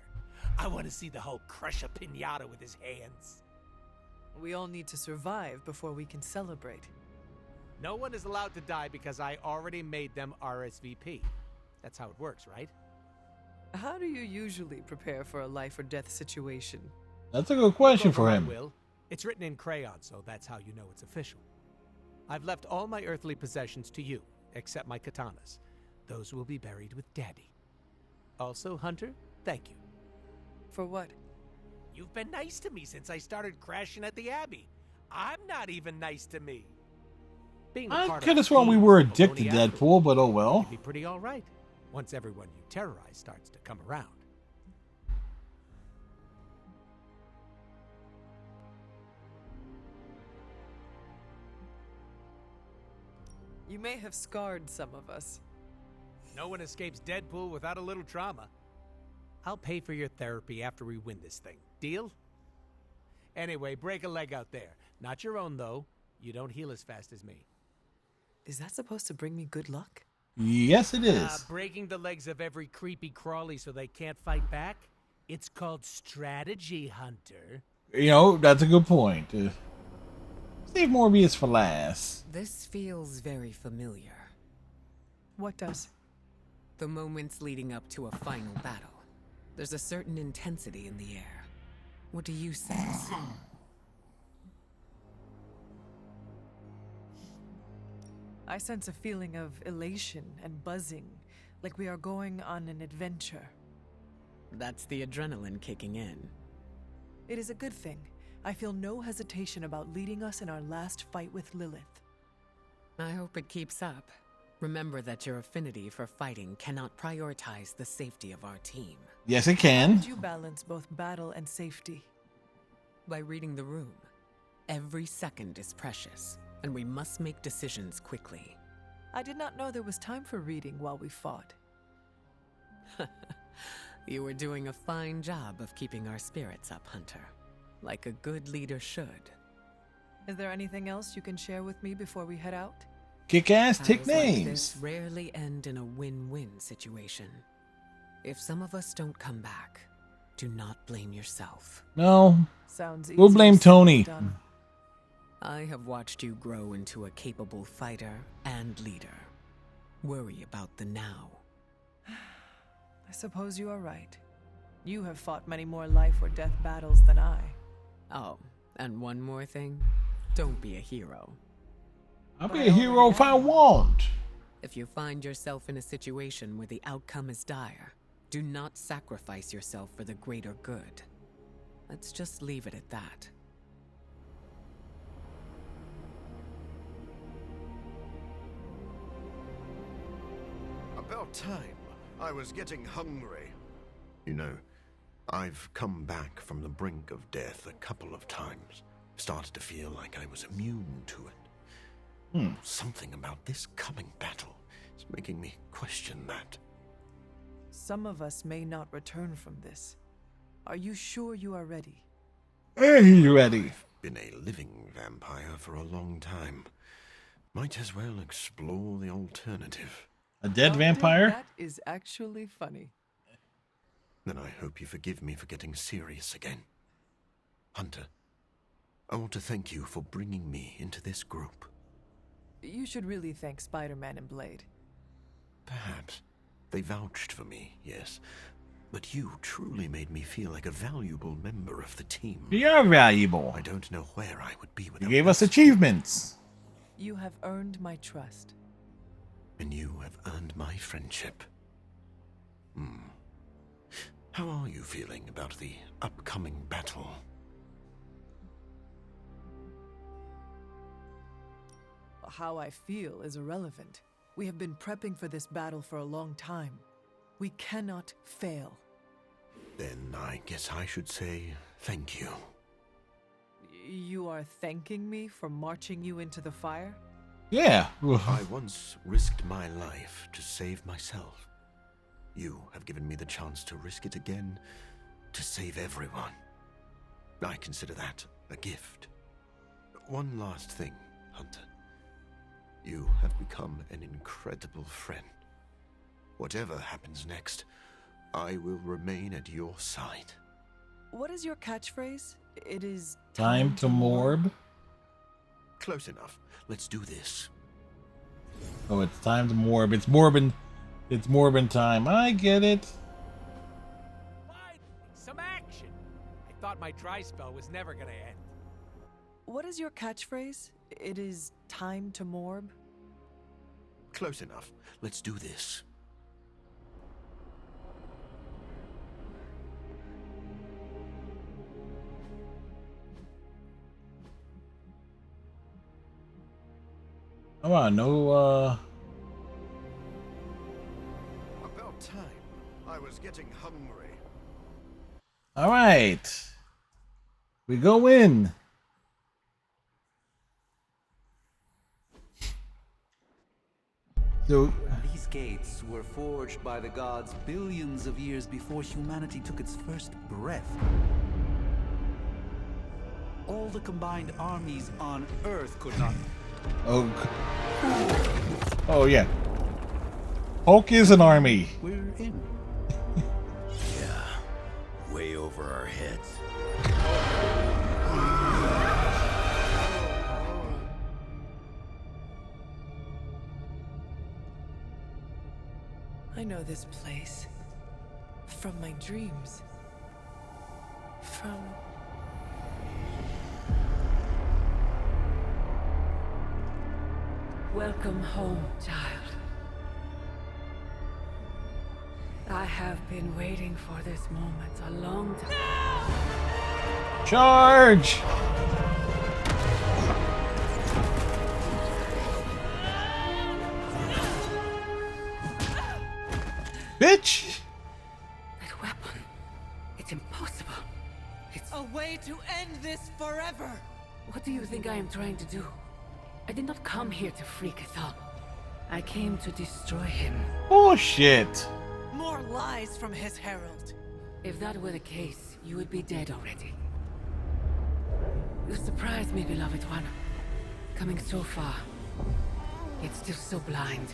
I want to see the Hulk crush a piñata with his hands. We all need to survive before we can celebrate. No one is allowed to die because I already made them RSVP. That's how it works, right? How do you usually prepare for a life or death situation? That's a good question for I him. will. It's written in crayon, so that's how you know it's official. I've left all my earthly possessions to you, except my katanas. Those will be buried with Daddy. Also, Hunter, thank you. For what? You've been nice to me since I started crashing at the Abbey. I'm not even nice to me. Being a I part could of have sworn we were addicted to Deadpool, but oh well. You'd be pretty all right once everyone you terrorize starts to come around. You may have scarred some of us. No one escapes Deadpool without a little trauma. I'll pay for your therapy after we win this thing. Deal? Anyway, break a leg out there. Not your own, though. You don't heal as fast as me. Is that supposed to bring me good luck? Yes, it is. Breaking the legs of every creepy crawly so they can't fight back? It's called strategy, Hunter. You know, that's a good point. Save Morbius for last. This feels very familiar. What does? The moments leading up to a final battle. There's a certain intensity in the air. What do you sense? I sense a feeling of elation and buzzing, like we are going on an adventure. That's the adrenaline kicking in. It is a good thing. I feel no hesitation about leading us in our last fight with Lilith. I hope it keeps up. Remember that your affinity for fighting cannot prioritize the safety of our team. Yes, it How can. would you balance both battle and safety? By reading the room. Every second is precious, and we must make decisions quickly. I did not know there was time for reading while we fought. You were doing a fine job of keeping our spirits up, Hunter. Like a good leader should. Is there anything else you can share with me before we head out? Kick-ass tick Battles like names. this rarely end in a win-win situation. If some of us don't come back, do not blame yourself. No. Sounds We'll easier blame said Tony. than done. I have watched you grow into a capable fighter and leader. Worry about the now. I suppose you are right. You have fought many more life or death battles than I. Oh, and one more thing. Don't be a hero. I'll be a hero if I want. If you find yourself in a situation where the outcome is dire, do not sacrifice yourself for the greater good. Let's just leave it at that. About time. I was getting hungry. You know, I've come back from the brink of death a couple of times. Started to feel like I was immune to it. Something about this coming battle is making me question that. Some of us may not return from this. Are you sure you are ready? He's ready. Been a living vampire for a long time. Might as well explore the alternative. A dead Doctor, vampire? That is actually funny. Then I hope you forgive me for getting serious again. Hunter, I want to thank you for bringing me into this group. You should really thank Spider-Man and Blade. Perhaps. They vouched for me, yes. But you truly made me feel like a valuable member of the team. You're valuable. I don't know where I would be without You gave us achievements. You have earned my trust. And you have earned my friendship. How are you feeling about the upcoming battle? How I feel is irrelevant. We have been prepping for this battle for a long time. We cannot fail. Then I guess I should say thank you. You are thanking me for marching you into the fire? Yeah. I once risked my life to save myself. You have given me the chance to risk it again, to save everyone. I consider that a gift. One last thing, Hunter. You have become an incredible friend. Whatever happens next, I will remain at your side. What is your catchphrase? It is Time to morb. Close enough. Let's do this. Oh, it's time to morb. It's morbin. It's morbin time. I get it. Some action. I thought my dry spell was never gonna end. What is your catchphrase? It is time to morb? Close enough. Let's do this. Come on, no, About time. I was getting hungry. Alright. We go in. So, These gates were forged by the gods billions of years before humanity took its first breath. All the combined armies on Earth could not. oh yeah. Hulk is an army. We're in. Yeah, way over our heads. I know this place. From my dreams. From... Welcome home, child. I have been waiting for this moment a long time. Charge! Bitch! That weapon. It's impossible. It's a way to end this forever! What do you think I am trying to do? I did not come here to free Cthulhu. I came to destroy him. Bullshit! More lies from his herald. If that were the case, you would be dead already. You surprised me, beloved one. Coming so far, yet still so blind.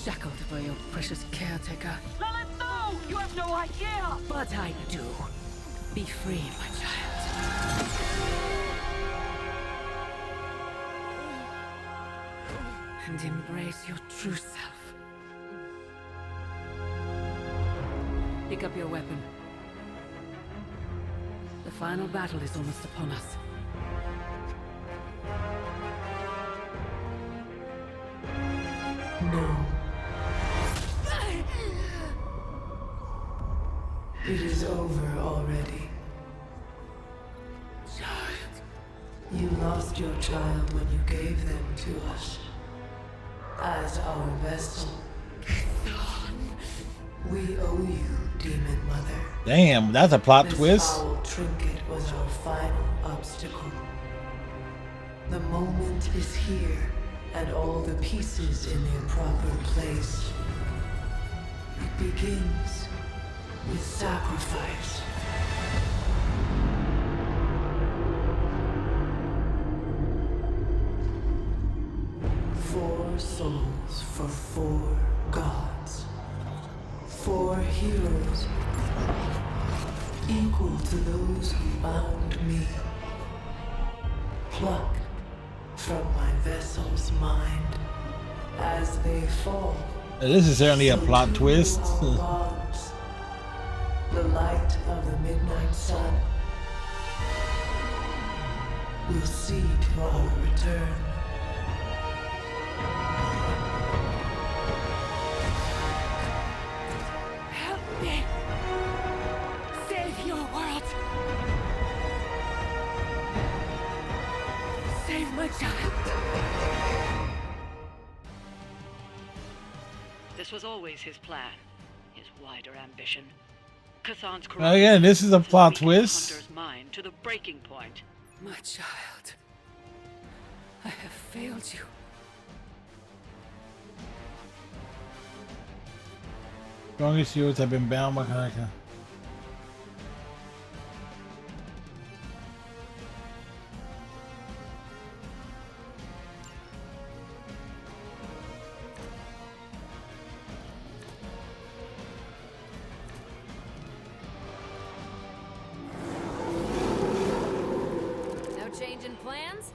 Shackled by your precious caretaker. Lilith, no! You have no idea! But I do. Be free, my child. And embrace your true self. Pick up your weapon. The final battle is almost upon us. No. It is over already. Child. You lost your child when you gave them to us. As our vessel. We owe you, Demon Mother. Damn, that's a plot This twist. foul trinket was our final obstacle. The moment is here, and all the pieces in their proper place. It begins with sacrifice. Four souls for 4 gods. 4 heroes, equal to those who bound me. Plucked from my vessel's mind. As they fall, This is certainly a plot twist. bonds. The light of the midnight sun will see to our return. Help me! Save your world! Save my child! This was always his plan, his wider ambition. Cthulhu's Again, this is a plot twist. Hunter's mind to the breaking point. My child, I have failed you. Strongest heroes have been bound by Hanukkah. No change in plans?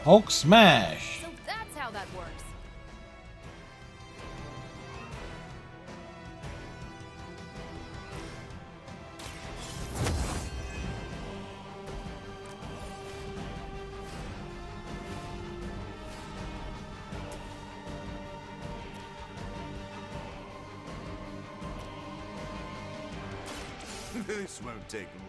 Hulk smash. So that's how that works. This won't take long.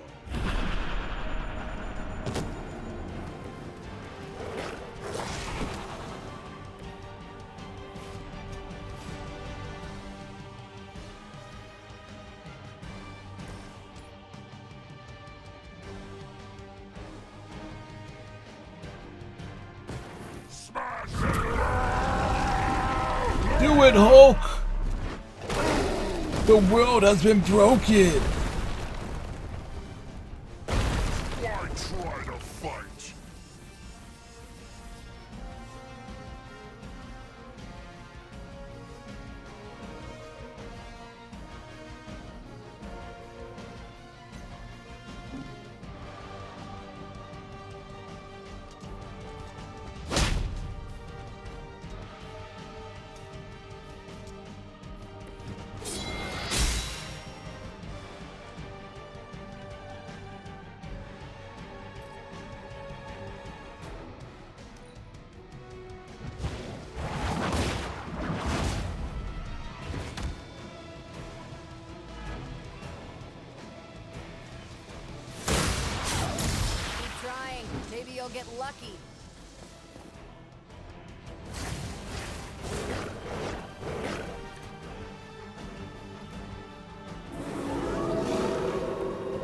Do it, Hulk! The world has been broken! Why try to fight? Maybe you'll get lucky.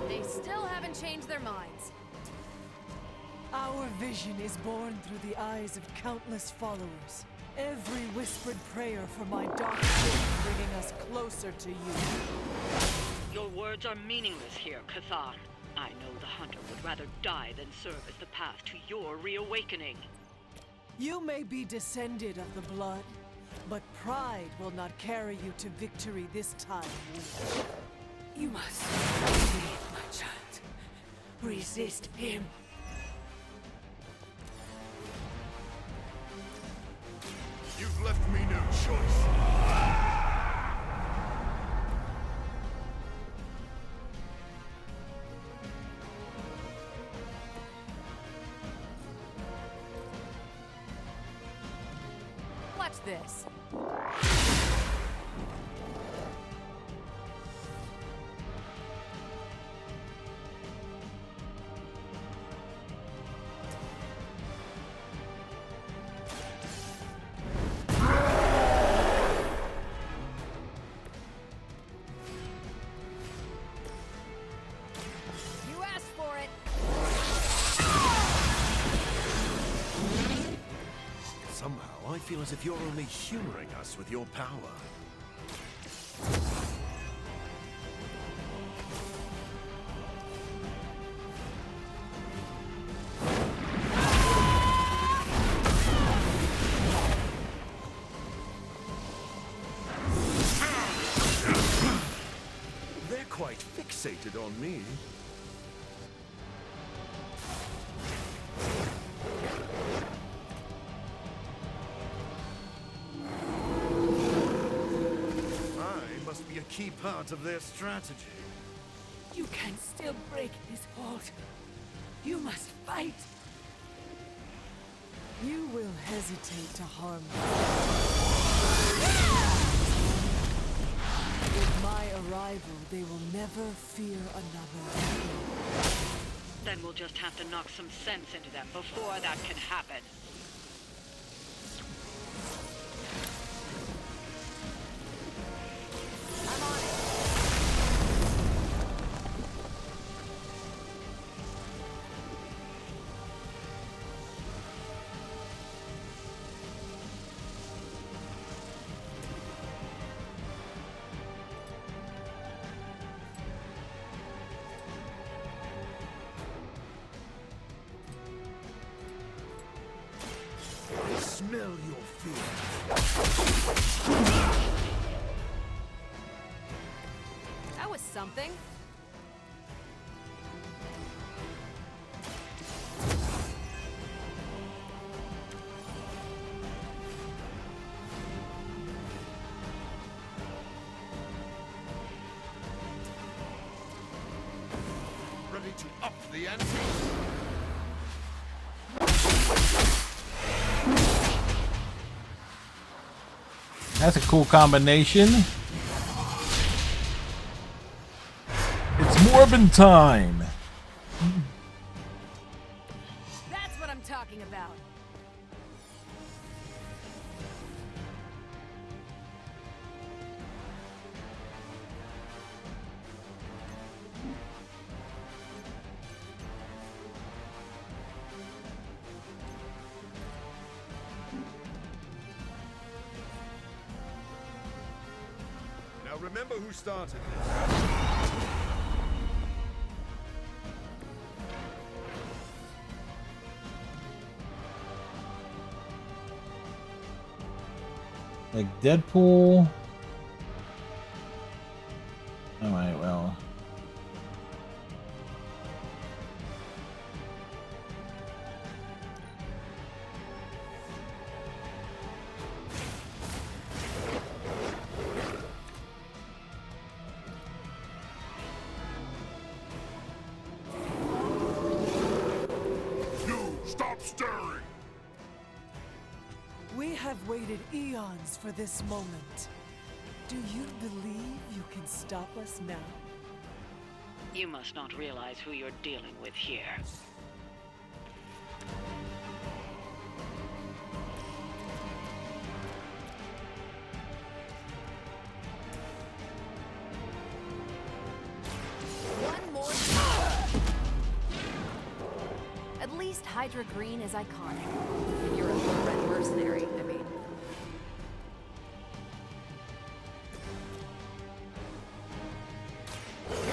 They still haven't changed their minds. Our vision is born through the eyes of countless followers. Every whispered prayer for my dark sin bringing us closer to you. Your words are meaningless here, Cathan. I know the Hunter would rather die than serve as the path to your reawakening. You may be descended of the blood, but pride will not carry you to victory this time. You must leave, my child. Resist him. You've left me no choice. Watch this. You asked for it. Somehow, I feel as if you're only humoring us with your power. They're quite fixated on me. Be a key part of their strategy. You can still break his hold. You must fight. You will hesitate to harm me. With my arrival, they will never fear another. Then we'll just have to knock some sense into them before that can happen. Smell your fear. That was something. Ready to up the ante? That's a cool combination. It's more bourbon time. That's what I'm talking about. Now remember who started this. Like Deadpool. Alright, well. You stop staring! We have waited eons for this moment. Do you believe you can stop us now? You must not realize who you're dealing with here. One more time. At least Hydra Green is iconic. And you're a red mercenary, I mean.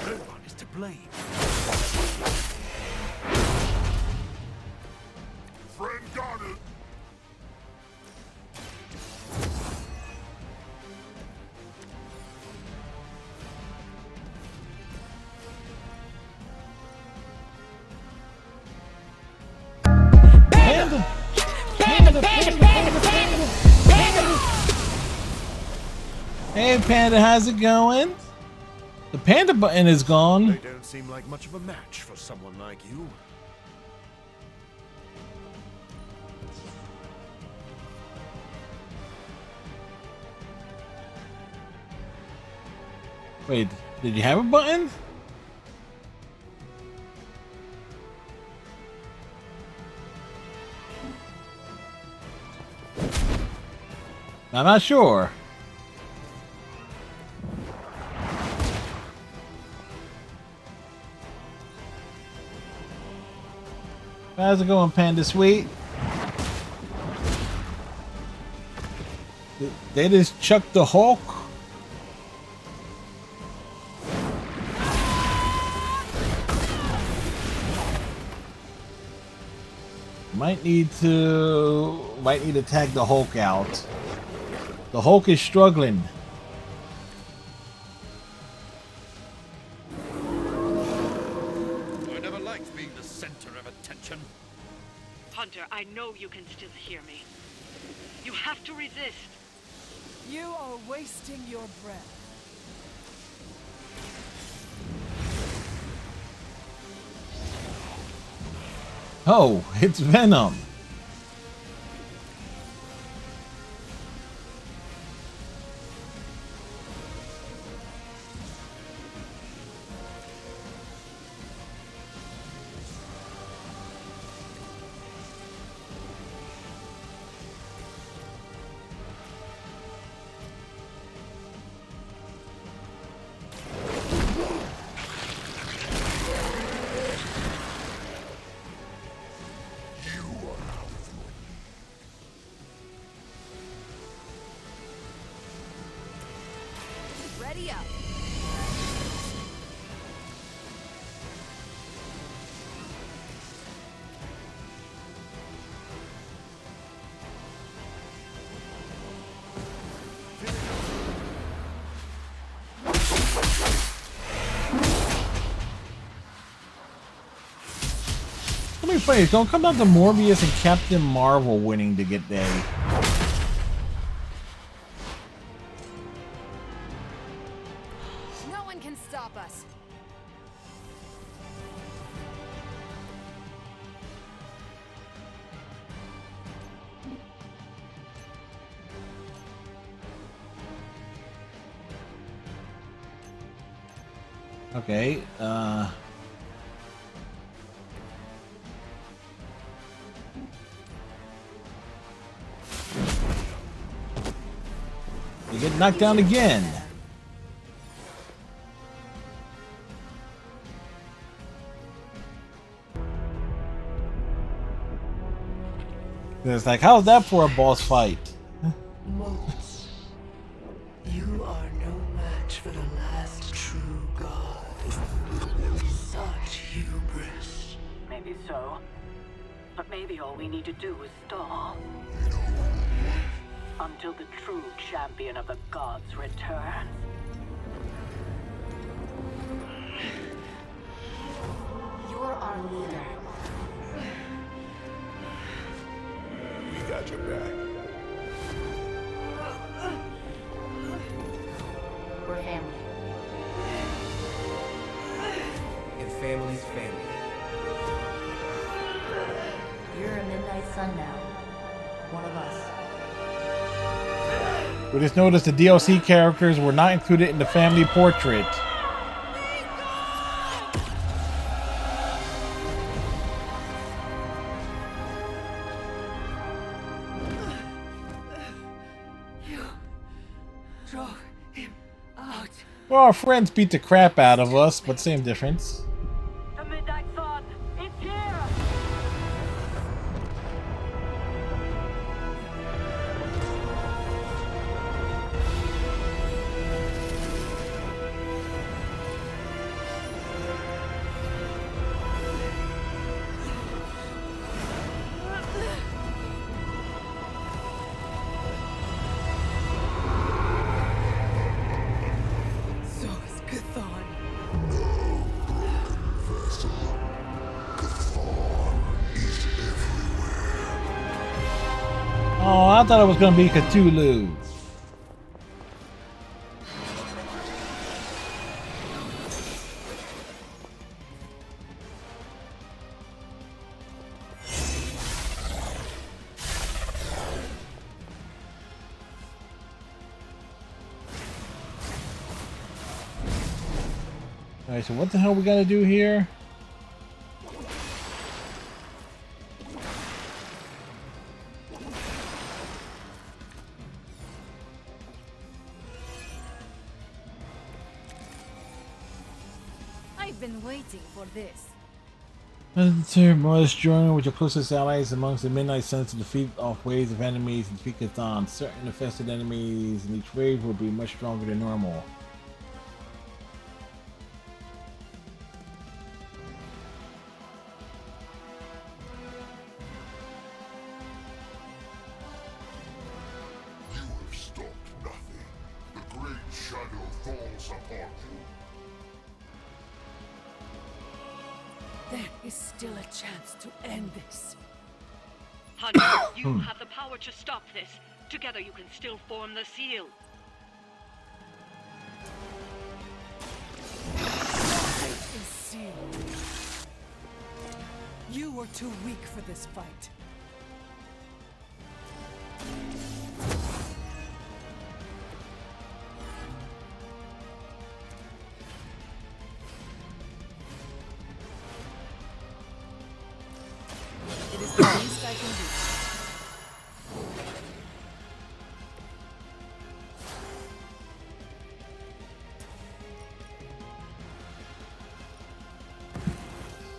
Everyone is to blame. Friend got it! Panda! Panda! Hey Panda, how's it going? The Panda button is gone. They don't seem like much of a match for someone like you. Wait, did you have a button? I'm not sure. How's it going, Panda Sweet? They just chucked the Hulk. Might need to tag the Hulk out. The Hulk is struggling. I never liked being the center of attention. Hunter, I know you can still hear me. You have to resist. You are wasting your breath. Oh, it's Venom. Ready up. Let me phrase, don't come down to Morbius and Captain Marvel winning to get day. No one can stop us. Okay, you get knocked down again. It's like, how's that for a boss fight? Motes, you are no match for the last true god. Such hubris. Maybe so. But maybe all we need to do is stall. Until the true champion of the gods returns. You're our leader. We got your back. We're family. And family's family. You're a Midnight Sun now. One of us. We just noticed the DLC characters were not included in the family portrait. Drove him out. Well, our friends beat the crap out of us, but same difference. The Midnight Sun! It's here! So is Chthon. Oh, I thought it was gonna be Cthulhu. Alright, so what the hell we gotta do here? I've been waiting for this. Must join with your closest allies amongst the Midnight Suns to defeat off waves of enemies and defeat Chthon. Certain infested enemies in each wave will be much stronger than normal. You have stopped nothing. The great shadow falls upon you. There is still a chance to end this. Hunter, you have the power to stop this. Together you can still form the seal. Is sealed. You were too weak for this fight. It is the least I can do.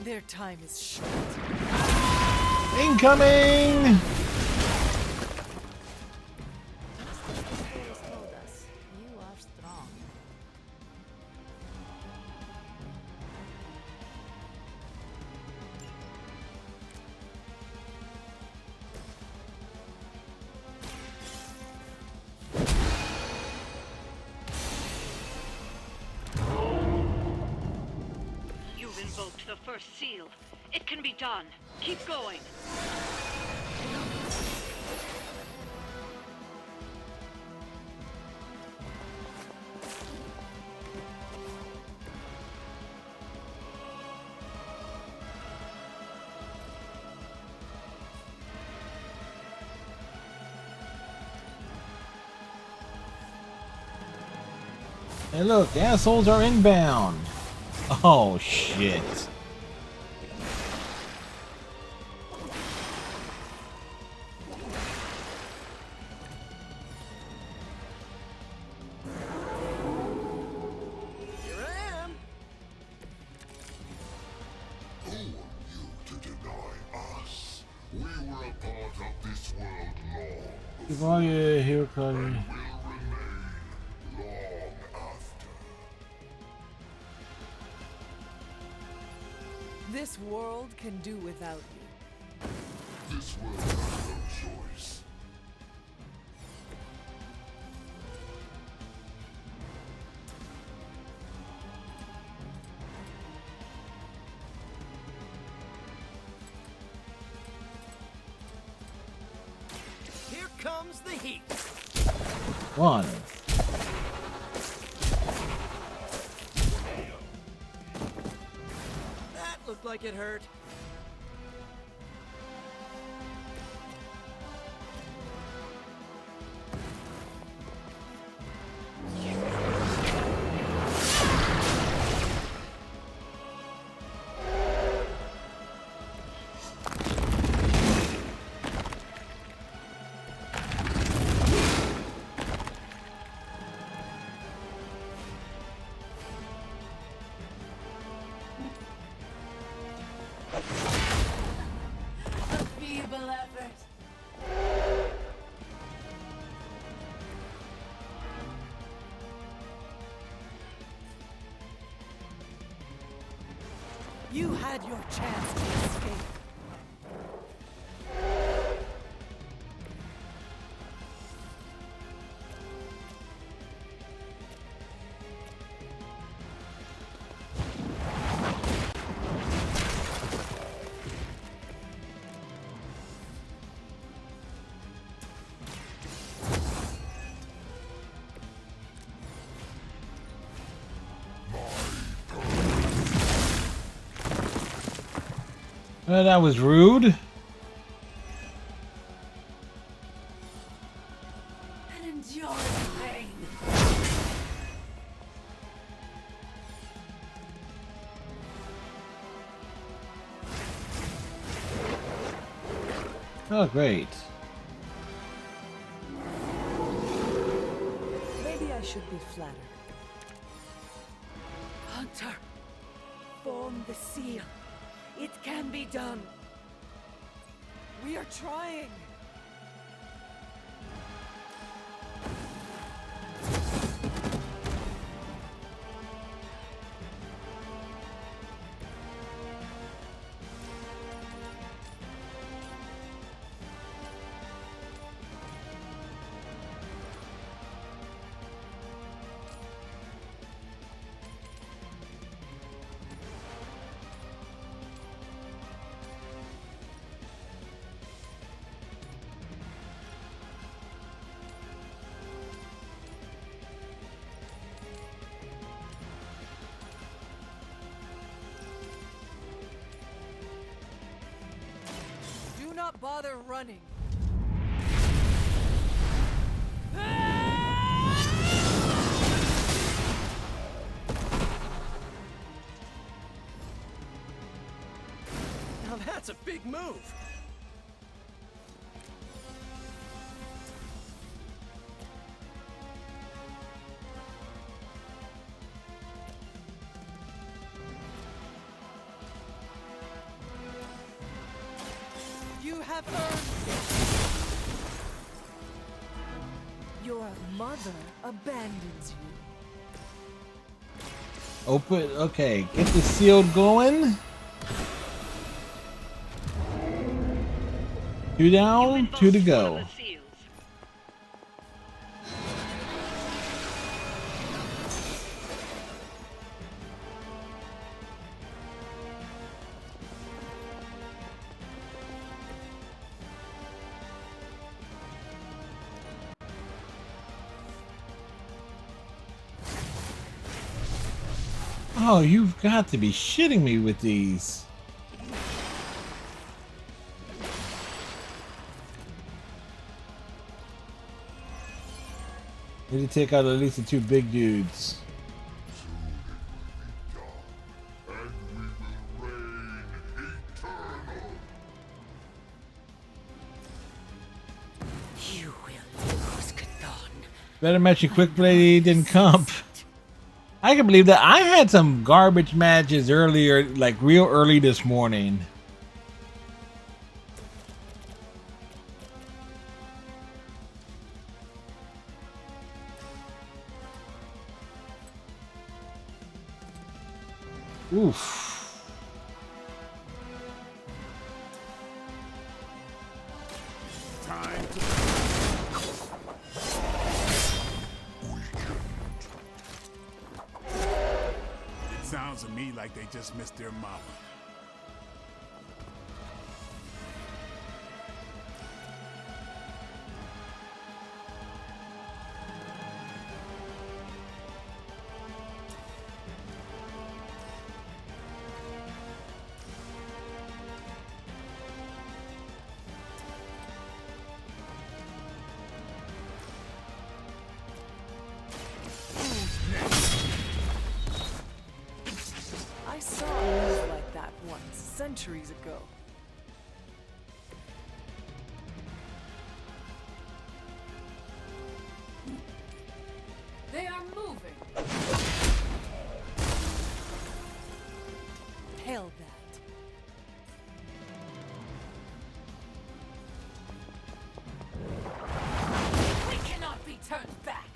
Their time is short. Incoming! told us you are strong. You've invoked the first seal. It can be done. Keep going. Hey look, the assholes are inbound. Oh shit. Here I am. Who are you to deny us? We were a part of this world long If I here, Cody. will remain long after. This world can do without you. This world has no choice. Here comes the heat. One. That looked like it hurt. A feeble effort. You had your chance to escape. That was rude. And enjoy the pain. Oh, great. Maybe I should be flattered. Hunter, form the seal. It can be done. We are trying. Do not bother running. Now that's a big move. You have earned it. Your mother abandons you. Open. Okay, get the seal going. 2 down, 2 to go. Oh, you've got to be shitting me with these. Need to take out at least the 2 big dudes. Better mention Quick Play didn't come. I can believe that. I had some garbage matches earlier, like real early this morning. Oof. Time to... It sounds to me like they just missed their mama. I saw a move like that once, centuries ago. They are moving. Hail that. We cannot be turned back.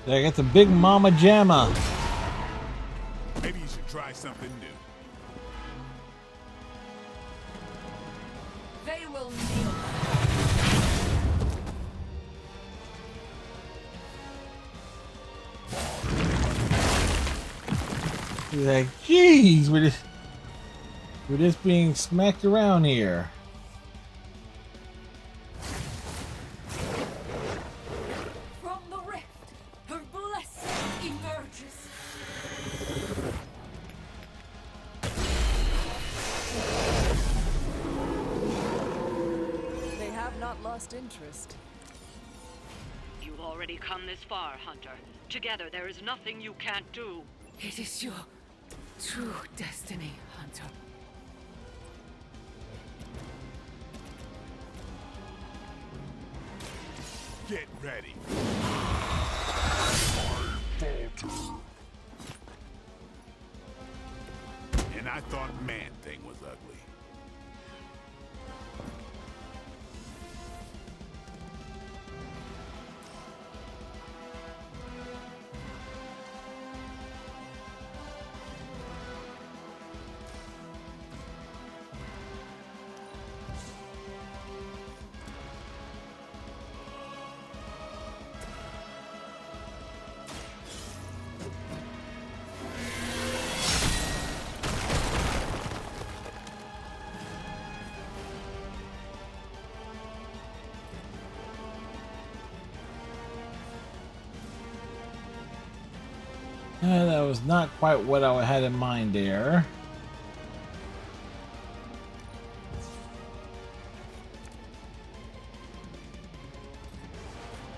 There, get the Big Mama Jamma. Maybe you should try something new. They will kneel. He's like, jeez, we're just being smacked around here. From the rift, her blessing emerges. They have not lost interest. You've already come this far, Hunter. Together, there is nothing you can't do. It is your true destiny, Hunter. Get ready. And I thought Man-Thing was ugly. That was not quite what I had in mind there.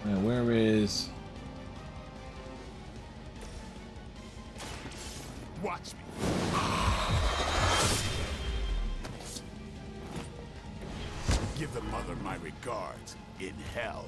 Where is... Watch me. Give the mother my regards in hell.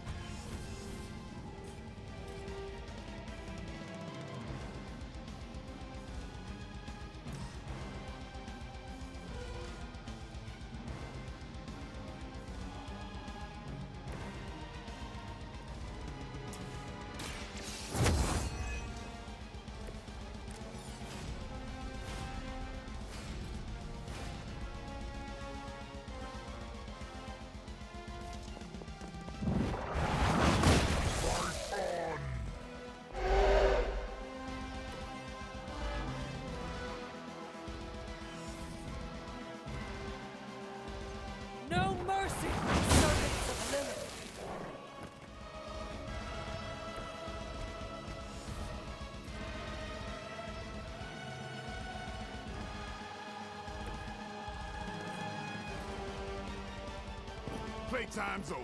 Playtime's over.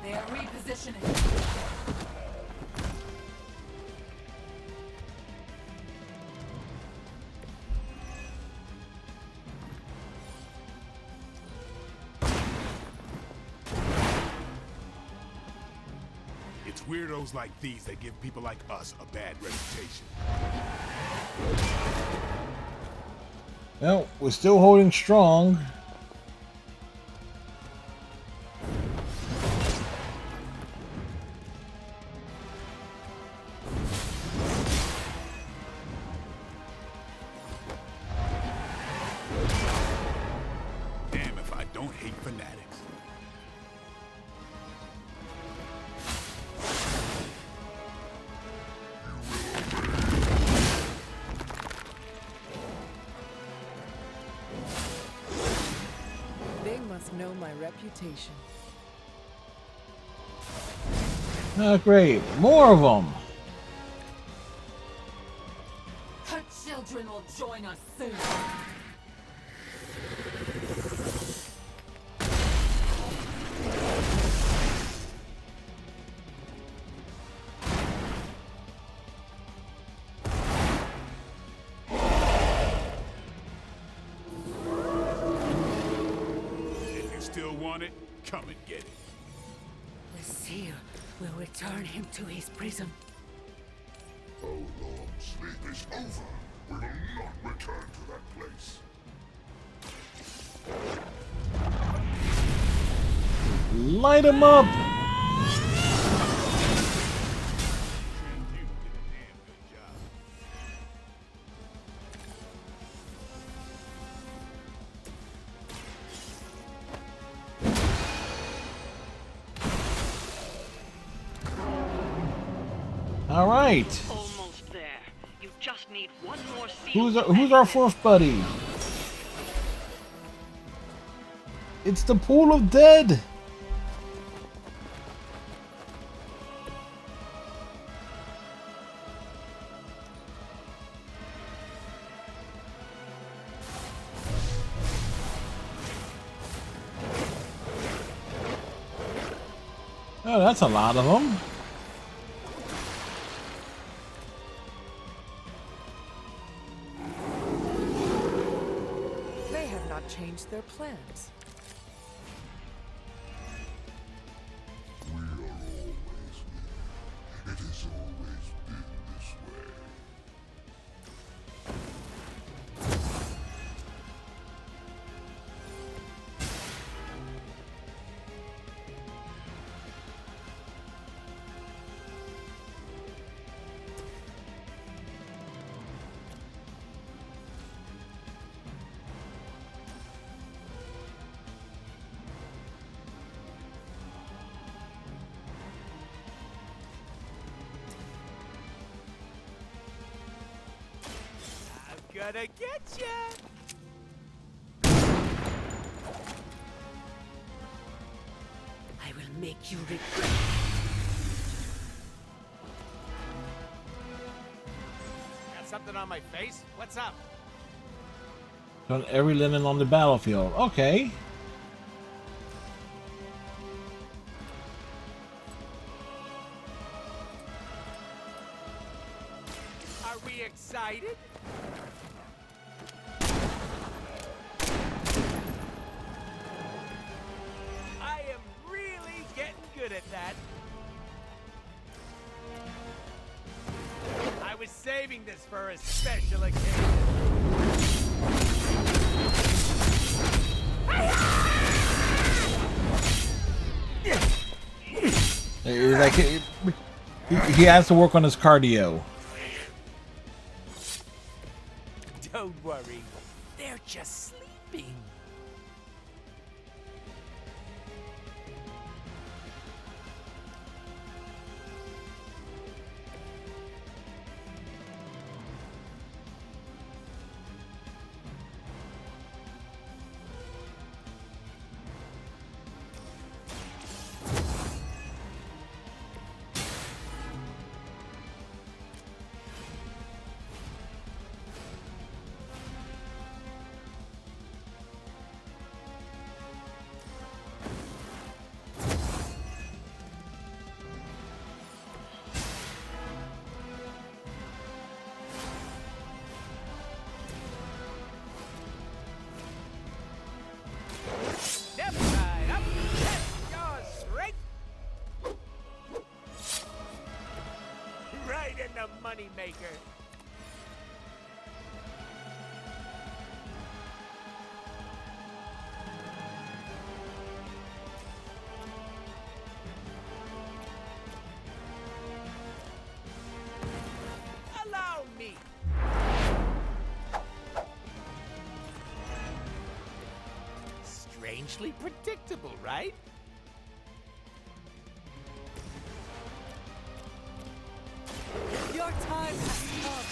They are repositioning. It's weirdos like these that give people like us a bad reputation. Well, we're still holding strong. Damn if I don't hate fanatics. They must know my reputation. Oh, great. More of them. Her children will join us soon. If you still want it, come and get it. The seal will return him to his prison. How long sleep is over, we will not return to that place. Light him up. All right. Almost there. You just need one more seal. Who's our fourth buddy? It's the Pool of Dead. Oh, that's a lot of them. They have not changed their plans. We are always here. It has always been this way. Gonna get ya! I will make you regret. Got something on my face? What's up? On every linen on the battlefield. Okay. Are we excited? I am really getting good at that. I was saving this for a special occasion. It's like he has to work on his cardio. Don't worry, they're just sleeping. a moneymaker. Allow me. Strangely predictable, right? Your time has come.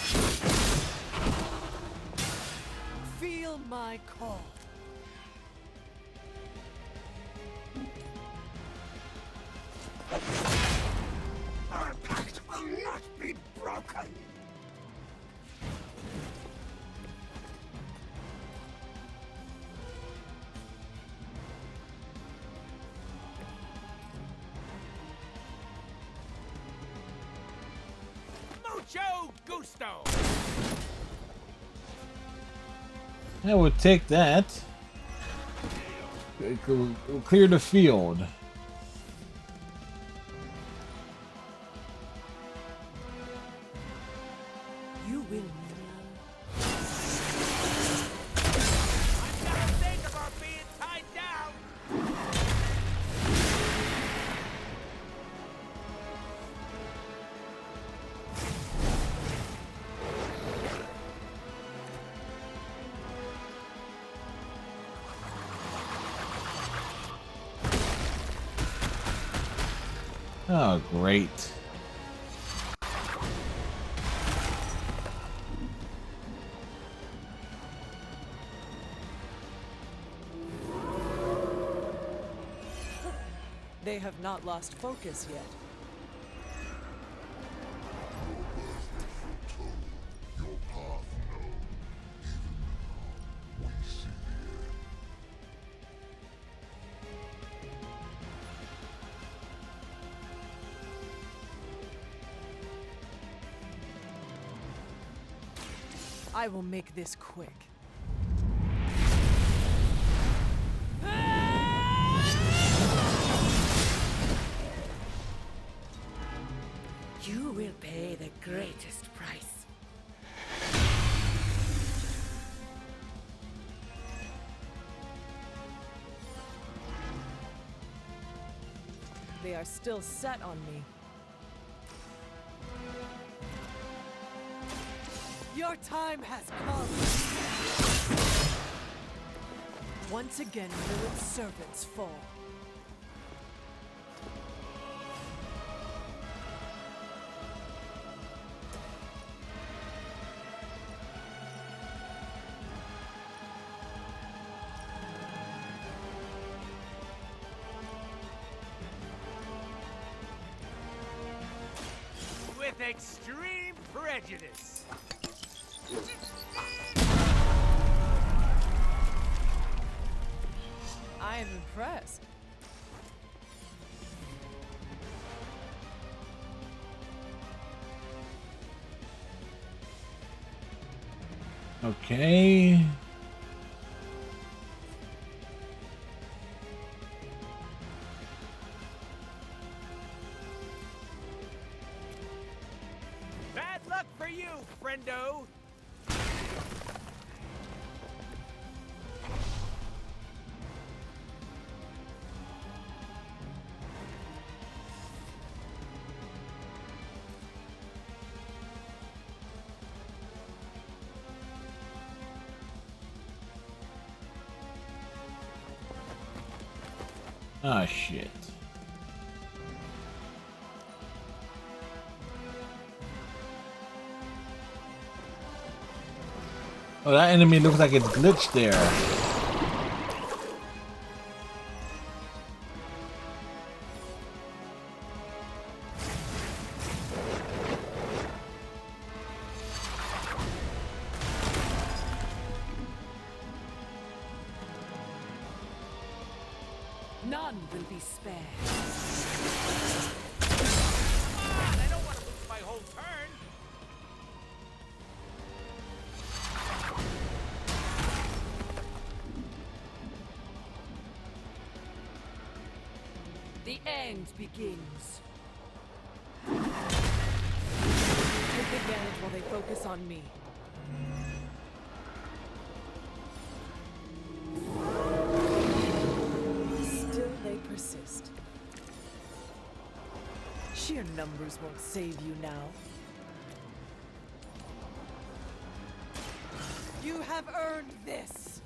Feel my call. Our pact will not be broken. Mucho gusto. I would take that. We'll clear the field. You will I'm gonna think about being tied down. Oh, great. They have not lost focus yet. Your path known. Even now, we see the end. I will make this quick. You will pay the greatest price. They are still set on me. Your time has come. Once again, Lilith's servants fall. With extreme prejudice. I am impressed. Okay. Bad luck for you, friendo. Ah, shit. Oh, that enemy looks like it's glitched there. None will be spared. I don't want to lose my whole turn. The end begins. advantage while they focus on me. Still they persist. Sheer numbers won't save you now. You have earned this!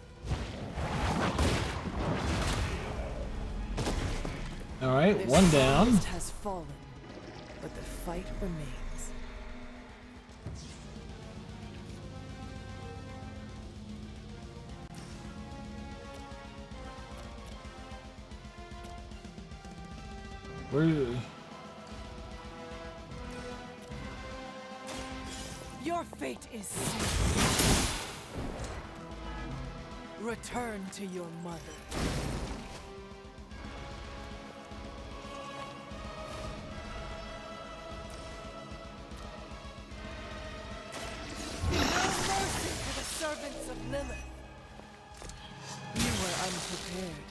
Alright, Their one down. strongest has fallen, but the fight remains. Where? Your fate is sealed. Return to your mother. No mercy for the servants of Lilith. You were unprepared.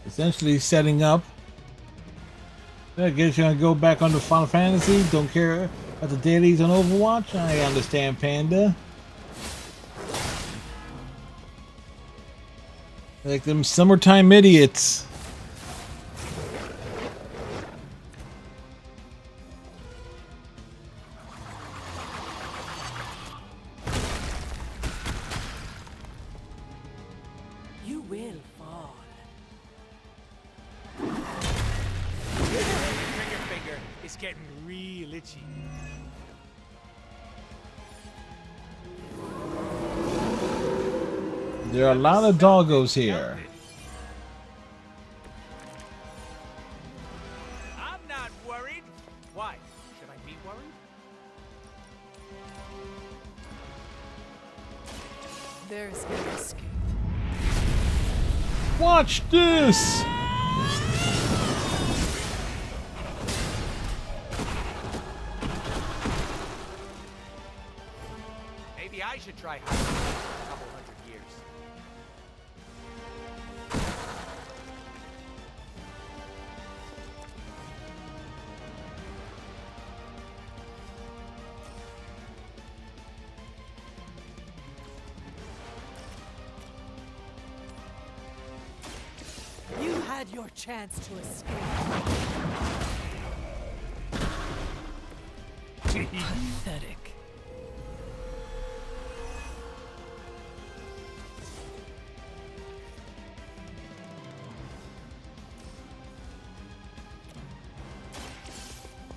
Essentially setting up. I guess you're gonna go back on the Final Fantasy. Don't care about the dailies on Overwatch. I understand, Panda. Like them summertime idiots. You will fall. Trigger finger is getting real itchy. There are a lot of doggos here. I'm not worried. Why? Should I be worried? There's no escape. Watch this! Maybe I should try hiding for a couple hundred years. You had your chance to escape. Pathetic.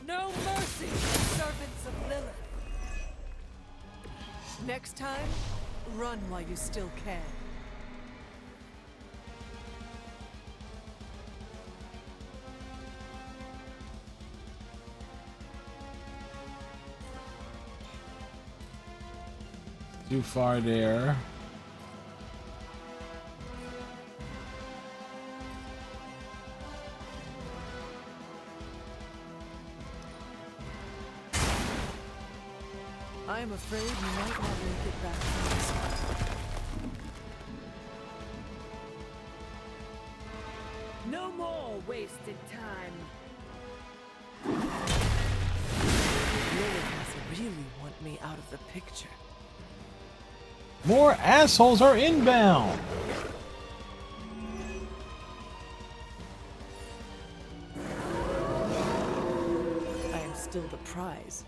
No mercy, servants of Lilith. Next time, run while you still can. Too far there. I am afraid you might not make it back from this one. No more wasted time. Lilith must really want me out of the picture. More assholes are inbound. I am still the prize.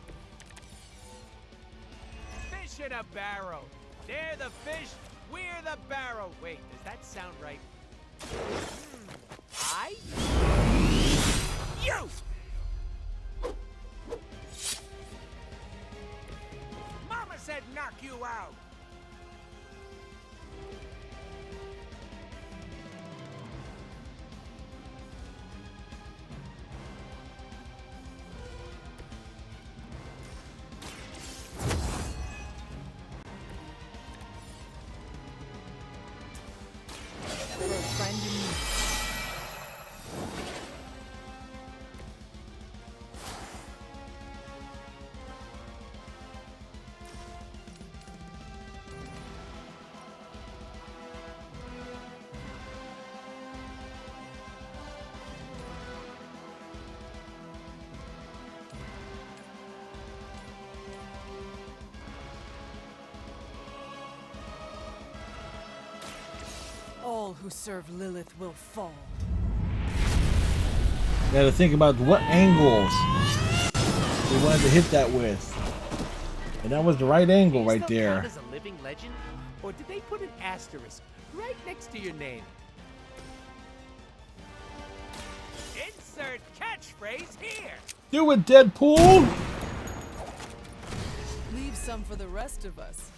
Fish in a barrel. They're the fish, we're the barrel. Wait, does that sound right? I? You! Mama said knock you out. For a friend in need. All who serve Lilith will fall. Gotta think about what angles we wanted to hit that with. And that was the right angle right there. As a living legend, or did they put an asterisk right next to your name? Insert catchphrase here. Do it, Deadpool! Leave some for the rest of us.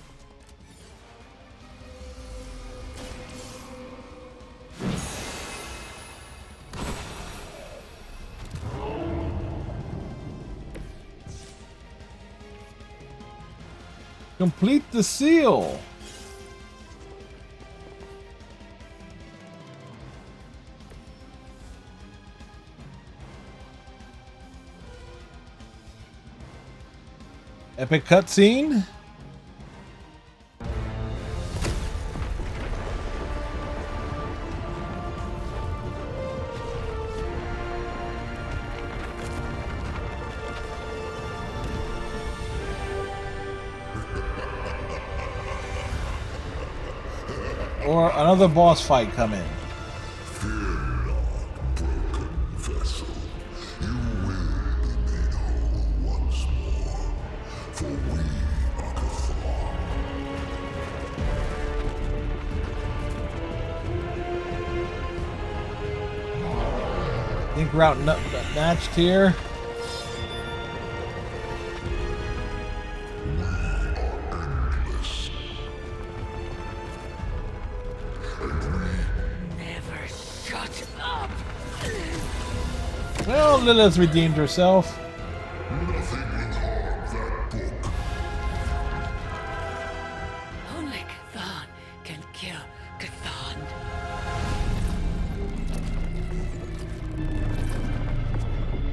Complete the seal. Epic cutscene. Or another boss fight coming. Fear not, broken vessel. You will be made whole once more. For we are Cathar. I think we're outmatched here. Never shut up! Well, Lilith redeemed herself. Nothing will harm that book. Only Chthon can kill Chthon.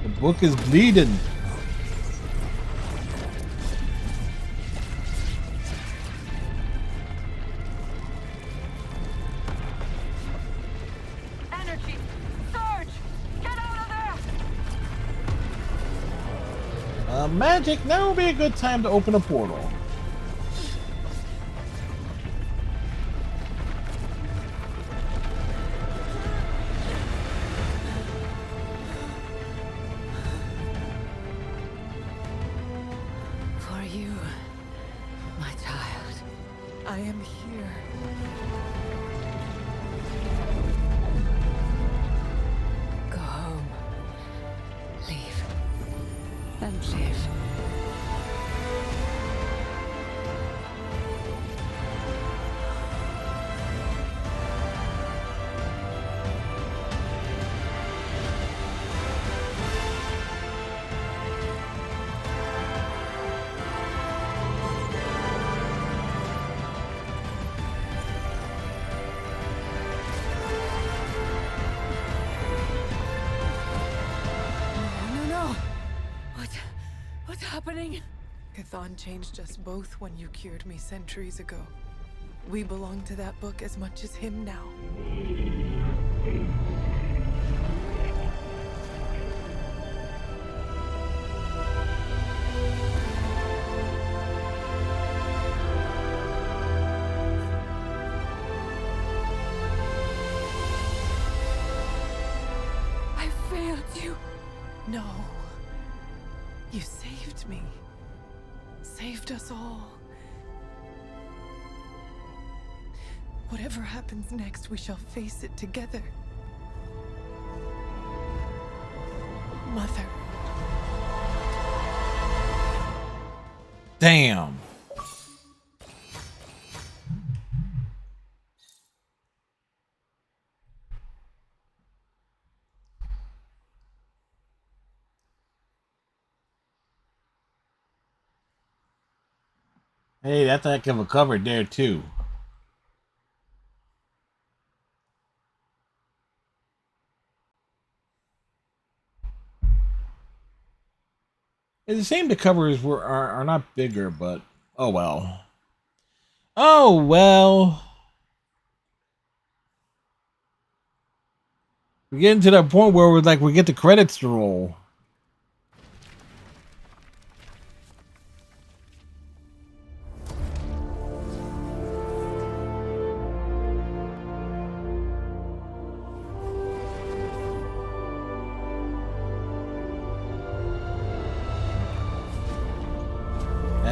The book is bleeding. Energy! Surge! Get out of there! Magic, now would be a good time to open a portal. For you, my child. I am here. Go home. Leave. And live. No. What's happening? Chthon changed us both when you cured me centuries ago. We belong to that book as much as him now. I failed you. No. You saved me. Saved us all. Whatever happens next, we shall face it together. Mother. Damn. Hey, that's a heck of a cover there too. It's a shame the covers are not bigger, but oh well. Oh well. We're getting to that point where we get the credits to roll.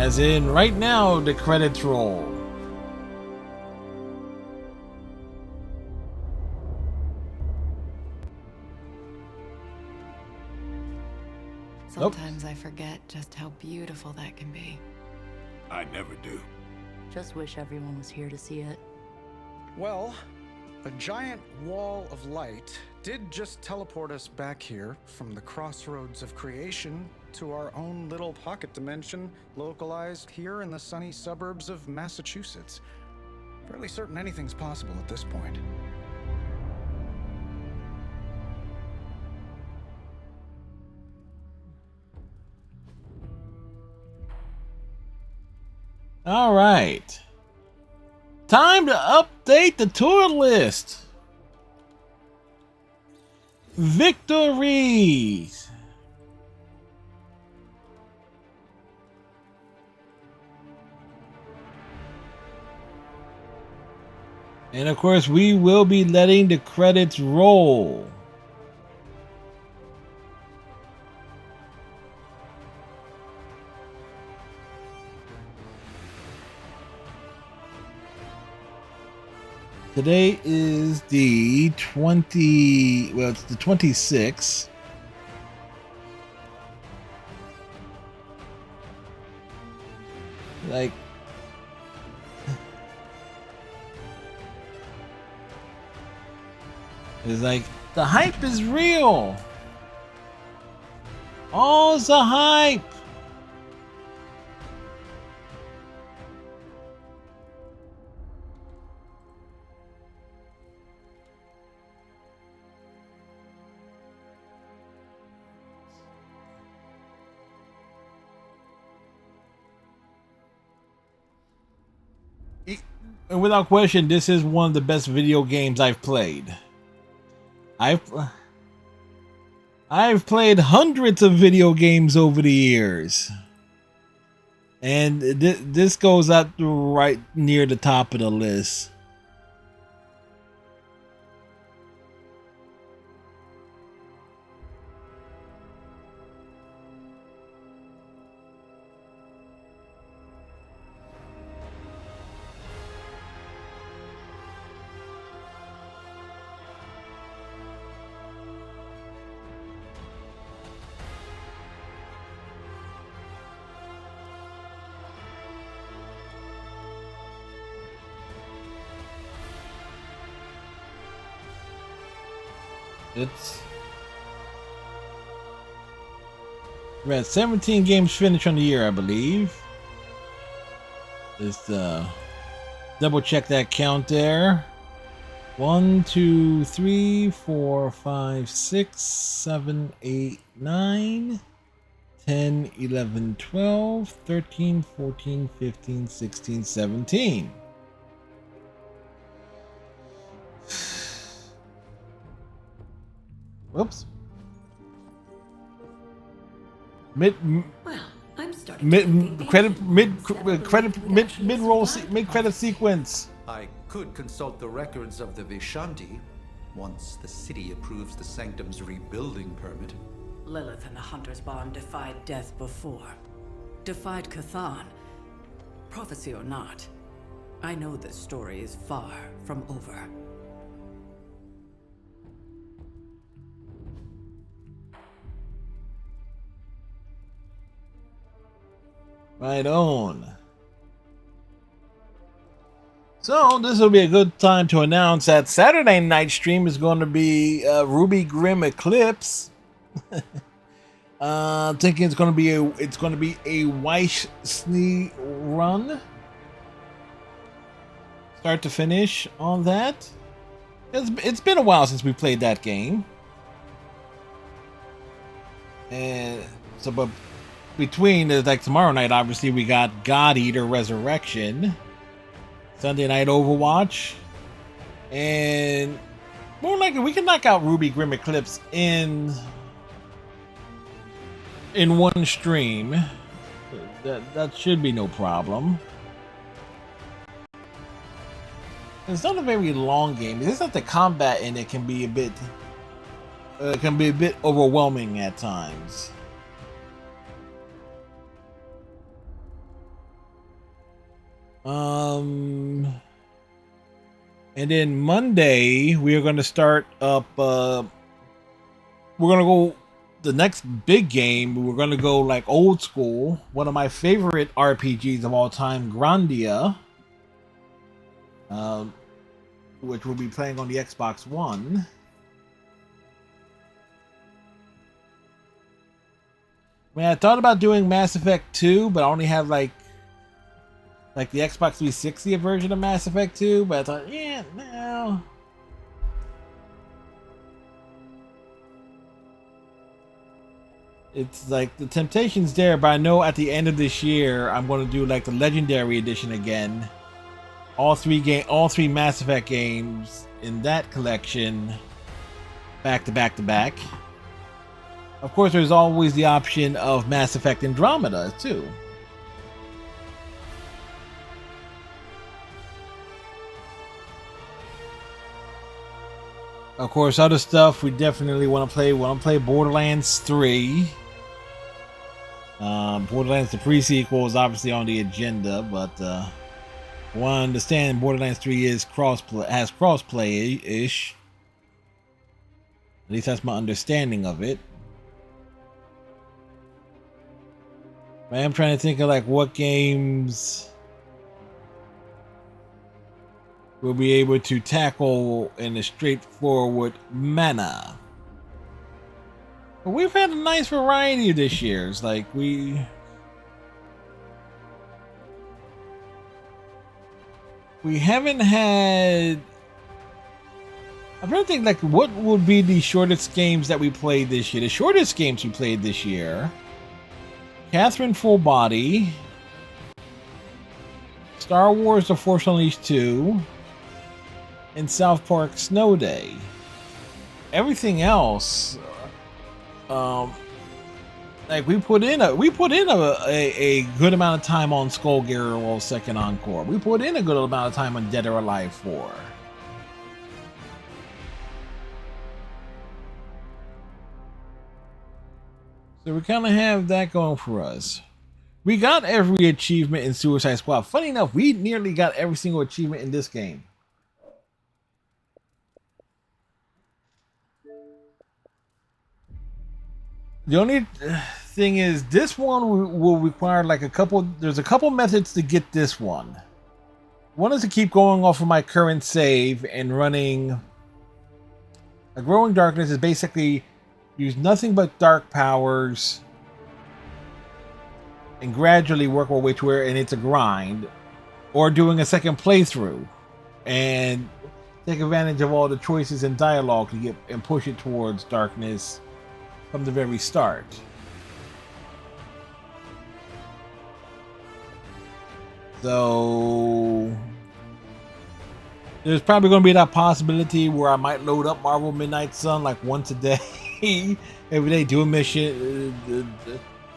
As in, right now, the credits roll. Sometimes I forget just how beautiful that can be. I never do. Just wish everyone was here to see it. Well, a giant wall of light did just teleport us back here from the crossroads of creation to our own little pocket dimension localized here in the sunny suburbs of Massachusetts. Fairly certain anything's possible at this point. All right. Time to update the tour list. Victories. And of course, we will be letting the credits roll. Today is the 20, well, it's the 26th. Like, it's like, the hype is real. All's the hype. And without question, this is one of the best video games I've played. I've played hundreds of video games over the years, and this goes up right near the top of the list. We're at 17 games finished on the year, I believe. Just double check that count there. 1, 2, 3, 4, 5, 6, 7, 8, 9, 10, 11, 12, 13, 14, 15, 16, 17. Whoops. Mid credit sequence. I could consult the records of the Vishanti once the city approves the Sanctum's rebuilding permit. Lilith and the Hunter's Bond defied death before. Defied Cathan. Prophecy or not, I know this story is far from over. Right on. So this will be a good time to announce that Saturday night stream is going to be Ruby Grim Eclipse. Thinking it's going to be a Weiss Sne run, start to finish on that. It's been a while since we played that game, and so but. Between, like tomorrow night, obviously, we got God Eater Resurrection, Sunday night Overwatch, and more likely we can knock out Ruby Grim Eclipse in one stream. That should be no problem. It's not a very long game. It's just that the combat in it can be a bit overwhelming at times. And then Monday we are going to start up. We're going to go the next big game. We're going to go like old school. One of my favorite RPGs of all time, Grandia, which we'll be playing on the Xbox One. I mean, I thought about doing Mass Effect 2, but I only have like the Xbox 360 version of Mass Effect 2, but I thought, yeah, no. It's like the temptation's there, but I know at the end of this year I'm going to do like the Legendary Edition again. All three Mass Effect games in that collection, back to back to back. Of course, there's always the option of Mass Effect Andromeda too. Of course, other stuff we definitely want to play. We want to play Borderlands 3. Borderlands the pre-sequel is obviously on the agenda, but I want to understand Borderlands 3 is has crossplay-ish. At least that's my understanding of it. I am trying to think of like what games we'll be able to tackle in a straightforward manner. But we've had a nice variety this year. It's like we haven't had. I'm trying to think like what would be the shortest games that we played this year. The shortest games we played this year: Catherine Full Body, Star Wars: The Force Unleashed 2, and South Park Snow Day. Everything else, like we put in a good amount of time on Skull Garrel's Second Encore. We put in a good amount of time on Dead or Alive 4. So we kind of have that going for us. We got every achievement in Suicide Squad. Funny enough, we nearly got every single achievement in this game. The only thing is, this one will require like there's a couple methods to get this one. One is to keep going off of my current save and running. A Growing Darkness is basically use nothing but dark powers and gradually work our way to where, and it's a grind. Or doing a second playthrough and take advantage of all the choices and dialogue to get and push it towards darkness from the very start. So there's probably going to be that possibility where I might load up Marvel Midnight Sun like once a day, every day, do a mission,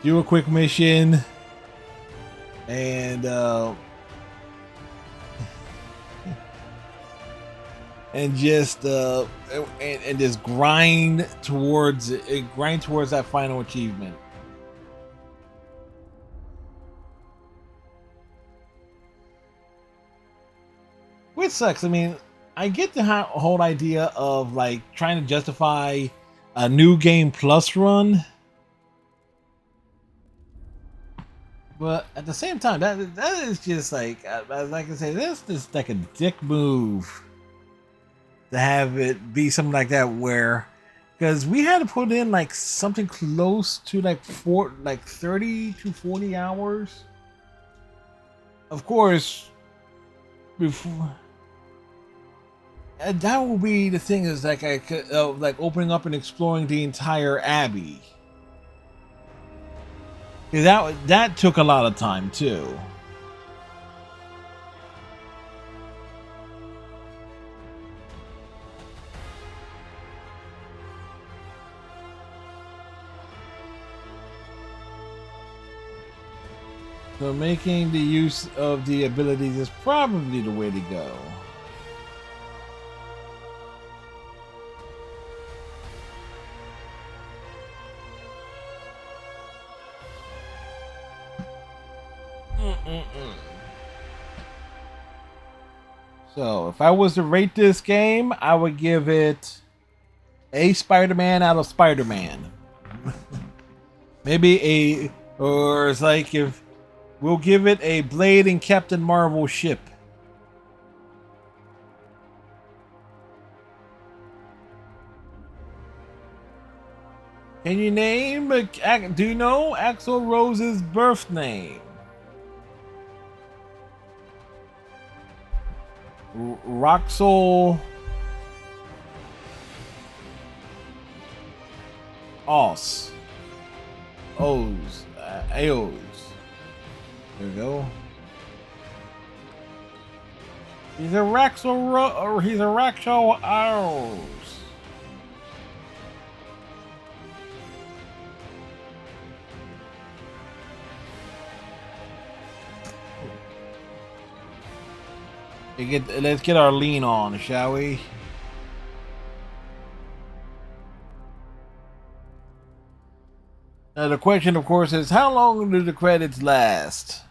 do a quick mission, and just grind towards that final achievement. Which sucks. I mean, I get the whole idea of like trying to justify a new game plus run, but at the same time, that is just like I say, that's just like a dick move to have it be something like that, where because we had to put in like something close to like 30 to 40 hours. Of course, before. And that will be the thing, is like I could like opening up and exploring the entire Abbey. Yeah, that took a lot of time too. So making the use of the abilities is probably the way to go. So, if I was to rate this game, I would give it a Spider-Man out of Spider-Man. Maybe or it's like if we'll give it a Blade and Captain Marvel ship. Can you name, do you know Axl Rose's birth name? Roxol Oz. O's. Aos. There we go. He's a Raxol Oz. Let's get our lean on, shall we? Now the question, of course, is how long do the credits last?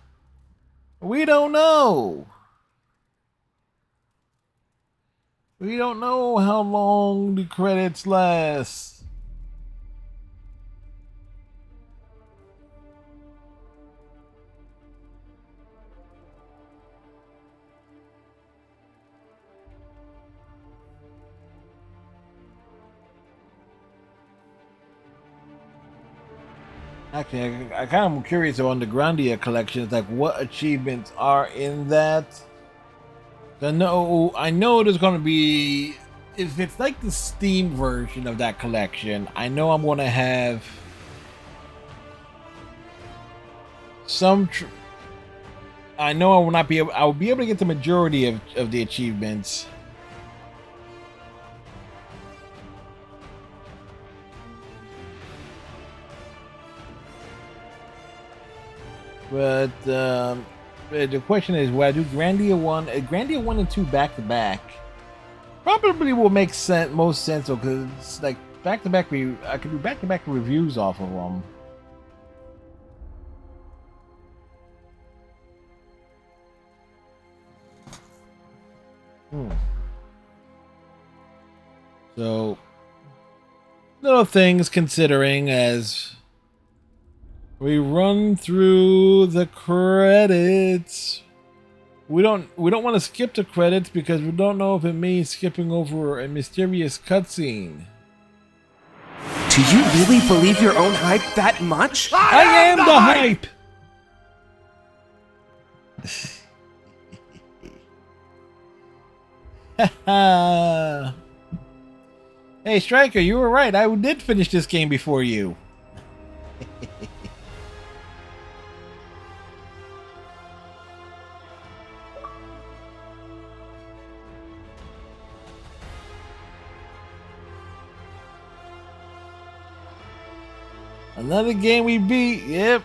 We don't know. We don't know how long the credits last. Actually, I kind of am curious on the Grandia collection. It's like what achievements are in that. I know there's going to be, if it's like the Steam version of that collection, I know I'm going to have some. I know I will not be able. I will be able to get the majority of the achievements. But the question is, will I do Grandia 1? Grandia 1 and 2 back to back probably will make most sense, because it's like back to back. I could do back to back reviews off of them. So, little things considering as we run through the credits. We don't want to skip the credits because we don't know if it means skipping over a mysterious cutscene. Do you really believe your own hype that much? I am the hype! Hey Striker, you were right. I did finish this game before you. Another game we beat, yep.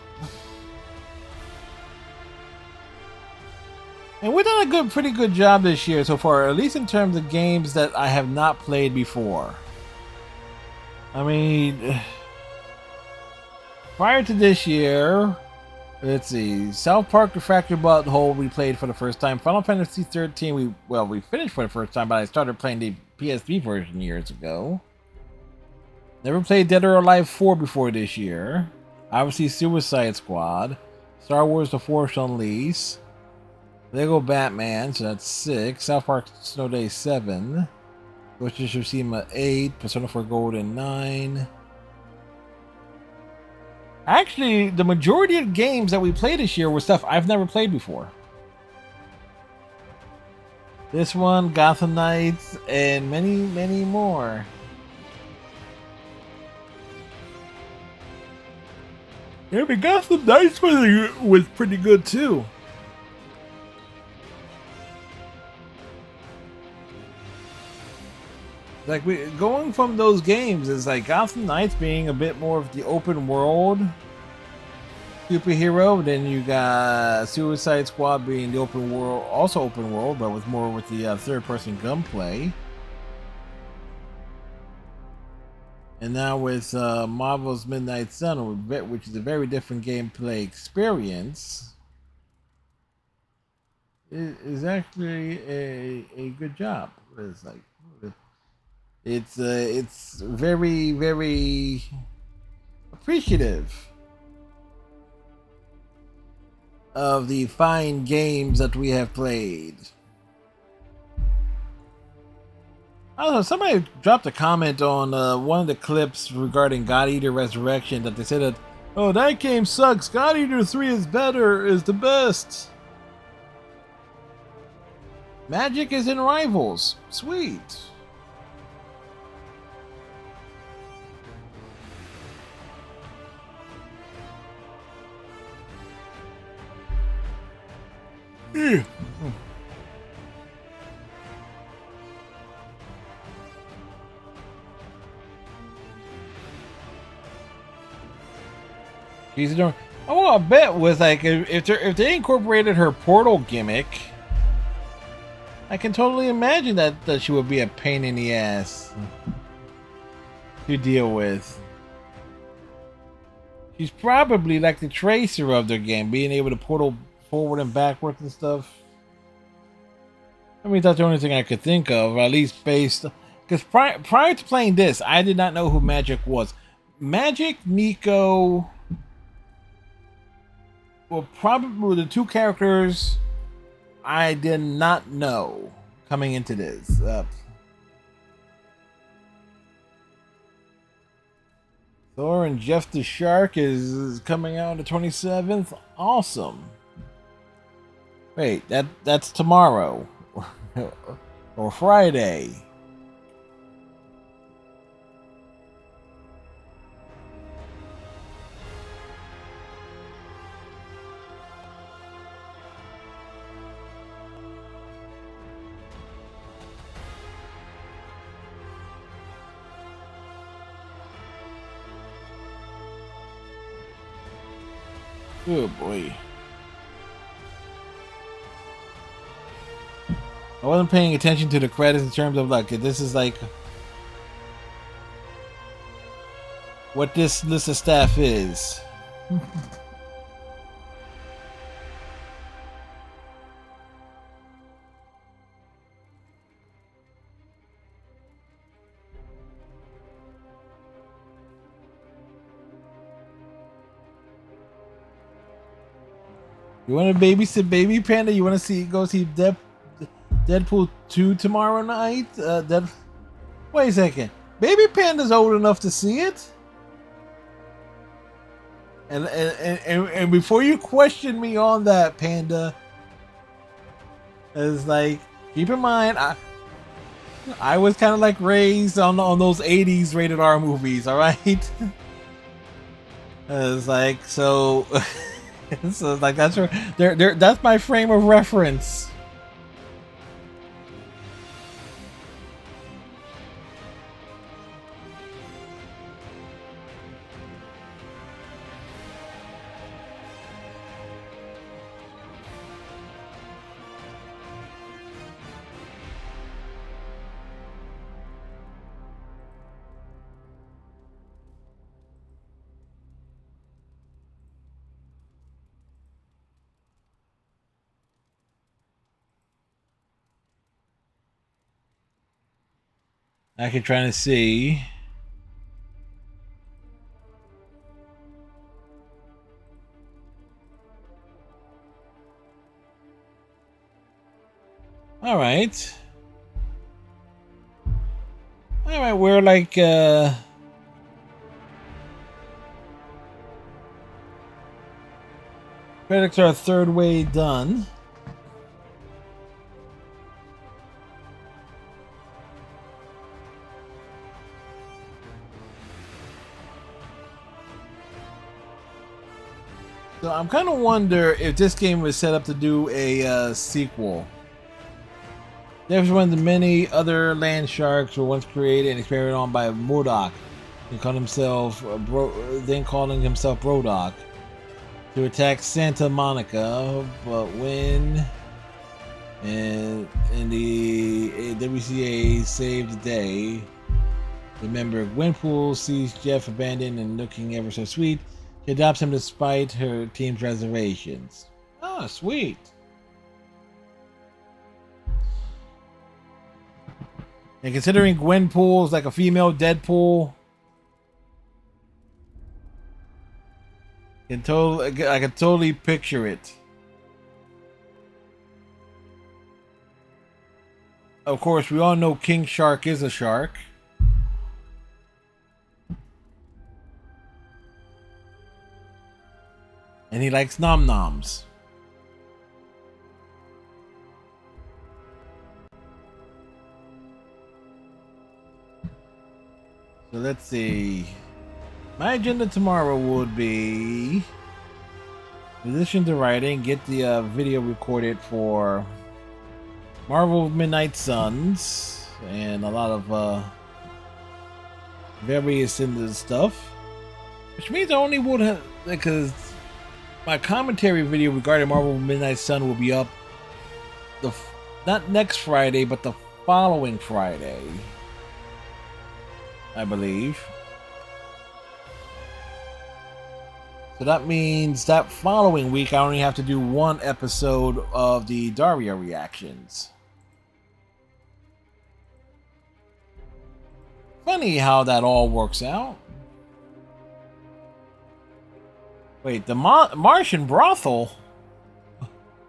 And we've done a pretty good job this year so far, at least in terms of games that I have not played before. I mean, prior to this year, let's see, South Park: The Fractured Butthole we played for the first time. Final Fantasy 13 we finished for the first time, but I started playing the PSP version years ago. Never played Dead or Alive 4 before this year. Obviously Suicide Squad. Star Wars: The Force Unleashed. Lego Batman, so that's 6. South Park: Snow Day 7. Ghost of Tsushima 8. Persona 4 Golden 9. Actually, the majority of games that we played this year were stuff I've never played before. This one, Gotham Knights, and many, many more. Yeah, but Gotham Knights was pretty good too. Like going from those games is like Gotham Knights being a bit more of the open world superhero. Then you got Suicide Squad being the open world, also open world, but with more with the third-person gunplay. And now with Marvel's Midnight Sun, which is a very different gameplay experience. is actually a good job. It's like it's very, very appreciative of the fine games that we have played. I don't know, somebody dropped a comment on one of the clips regarding God Eater Resurrection that they said that, oh, that game sucks. God Eater 3 is better, is the best. Magic is in Rivals. Sweet. Yeah. I want to bet with like if they incorporated her portal gimmick, I can totally imagine that she would be a pain in the ass to deal with. She's probably like the Tracer of their game, being able to portal forward and backwards and stuff. I mean, that's the only thing I could think of, or at least based, because prior to playing this, I did not know who Magic was. Magic, Nico were probably the two characters I did not know coming into this. Thor and Jeff the Shark is coming out on the 27th. Awesome. Wait, that's tomorrow or Friday. Oh boy. I wasn't paying attention to the credits in terms of like, this is like what this list of staff is. You want to babysit Baby Panda? You want to go see Deadpool 2 tomorrow night? Wait a second. Baby Panda's old enough to see it? And before you question me on that, Panda, it's like, keep in mind, I was kind of like raised on those 80s rated R movies, alright? It's like, so... So like that's my frame of reference. I can try to see. All right. All right, we're like credits are a third way done. So I'm kind of wonder if this game was set up to do a sequel. There's one of the many other land sharks were once created and experimented on by MODOK. He called himself calling himself Brodok to attack Santa Monica, but when the WCA saved the day, the member Gwenpool sees Jeff abandoned and looking ever so sweet. She adopts him despite her team's reservations. Oh, sweet. And considering Gwenpool is like a female Deadpool, I can totally picture it. Of course, we all know King Shark is a shark. And he likes nom-noms. So let's see. My agenda tomorrow would be, in addition to writing, get the video recorded for Marvel Midnight Suns and a lot of various into stuff, which means I only would have, because my commentary video regarding Marvel Midnight Sun will be up not next Friday, but the following Friday, I believe. So that means that following week I only have to do one episode of the Daria reactions. Funny how that all works out. Wait, the Martian brothel?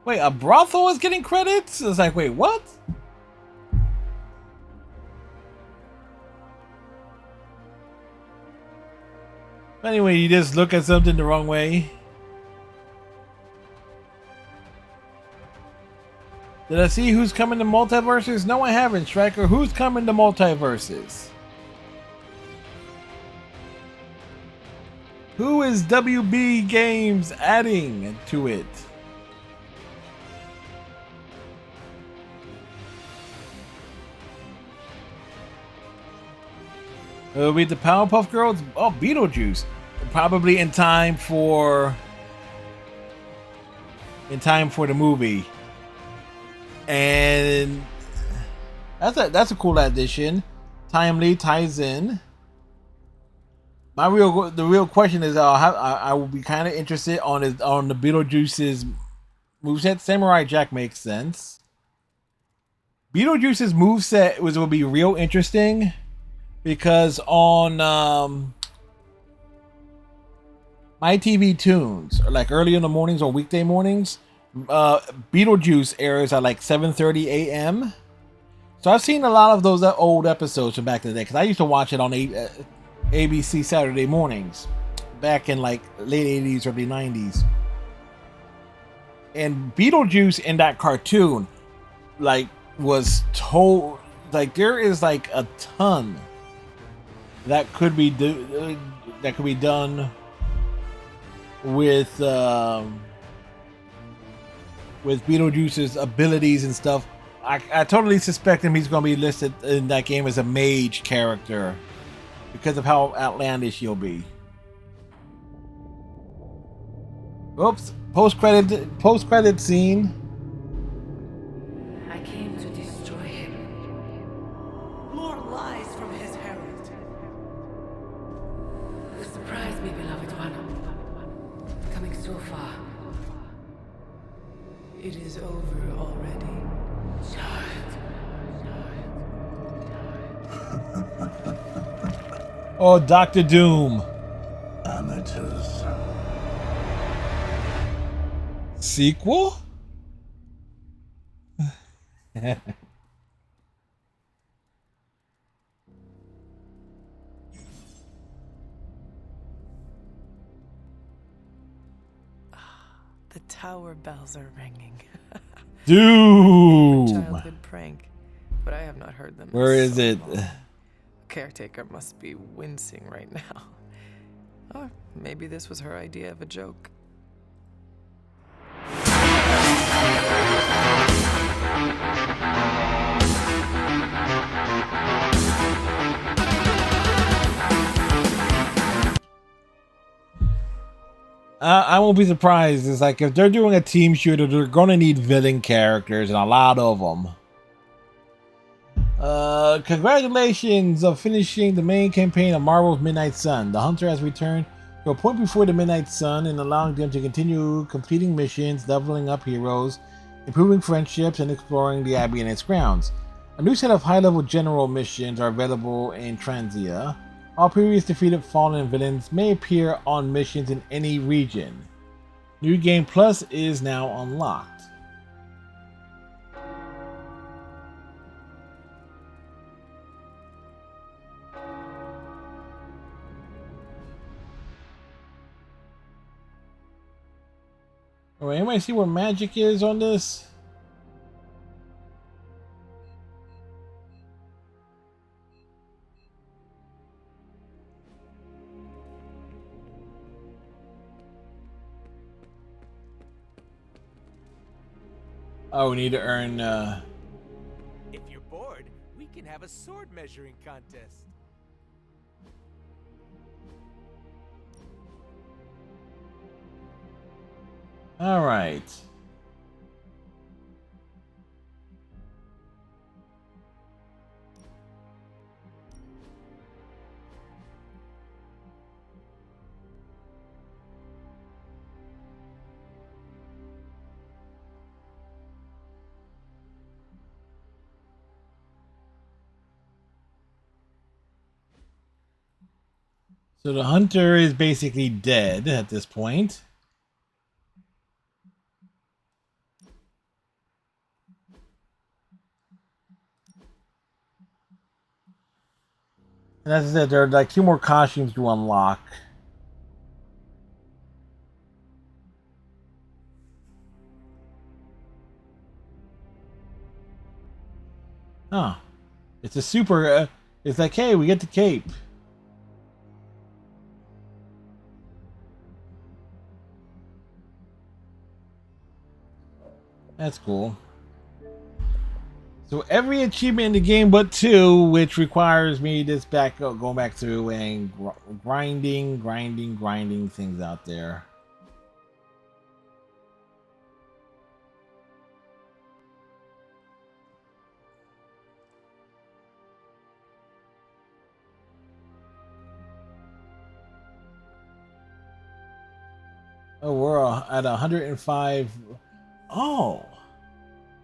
Wait, a brothel is getting credits? It's like, wait, what? Anyway, you just look at something the wrong way. Did I see who's coming to Multiverses? No, I haven't, Striker. Who's coming to Multiverses? Who is WB Games adding to it? It'll be the Powerpuff Girls. Oh, Beetlejuice. Probably in time for the movie. And that's a cool addition. Timely, ties in. The real question is, I will be kind of interested on the Beetlejuice's moveset. Samurai Jack makes sense. Beetlejuice's moveset will be real interesting because on My TV Tunes, like early in the mornings or weekday mornings, Beetlejuice airs at like 7:30 a.m. So I've seen a lot of those old episodes from back in the day because I used to watch it on ABC Saturday mornings back in like late 80s, early 90s. And Beetlejuice in that cartoon like was told, like there is like a ton that could be done with Beetlejuice's abilities and stuff. I totally suspect him he's going to be listed in that game as a mage character because of how outlandish he'll be. Oops, post-credit scene. I came to destroy him. More lies from his herald. You surprise me, beloved one. Coming so far. It is over already. Oh, Dr. Doom. Amateurs. Sequel? The tower bells are ringing. Doom. Childhood prank, but I have not heard them. Where is it? Caretaker must be wincing right now. Or maybe this was her idea of a joke. I won't be surprised. It's like if they're doing a team shooter, they're going to need villain characters and a lot of them. Congratulations on finishing the main campaign of Marvel's Midnight Sun. The Hunter has returned to a point before the Midnight Sun and allowing them to continue completing missions, leveling up heroes, improving friendships, and exploring the Abbey and its grounds. A new set of high-level general missions are available in Transia. All previous defeated fallen villains may appear on missions in any region. New Game Plus is now unlocked. Alright, anybody see what magic is on this? Oh, we need to earn, If you're bored, we can have a sword measuring contest. Alright. So the hunter is basically dead at this point. And as I said, there are like 2 more costumes to unlock. Huh. It's a super, it's like, hey, we get the cape. That's cool. So every achievement in the game but 2, which requires me just going back through and grinding things out there. Oh, we're at 105. Oh,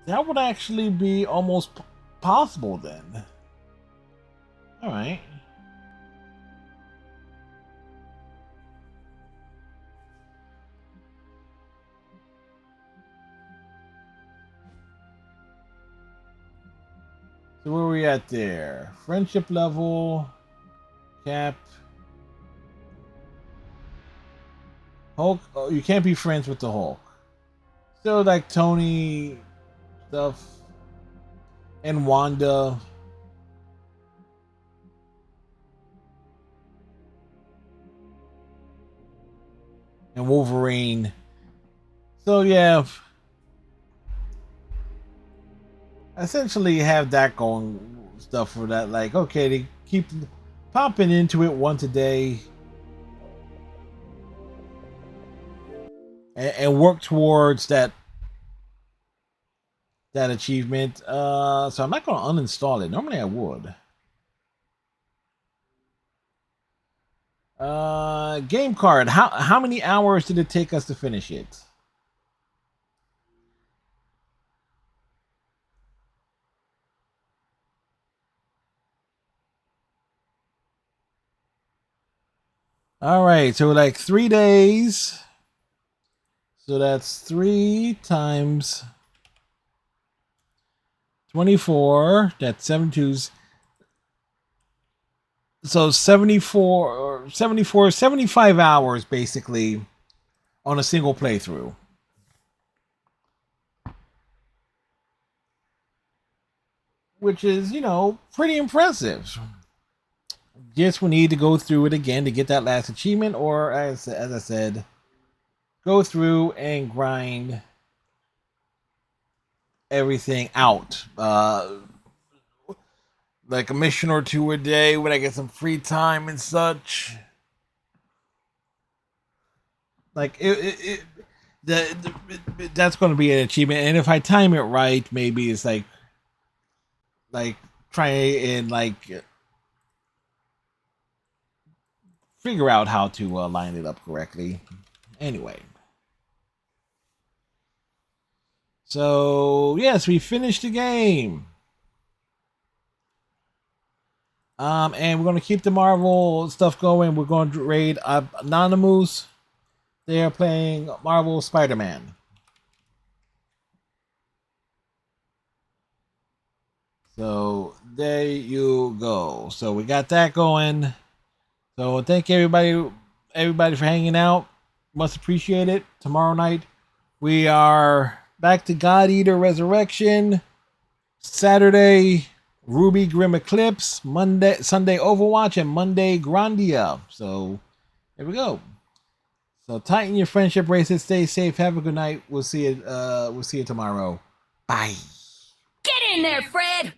that would actually be almost possible then. All right. So where are we at there? Friendship level, cap. Hulk, oh, you can't be friends with the Hulk. So like Tony stuff and Wanda. And Wolverine. So yeah, essentially have that going stuff for that. Like, okay, they keep popping into it once a day. And work towards that achievement. So I'm not going to uninstall it. Normally I would. Game card. How many hours did it take us to finish it? All right, so like 3 days. So that's 3 times 24. That's 72s. So 75 hours basically on a single playthrough. Which is, you know, pretty impressive. Just we need to go through it again to get that last achievement, or as I said, go through and grind everything out. Like a mission or 2 a day when I get some free time and such. Like that's going to be an achievement, and if I time it right, maybe it's like try and like figure out how to line it up correctly. Anyway. So, yes, we finished the game. And we're going to keep the Marvel stuff going. We're going to raid Anonymous. They are playing Marvel Spider-Man. So there you go. So we got that going. So thank everybody for hanging out. Much appreciated. Tomorrow night we are back to God Eater Resurrection. Saturday Ruby Grim Eclipse. Sunday Overwatch, and Monday Grandia. So there we go. So tighten your friendship bracelets. Stay safe. Have a good night. We'll see you tomorrow. Bye. Get in there, Fred!